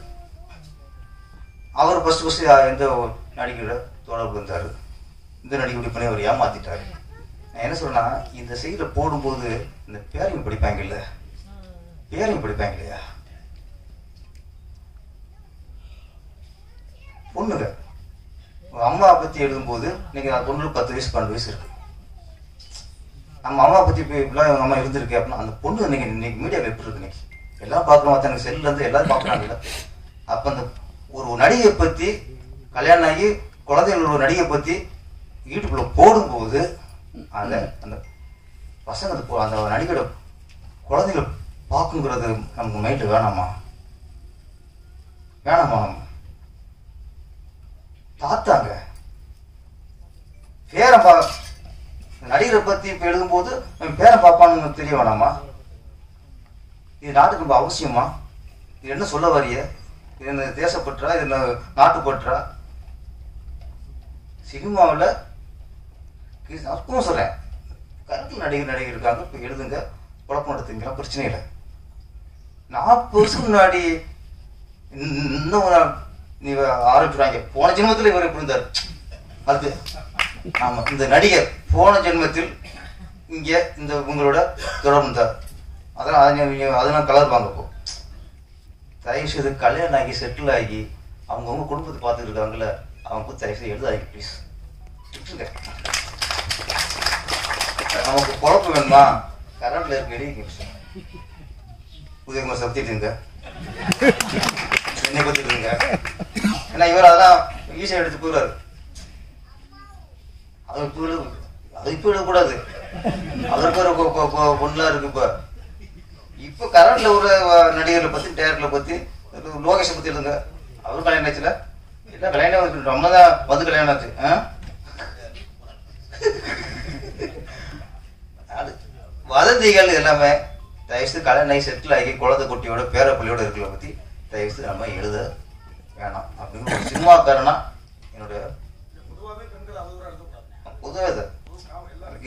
Speaker 14: அவர் ஃபர்ஸ்ட் எந்த நடிகரை தொடர்பு இருந்தாரு, இந்த நடிகருடைய பணி அவர் ஏமாத்திட்டாரு. நான் என்ன சொல்றேன்னா, இந்த செய்தியில போடும்போது இந்த பேரையும் படிப்பாங்க இல்லையா, பொண்ணுங்க அம்மா பத்தி எழுதும்போது இன்னைக்கு நான் பொண்ணு 10 வயசு 12 வயசு இருக்கு. நம்ம அம்மா பத்தி இப்படிலாம் அம்மா இருந்திருக்கு அப்படின்னா அந்த பொண்ணு இன்னைக்கு மீடியாவில் எப்படி இருக்கு, இன்னைக்கு எல்லாம் பார்க்கணும், தனக்கு செல்ல இருந்து எல்லாரும் பார்க்கறாங்கல்ல. அப்ப அந்த ஒரு நடிகை பத்தி, கல்யாணம் ஆகி குழந்தைகள் ஒரு நடிகை பத்தி யூடியூப்ல போடும்போது அந்த பசங்க அந்த நடிகோட குழந்தைகளை பார்க்குங்கிறது நமக்கு மைண்டு வேணாமா? தாத்தாங்க பேரன் நடிகரை பத்தி இப்ப எழுதும்போது பேரன் பாப்பான்னு தெரிய வேணாமா? இது நாட்டுக்கு ரொம்ப அவசியமா? இது என்ன சொல்ல வரிய? இது என்ன தேசப்பற்றா? இது என்ன நாட்டுப்பற்றா? சினிமாவில் அப்பவும் சொல்றேன், கருத்து நடிகர் இருக்காங்க, இப்ப எழுதுங்க, குழப்பம் நடத்துங்க, பிரச்சனை இல்லை. 40 வருஷம் முன்னாடி இன்னும் நீ ஆரம்பிச்சுறாங்க, போன ஜென்மத்தில் இவர் எப்படி இருந்தார், அது ஆமா இந்த நடிகர் போன ஜென்மத்தில் இங்க இந்த உங்களோட தொடர்பு இருந்தார், அதெல்லாம் கலருவாங்க. இப்போ தயவு செய்து கல்யாணம் ஆகி செட்டில் ஆகி அவங்கவுங்க குடும்பத்தை பார்த்துட்டு இருக்காங்கல்ல, அவங்க தயவு செய்து எழுதாங்க ப்ளீஸ். நமக்கு குழப்பம் வேணுமா? கரண்ட்ல இருக்க எழுதிங்க, உதயகுமார் சப்திட்டுங்க, என்னை பத்திட்டுங்க. ஏன்னா இவர் அதெல்லாம் ஈஸியாக எடுத்து போயிடுறாரு. அது இப்போ எழுதக்கூடாது, அதற்கு ஒரு பொண்ணுலாம் இருக்கு. இப்போ கரண்ட்ல ஒரு நடிகர்களை பத்தி, டேரக்டர்களை பத்தி, லோகேஷை பத்தி எழுதுங்க. அவரும் கல்யாணம் ஆச்சுல, எல்லாம் கல்யாணம் ஆச்சு, நம்ம தான் வந்து கல்யாணம் ஆச்சு. அது வதந்திகள் எல்லாமே தயவுசெய்து கல்யாணம் ஆகி செட்டில் ஆகி குழந்தை குட்டியோட பேரப்பிள்ளையோட இருக்கிறத பத்தி தயவுசெய்து நம்ம எழுத வேணாம் அப்படின்னு ஒரு சினிமாக்காரனா என்னுடைய பொதுவாக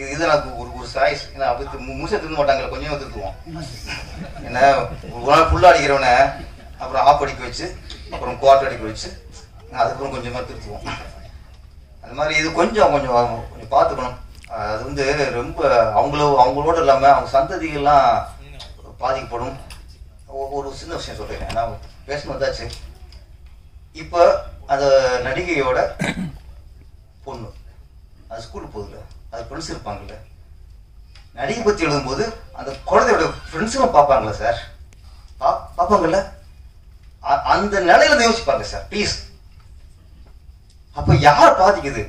Speaker 14: இது எனக்கு ஒரு சாய்ஸ். ஏன்னா அப்படி முழுசா திரும்ப மாட்டாங்களே, கொஞ்சம் திருத்துவோம். ஏன்னா ஒரு நாள் ஃபுல்லாக அடிக்கிறவனை அப்புறம் ஆஃப் அடிக்க வச்சு, அப்புறம் குவார்டர் அடிக்க வச்சு, அதுக்கப்புறம் கொஞ்சமாக திருத்துவோம். அது மாதிரி இது கொஞ்சம் பார்த்துக்கணும். அது வந்து ரொம்ப அவங்களோட இல்லாமல் அவங்க சந்ததிகள்லாம் பாதிக்கப்படும். ஒரு சின்ன விஷயம் சொல்கிறேன், நான் பேசணும் வந்தாச்சு. இப்போ அந்த நடிகையோட பொண்ணு அது ஸ்கூலுக்கு போகுதுல்ல, அது ஃப்ரெண்ட்ஸ் இருப்பாங்கல்ல, நடிகை பற்றி எழுதும்போது அந்த குழந்தையோட ஃப்ரெண்ட்ஸும் பார்ப்பாங்களா சார்? பார்ப்பாங்கல்ல, அந்த நிலையில யோசிப்பாங்க சார் ப்ளீஸ். அப்போ யார் பாதிக்குது?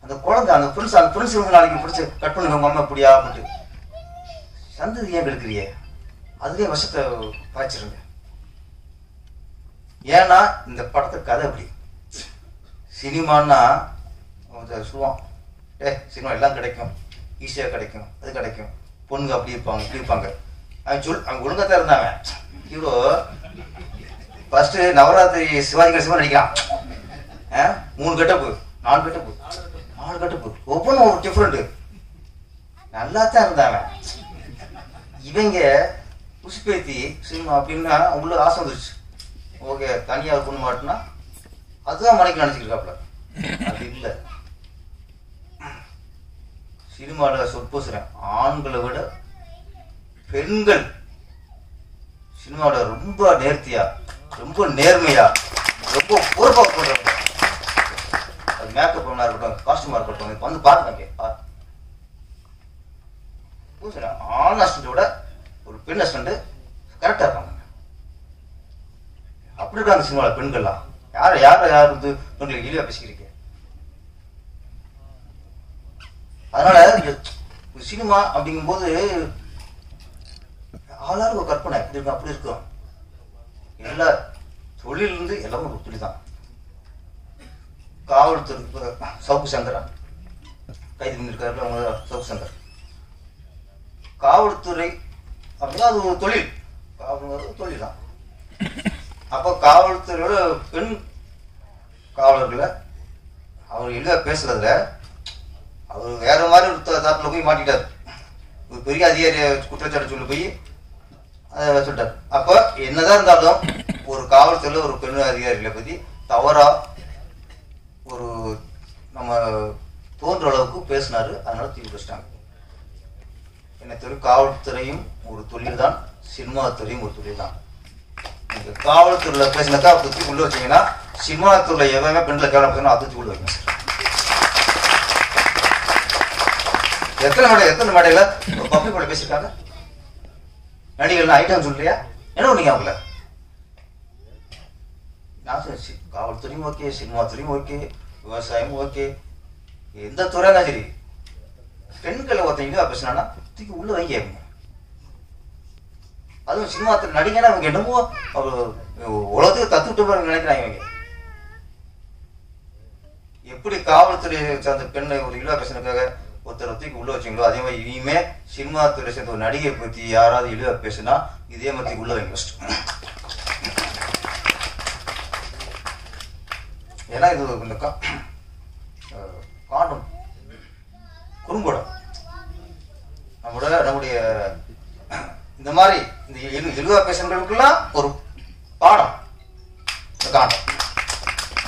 Speaker 14: அந்த குழந்தை, அந்த ஃப்ரெண்ட்ஸ் வந்து நாளைக்கு பிடிச்சி கட் பண்ணுங்க உங்க அம்மா இப்படியா அப்படின்ட்டு சந்ததி ஏன் எடுக்கிறியே? அதுலேயே விஷத்தை பாய்ச்சிருங்க. ஏன்னா இந்த படத்தை கதை அப்படி சினிமான்னா சொல்லுவான், சினிமா எல்லாம் கிடைக்கும், ஈஸியாக கிடைக்கும், அது கிடைக்கும், பொண்ணுங்க அப்படி இருப்பாங்க இப்படி இருப்பாங்க. அவங்க ஒழுங்கா தான் இருந்தாங்க. ஹீரோ ஃபர்ஸ்ட் நவராத்திரி சிவாஜி கணேசன் நடிக்கிறான். 3 கட்டப்பு 4 கட்டப்பு 4 கட்டப்பு ஒவ்வொன்றும் ஒரு டிஃப்ரெண்ட். நல்லா தான் இருந்தாங்க. இவங்க புஷ்பேத்தி சினிமா அப்படின்னா அவங்களுக்கு ஆசை வந்துருச்சு. ஓகே தனியாக பொண்ணு மாட்டினா அதுதான் மனைக்கு நினச்சிக்கிருக்காப்புல. அது இல்லை. சினிமாவில் சொற்போசுறேன், ஆண்களை விட பெண்கள் சினிமாவில் ரொம்ப நேர்த்தியா, ரொம்ப நேர்மையா, ரொம்ப பொறுப்பாக பண்றாங்க. அது மேக்கப் பண்ணா இருக்கட்டும், காஸ்டியூமா இருக்கட்டும், வந்து பாருங்க. ஆண் அசிஸ்டன்டோட ஒரு பெண் அசிஸ்டன்ட் கரெக்டா இருக்காங்க. அப்படி இருக்காங்க சினிமாவில் பெண்கள்லாம். யார் வந்து பெண்களுக்கு இழிவா பேசிக்கிறீங்க? அதனால சினிமா அப்படிங்கும்போது ஆளாருக்கு ஒரு கற்பனை இப்படி இருக்கும் அப்படி இருக்கும். எல்லா தொழிலிருந்து எல்லாமே ஒரு தொழில் தான். காவல்துறை சவுக்கு சங்கரா கைது பண்ணிருக்காரு அவங்க சவுக்கு சங்கர். காவல்துறை அப்படின்னா அது ஒரு தொழில், காவல் தொழில் தான். அப்போ காவல்துறையோட பெண் காவலர்களை அவர் எளிதா பேசுறதுல அவர் வேற மாதிரி ஒரு தாட்டில் போய் மாட்டிட்டார். ஒரு பெரிய அதிகாரி குற்றச்சாட்டு சொல்லி போய் அதை சொல்லிட்டார். அப்போ என்னதான் இருந்தாலும் ஒரு காவல்துறையில் ஒரு பெண் அதிகாரிகளை பற்றி தவறா ஒரு நம்ம தோன்ற அளவுக்கு பேசினாரு. அதனால தீர்வு வச்சிட்டாங்க. என்னை தவிர காவல்துறையும் ஒரு தொழில் தான், சினிமா துறையும் ஒரு தொழில் தான். நீங்க காவல்துறையில் பேசினாக்கா அதை தூக்கி உள்ள வச்சீங்கன்னா சினிமா துறையில் எவ்வளவு பெண்களை கேவலம் பேசணும் அதை தூக்கி உள்ள வைக்கணும். எத்தனை மேடையில பப்ளிக் கூட பேசியிருக்காங்க. நடிகர்கள் ஐட்டம் சொல்றியா என்ன பண்ணீங்க அவங்கள? நான் சொல்லிச்சு காவல்துறையும் ஓகே, சினிமா துறையும் ஓகே, விவசாயம் ஓகே, எந்த துறைனா சரி பெண்களை ஒருத்தங்க பேசினா தூக்கி உள்ள வைங்க. அதுவும் சினிமா துறை நடிகனா அவங்க என்னமோ உலகத்துக்கு தத்துட்டு நினைக்கிறாங்க. இவங்க எப்படி காவல்துறை சார்ந்த பெண்ணை ஒரு இழிவா பேசினதுக்காக ஒருத்தர் தூக்கி உள்ள வச்சிங்களோ அதே மாதிரி இனிமே சினிமா துறை சேர்ந்த ஒரு நடிகை பத்தி யாராவது இழிவா பேசினா இதே மாதிரி உள்ள வைங்க ஃபர்ஸ்ட். ஏன்னா இது இந்த காண்டம் குறும்படம் நம்முடைய இந்த மாதிரி இந்த இழிவா பேசுறவங்களுக்குலாம் ஒரு பாடம். இந்த காண்டம்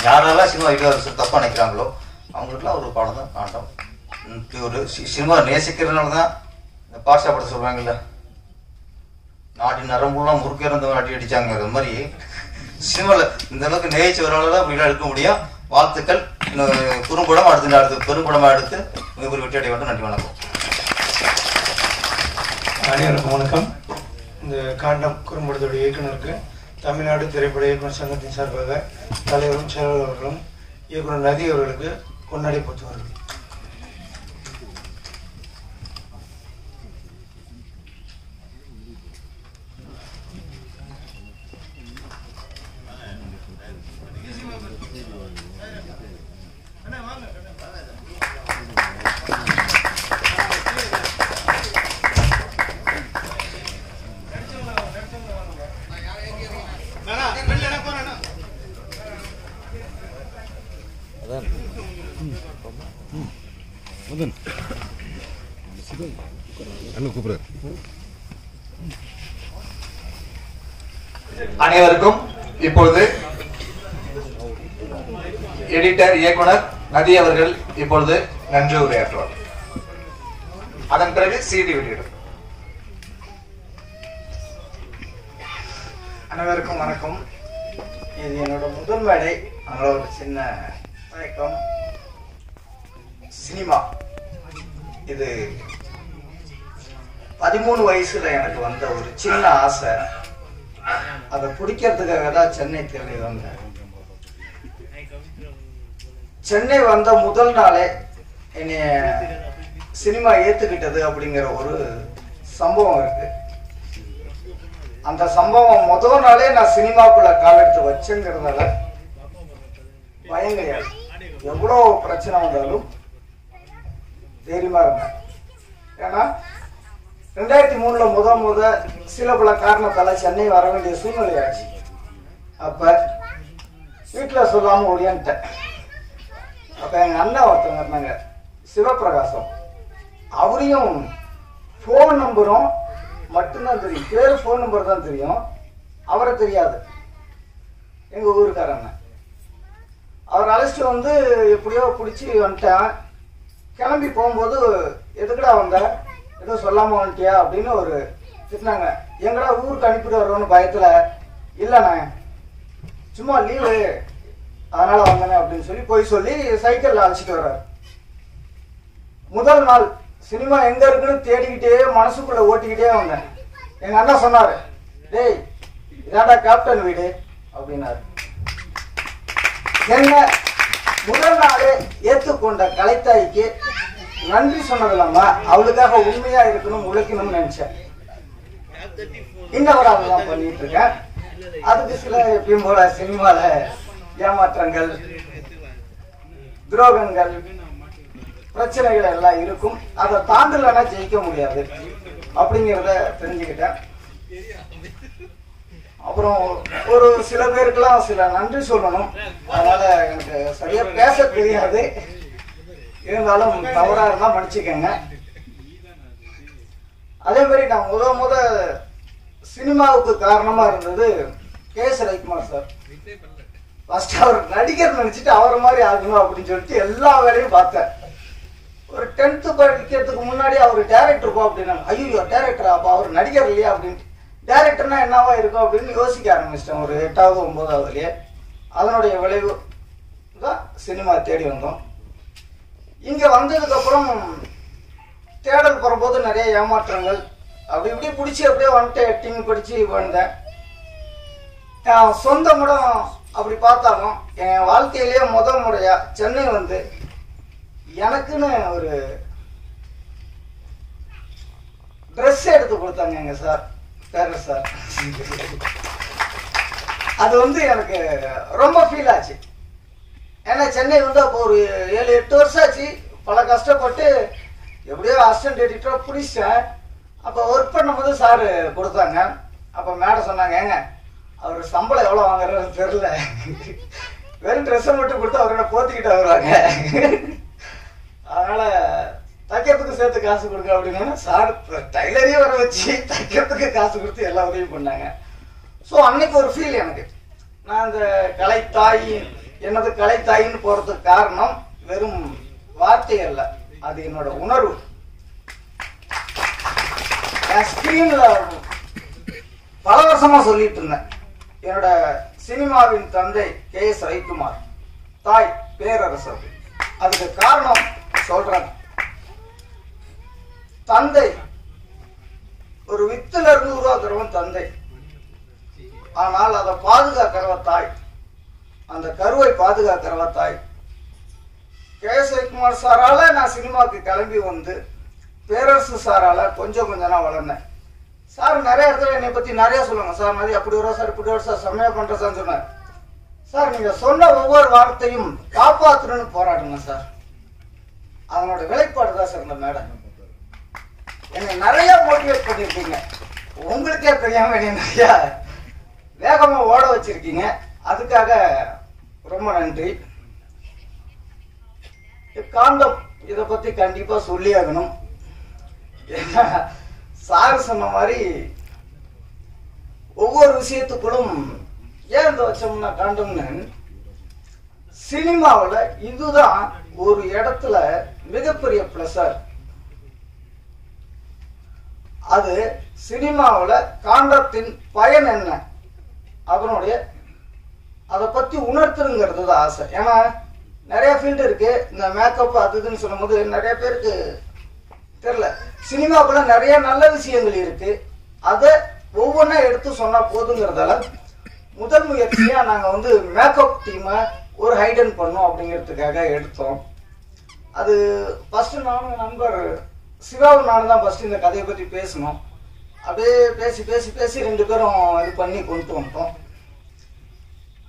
Speaker 14: யாரெல்லாம் சினிமா இழிவா தப்பா நினைக்கிறாங்களோ அவங்களுக்குலாம் ஒரு பாடம் தான் காண்டம். ஒரு சினிமா நேசிக்கிறதுனால தான் இந்த பாஷா படத்தை சொல்றாங்கல்ல, நாட்டின் நரம்புலாம் முறுக்க இருந்தவங்க அடி அடிச்சாங்க. அது மாதிரி சினிமாவில் இந்த அளவுக்கு நேசிச்சு வரவங்களால அப்படிலாம் எடுக்க முடியும். வாழ்த்துக்கள். குறும்படம் அடுத்து பெரும்படமா எடுத்து மிகப்பெரிய வெற்றி அடைய வேண்டும். நன்றி, வணக்கம்.
Speaker 15: அனைவருக்கும் வணக்கம். இந்த காண்டம் குறும்படத்துடைய இயக்குனருக்கு தமிழ்நாடு திரைப்பட இயக்குனர் சங்கத்தின் சார்பாக தலைவரும் செயலாளர் அவர்களும் இயக்குனர் நதி அவர்களுக்கு பொன்னாடை போற்றுவார்கள்.
Speaker 1: அனைவருக்கும் இப்பொழுது எடிட்டர் இயக்குனர் நதி அவர்கள் இப்பொழுது நன்றி உரையாற்றுவார். அதன் பிறகு சிடி வெளியிடும்.
Speaker 16: அனைவருக்கும் வணக்கம். இது என்னோட முதல் மேடை. அதனால ஒரு சின்ன தயக்கம். சினிமா இது 13 வயசுல எனக்கு வந்த ஒரு சின்ன ஆசை. அதை பிடிக்கிறதுக்காக தான் சென்னை தேடி வந்தேன். சென்னை வந்த முதல் நாளே என்னைய சினிமா ஏத்துக்கிட்டது அப்படிங்கிற ஒரு சம்பவம் இருக்கு. அந்த சம்பவம் முதல் நாளே நான் சினிமாக்குள்ள கால் எடுத்து வச்சேங்கிறதால பயம் கிடையாது. எவ்வளோ பிரச்சனை வந்தாலும் தைரியமா இருந்தேன். ஏன்னா 2003 சில பல காரணத்தால சென்னை வர வேண்டிய சூழ்நிலை ஆச்சு. அப்ப வீட்டில் சொல்லாம ஓடியான்ட்டேன். அப்ப எங்க அண்ணன் ஒருத்தவங்க இருந்தாங்க, சிவபிரகாசம். அவரையும் ஃபோன் நம்பரும் மட்டும்தான் தெரியும், பேரு ஃபோன் நம்பர் தான் தெரியும், அவரை தெரியாது. எங்க ஊருக்காரங்க அவர் அழைச்சிட்டு வந்து எப்படியோ பிடிச்சி வந்துட்டேன். கிளம்பி போகும்போது எதுக்குடா வந்த, ஏதோ சொல்லாம வந்துட்டியா அப்படின்னு ஒரு திட்டினாங்க. எங்கடா ஊருக்கு அனுப்பிட்டு வர்றோன்னு பயத்துல, இல்லைண்ணே சும்மா லீவு அதனால வந்தேனே அப்படின்னு சொல்லி போய் சொல்லி சைக்கிள்ல அழைச்சிட்டு வர்றாரு. முதல் நாள் சினிமா எங்க இருக்குன்னு தேடிக்கிட்டே மனசுக்குள்ள ஓட்டிக்கிட்டே வந்தேன். எங்க அண்ணா சொன்னாரு, டேய் இதாண்டா கேப்டன் வீடு அப்படின்னாரு. என்ன முதல் நாளே ஏற்றுக்கொண்ட கலைத்தாய்க்கு நன்றி சொன்னது இல்லாம அவளுக்காக உண்மையா இருக்கணும் உழைக்கணும்னு நினைச்சேன். இன்னவரை அதெல்லாம் பண்ணிட்டு இருக்கேன். அதுக்கு சில எப்பயும் போல சினிமால ஏமாற்றங்கள், துரோகங்கள், பிரச்சனைகள் எல்லாம் இருக்கும். அதை தாண்டலன்னா ஜெயிக்க முடியாது அப்படிங்கிறத தெரிஞ்சுக்கிட்டேன். அப்புறம் ஒரு சில பேருக்கெல்லாம் சில நன்றி சொல்லணும். அதனால எனக்கு சரியா பேச தெரியாது. இருந்தாலும் தவறா இருந்தா மன்னிச்சுக்கங்க. அதே மாதிரி நான் முத சினிமாவுக்கு காரணமா இருந்தது கே.எஸ். ரவிக்குமார் சார். ஃபர்ஸ்ட் அவர் நடிகர் நினைச்சிட்டு அவரை மாதிரி ஆகணும் அப்படின்னு சொல்லிட்டு எல்லா வேலையும் பார்த்தேன். ஒரு 10th படிக்கிறதுக்கு முன்னாடி அவர் டேரக்டர் போ அப்படின்னாங்க. ஐயோ டேரக்டரா, அப்போ அவர் நடிகர் இல்லையா அப்படின்ட்டு. டேரக்டர்னா என்னவா இருக்கும் அப்படின்னு யோசிக்க ஆரம்பிச்சிட்டேன் ஒரு 8வது 9வதுலயே. அதனுடைய விளைவு தான் சினிமா தேடி வந்தோம். இங்க வந்ததுக்கு அப்புறம் தேடல் போகும்போது நிறைய ஏமாற்றங்கள் அப்படி இப்படி பிடிச்சி அப்படியே வந்துட்டு எட்டிங் படிச்சு வந்தேன். சொந்த முடம் அப்படி பார்த்தாலும் என் வாழ்க்கையிலேயே முறையா சென்னை வந்து எனக்குன்னு ஒரு ட்ரெஸ் எடுத்து கொடுத்தாங்க எங்க சார், பேரர் சார். அது வந்து எனக்கு ரொம்ப ஃபீல் ஆச்சு. ஏன்னா சென்னை வந்து அப்போ ஒரு 7-8 வருஷம் ஆச்சு. பல கஷ்டப்பட்டு எப்படியோ அசிஸ்டன்ட் எடிட்டரா பிடிச்சேன். அப்போ ஒர்க் பண்ணும்போது சார் கொடுத்தாங்க. அப்போ மேடம் சொன்னாங்க, ஏங்க அவர் சம்பளம் எவ்வளோ வாங்குறது தெரியல, வெறும் ட்ரெஸ்ஸை மட்டும் கொடுத்து அவரோட போத்திக்கிட்டு வருவாங்க, அதனால தைக்கிறதுக்கு சேர்த்து காசு கொடுங்க அப்படின்னா சார் டைலரையும் வர வச்சு தைக்கிறதுக்கு காசு கொடுத்து எல்லா உதவியும் பண்ணாங்க. ஸோ அன்னைக்கு ஒரு ஃபீல் எனக்கு. நான் இந்த கலைத்தாய் என்னது கலைத்தாயின்னு போறதுக்கு காரணம் வெறும் வார்த்தை அல்ல, அது என்னோட உணர்வு. என் ஸ்கிரீன்ல பல வருஷமா சொல்லிட்டு இருந்தேன். என்னோட சினிமாவின் தந்தை கே.எஸ். ரவிக்குமார், தாய் பேரரசர். அதுக்கு காரணம் சொல்றேன். தந்தை ஒரு வித்துல இருந்து உருவாக்குறவன் தந்தை, ஆனால் அதை பாதுகாக்கிறவ தாய், அந்த கருவை பாதுகாக்கிறவ தாய். கே.எஸ். ரவிக்குமார் சாரால நான் சினிமாவுக்கு கிளம்பி வந்து பேரரசு சாரால கொஞ்சம் நான் வளர்ந்தேன். சார் நிறைய இடத்துல என்னை பத்தி நிறைய சொல்லுவாங்க, சார் நிறைய அப்படி வரும் சார், இப்படி வரும் சார், செம்மையா பண்ற சார் சொன்னார். சார் நீங்க சொன்ன ஒவ்வொரு வார்த்தையும் காப்பாற்றணும்னு போராடுங்க சார். அதனோட விளைப்பாடு தான் சார் இந்த மேடம். என்னை நிறைய மோட்டிவேட் பண்ணிருக்கீங்க. உங்களுக்கே தெரியாம என்னை நிறைய வேகமா ஓட வச்சிருக்கீங்க. அதுக்காக ரொம்ப நன்றி. காண்டம் இதை பத்தி கண்டிப்பா சொல்லி ஆகணும். சார் சொன்ன மாதிரி ஒவ்வொரு விஷயத்துக்குள்ளும் ஏன் இந்த வச்சோம்னா காண்டம்னு, சினிமாவில் இதுதான் ஒரு இடத்துல மிகப்பெரிய பிளஸா. அது சினிமாவில் காண்டத்தின் பயன் என்ன, அதனுடைய அதை பற்றி உணர்த்துருங்கிறது தான் ஆசை. ஏன்னா நிறைய ஃபீல்டு இருக்கு, இந்த மேக்கப் அது இதுன்னு சொல்லும்போது நிறைய பேருக்கு தெரியல. சினிமாக்குள்ள நிறைய நல்ல விஷயங்கள் இருக்கு, அதை ஒவ்வொன்றா எடுத்து சொன்னா போதுங்கிறதால முதல் முயற்சியா நாங்கள் மேக்கப் டீமை ஒரு ஹைடன் பண்ணோம் அப்படிங்கிறதுக்காக எடுத்தோம். அது ஃபர்ஸ்ட் நானும் நண்பர் சிவாவும் நானும் தான் ஃபர்ஸ்ட் இந்த கதையை பற்றி பேசணும். அப்படியே பேசி பேசி பேசி 2 பேரும் இது பண்ணி கொண்டு வந்துட்டோம்.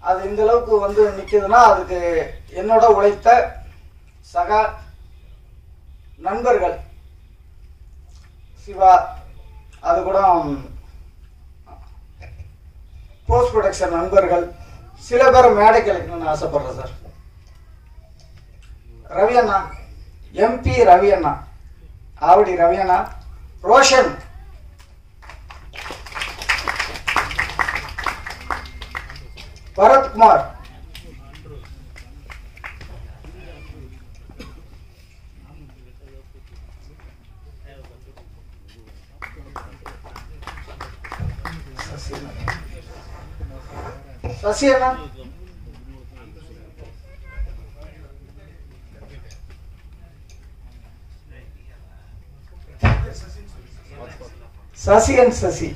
Speaker 16: அது இந்த அளவுக்கு நிற்குதுன்னா அதுக்கு என்னோட உழைத்த சக நண்பர்கள் சிவா, அது கூட போஸ்ட் ப்ரொடக்ஷன் நண்பர்கள் சில பேர் மேடை கலைக்கணும்னு ஆசைப்படுறேன் சார். ரவி அண்ணா, MP ரவி அண்ணா, ஆவடி ரவி அண்ணா, ரோஷன், பரத்குமார், சசி அண்ணா, சசி அண்ட் சசி,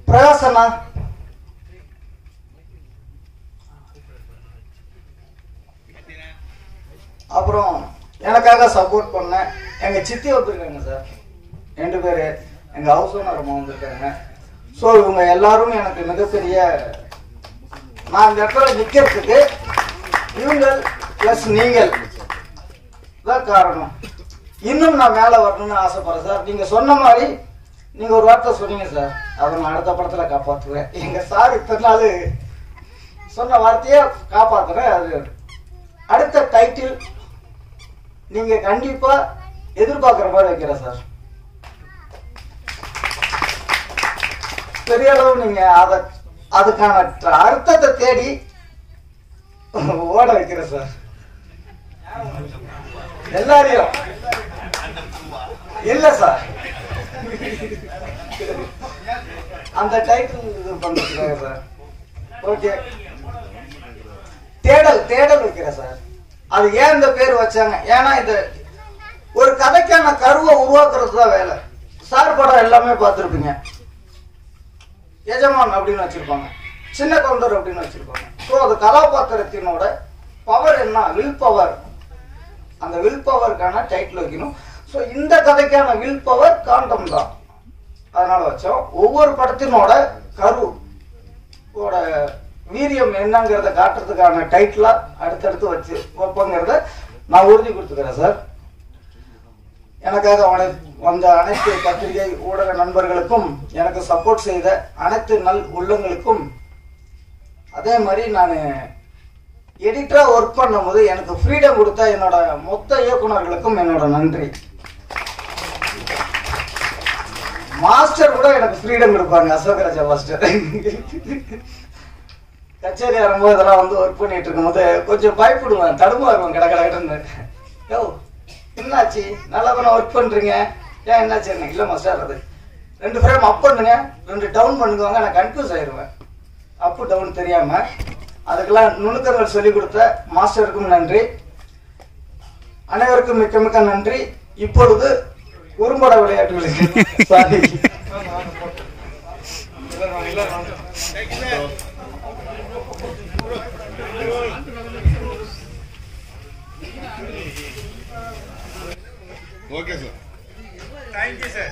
Speaker 16: பிரகாஷ் அண்ணா, அப்புறம் எனக்காக சப்போர்ட் பண்ண எங்க சித்தி வந்திருக்காங்க சார், 2 பேரு எங்க ஹவுஸ் ஓனர் அம்மா வந்திருக்காங்க. ஸோ இவங்க எல்லாரும் எனக்கு மிகப்பெரிய, நான் இந்த இடத்துல நிக்கிறதுக்கு இவங்க பிளஸ் நீங்கள் தான் காரணம். இன்னும் நான் மேலே வரணும்னு ஆசைப்படுறேன் சார். நீங்க சொன்ன மாதிரி நீங்க ஒரு வார்த்தை சொன்னீங்க சார், அதை நான் அடுத்த படத்துல காப்பாற்றுவேன். எங்க சார் இத்தனை நாள் சொன்ன வார்த்தையை காப்பாத்துறேன். அது அடுத்த டைட்டில் நீங்க கண்டிப்பா எதிர்பார்க்குற மாதிரி வைக்கிறேன் சார். பெரிய அளவு நீங்க அதுக்கான அர்த்தத்தை தேடி ஓட வைக்கிறேன் சார். எல்லாரையும் இல்ல சார், அந்த டைட்டில் இது பண்றதுக்காக சார். ஓகே, தேடல் வைக்கிறேன் சார். அது ஏன் இந்த பேர் வச்சாங்க, ஏன்னா இது ஒரு கதைக்கான கருவை உருவாக்குறது தான் வேலை. சார் படம் எல்லாமே பார்த்துருப்பீங்க, எஜமான் அப்படின்னு வச்சிருப்பாங்க, சின்ன கவுண்டர் அப்படின்னு வச்சிருப்பாங்க. ஸோ அது கதாபாத்திரத்தினோட பவர் என்ன, வில் பவர், அந்த வில் பவருக்கான டைட்டில் வைக்கணும். ஸோ இந்த கதைக்கான வில் பவர் காண்டம் தான், அதனால வச்சோம். ஒவ்வொரு படத்தினோட கருவோட வீரியம் என்னங்கிறத காட்டுறதுக்கான டைட்டிலா அடுத்தடுத்து வச்சு வைப்போங்கிறத நான் உறுதி கொடுத்துக்கிறேன் சார். எனக்காக வந்த அனைத்து பத்திரிகை ஊடக நண்பர்களுக்கும், எனக்கு சப்போர்ட் செய்த அனைத்து நல் உள்ளங்களுக்கும், அதே மாதிரி நான் எடிட்டரா ஒர்க் பண்ணும்போது எனக்கு ஃப்ரீடம் கொடுத்த என்னோட மொத்த இயக்குநர்களுக்கும் என்னோட நன்றி. மாஸ்டர் கூட எனக்கு ஃப்ரீடம் கொடுப்பாங்க, அசோகராஜா மாஸ்டர். கச்சேரி ஆகும்போது இதெல்லாம் ஒர்க் பண்ணிட்டு இருக்கும்போது கொஞ்சம் பயப்படுவேன், தடுமாறுவேன் கடன்னு. யோ என்னாச்சு, நல்லா தானே ஒர்க் பண்றீங்க, ஏன் என்னாச்சு என்ன, இல்லை மாஸ்டர் அது 2 ஃப்ரேம் அப் பண்ணுங்க 2 டவுன் பண்ணுவாங்க, நான் கன்ஃபியூஸ் ஆயிடுவேன், அப்பு டவுன் தெரியாம. அதுக்கெல்லாம் நுணுக்கங்கள் சொல்லிக் கொடுத்த மாஸ்டருக்கும் நன்றி, அனைவருக்கும் மிக்க மிக்க நன்றி. இப்பொழுது குறும்பட விளையாட்டுகளுக்கு sorry.
Speaker 17: Okay, sir. Thank you, sir.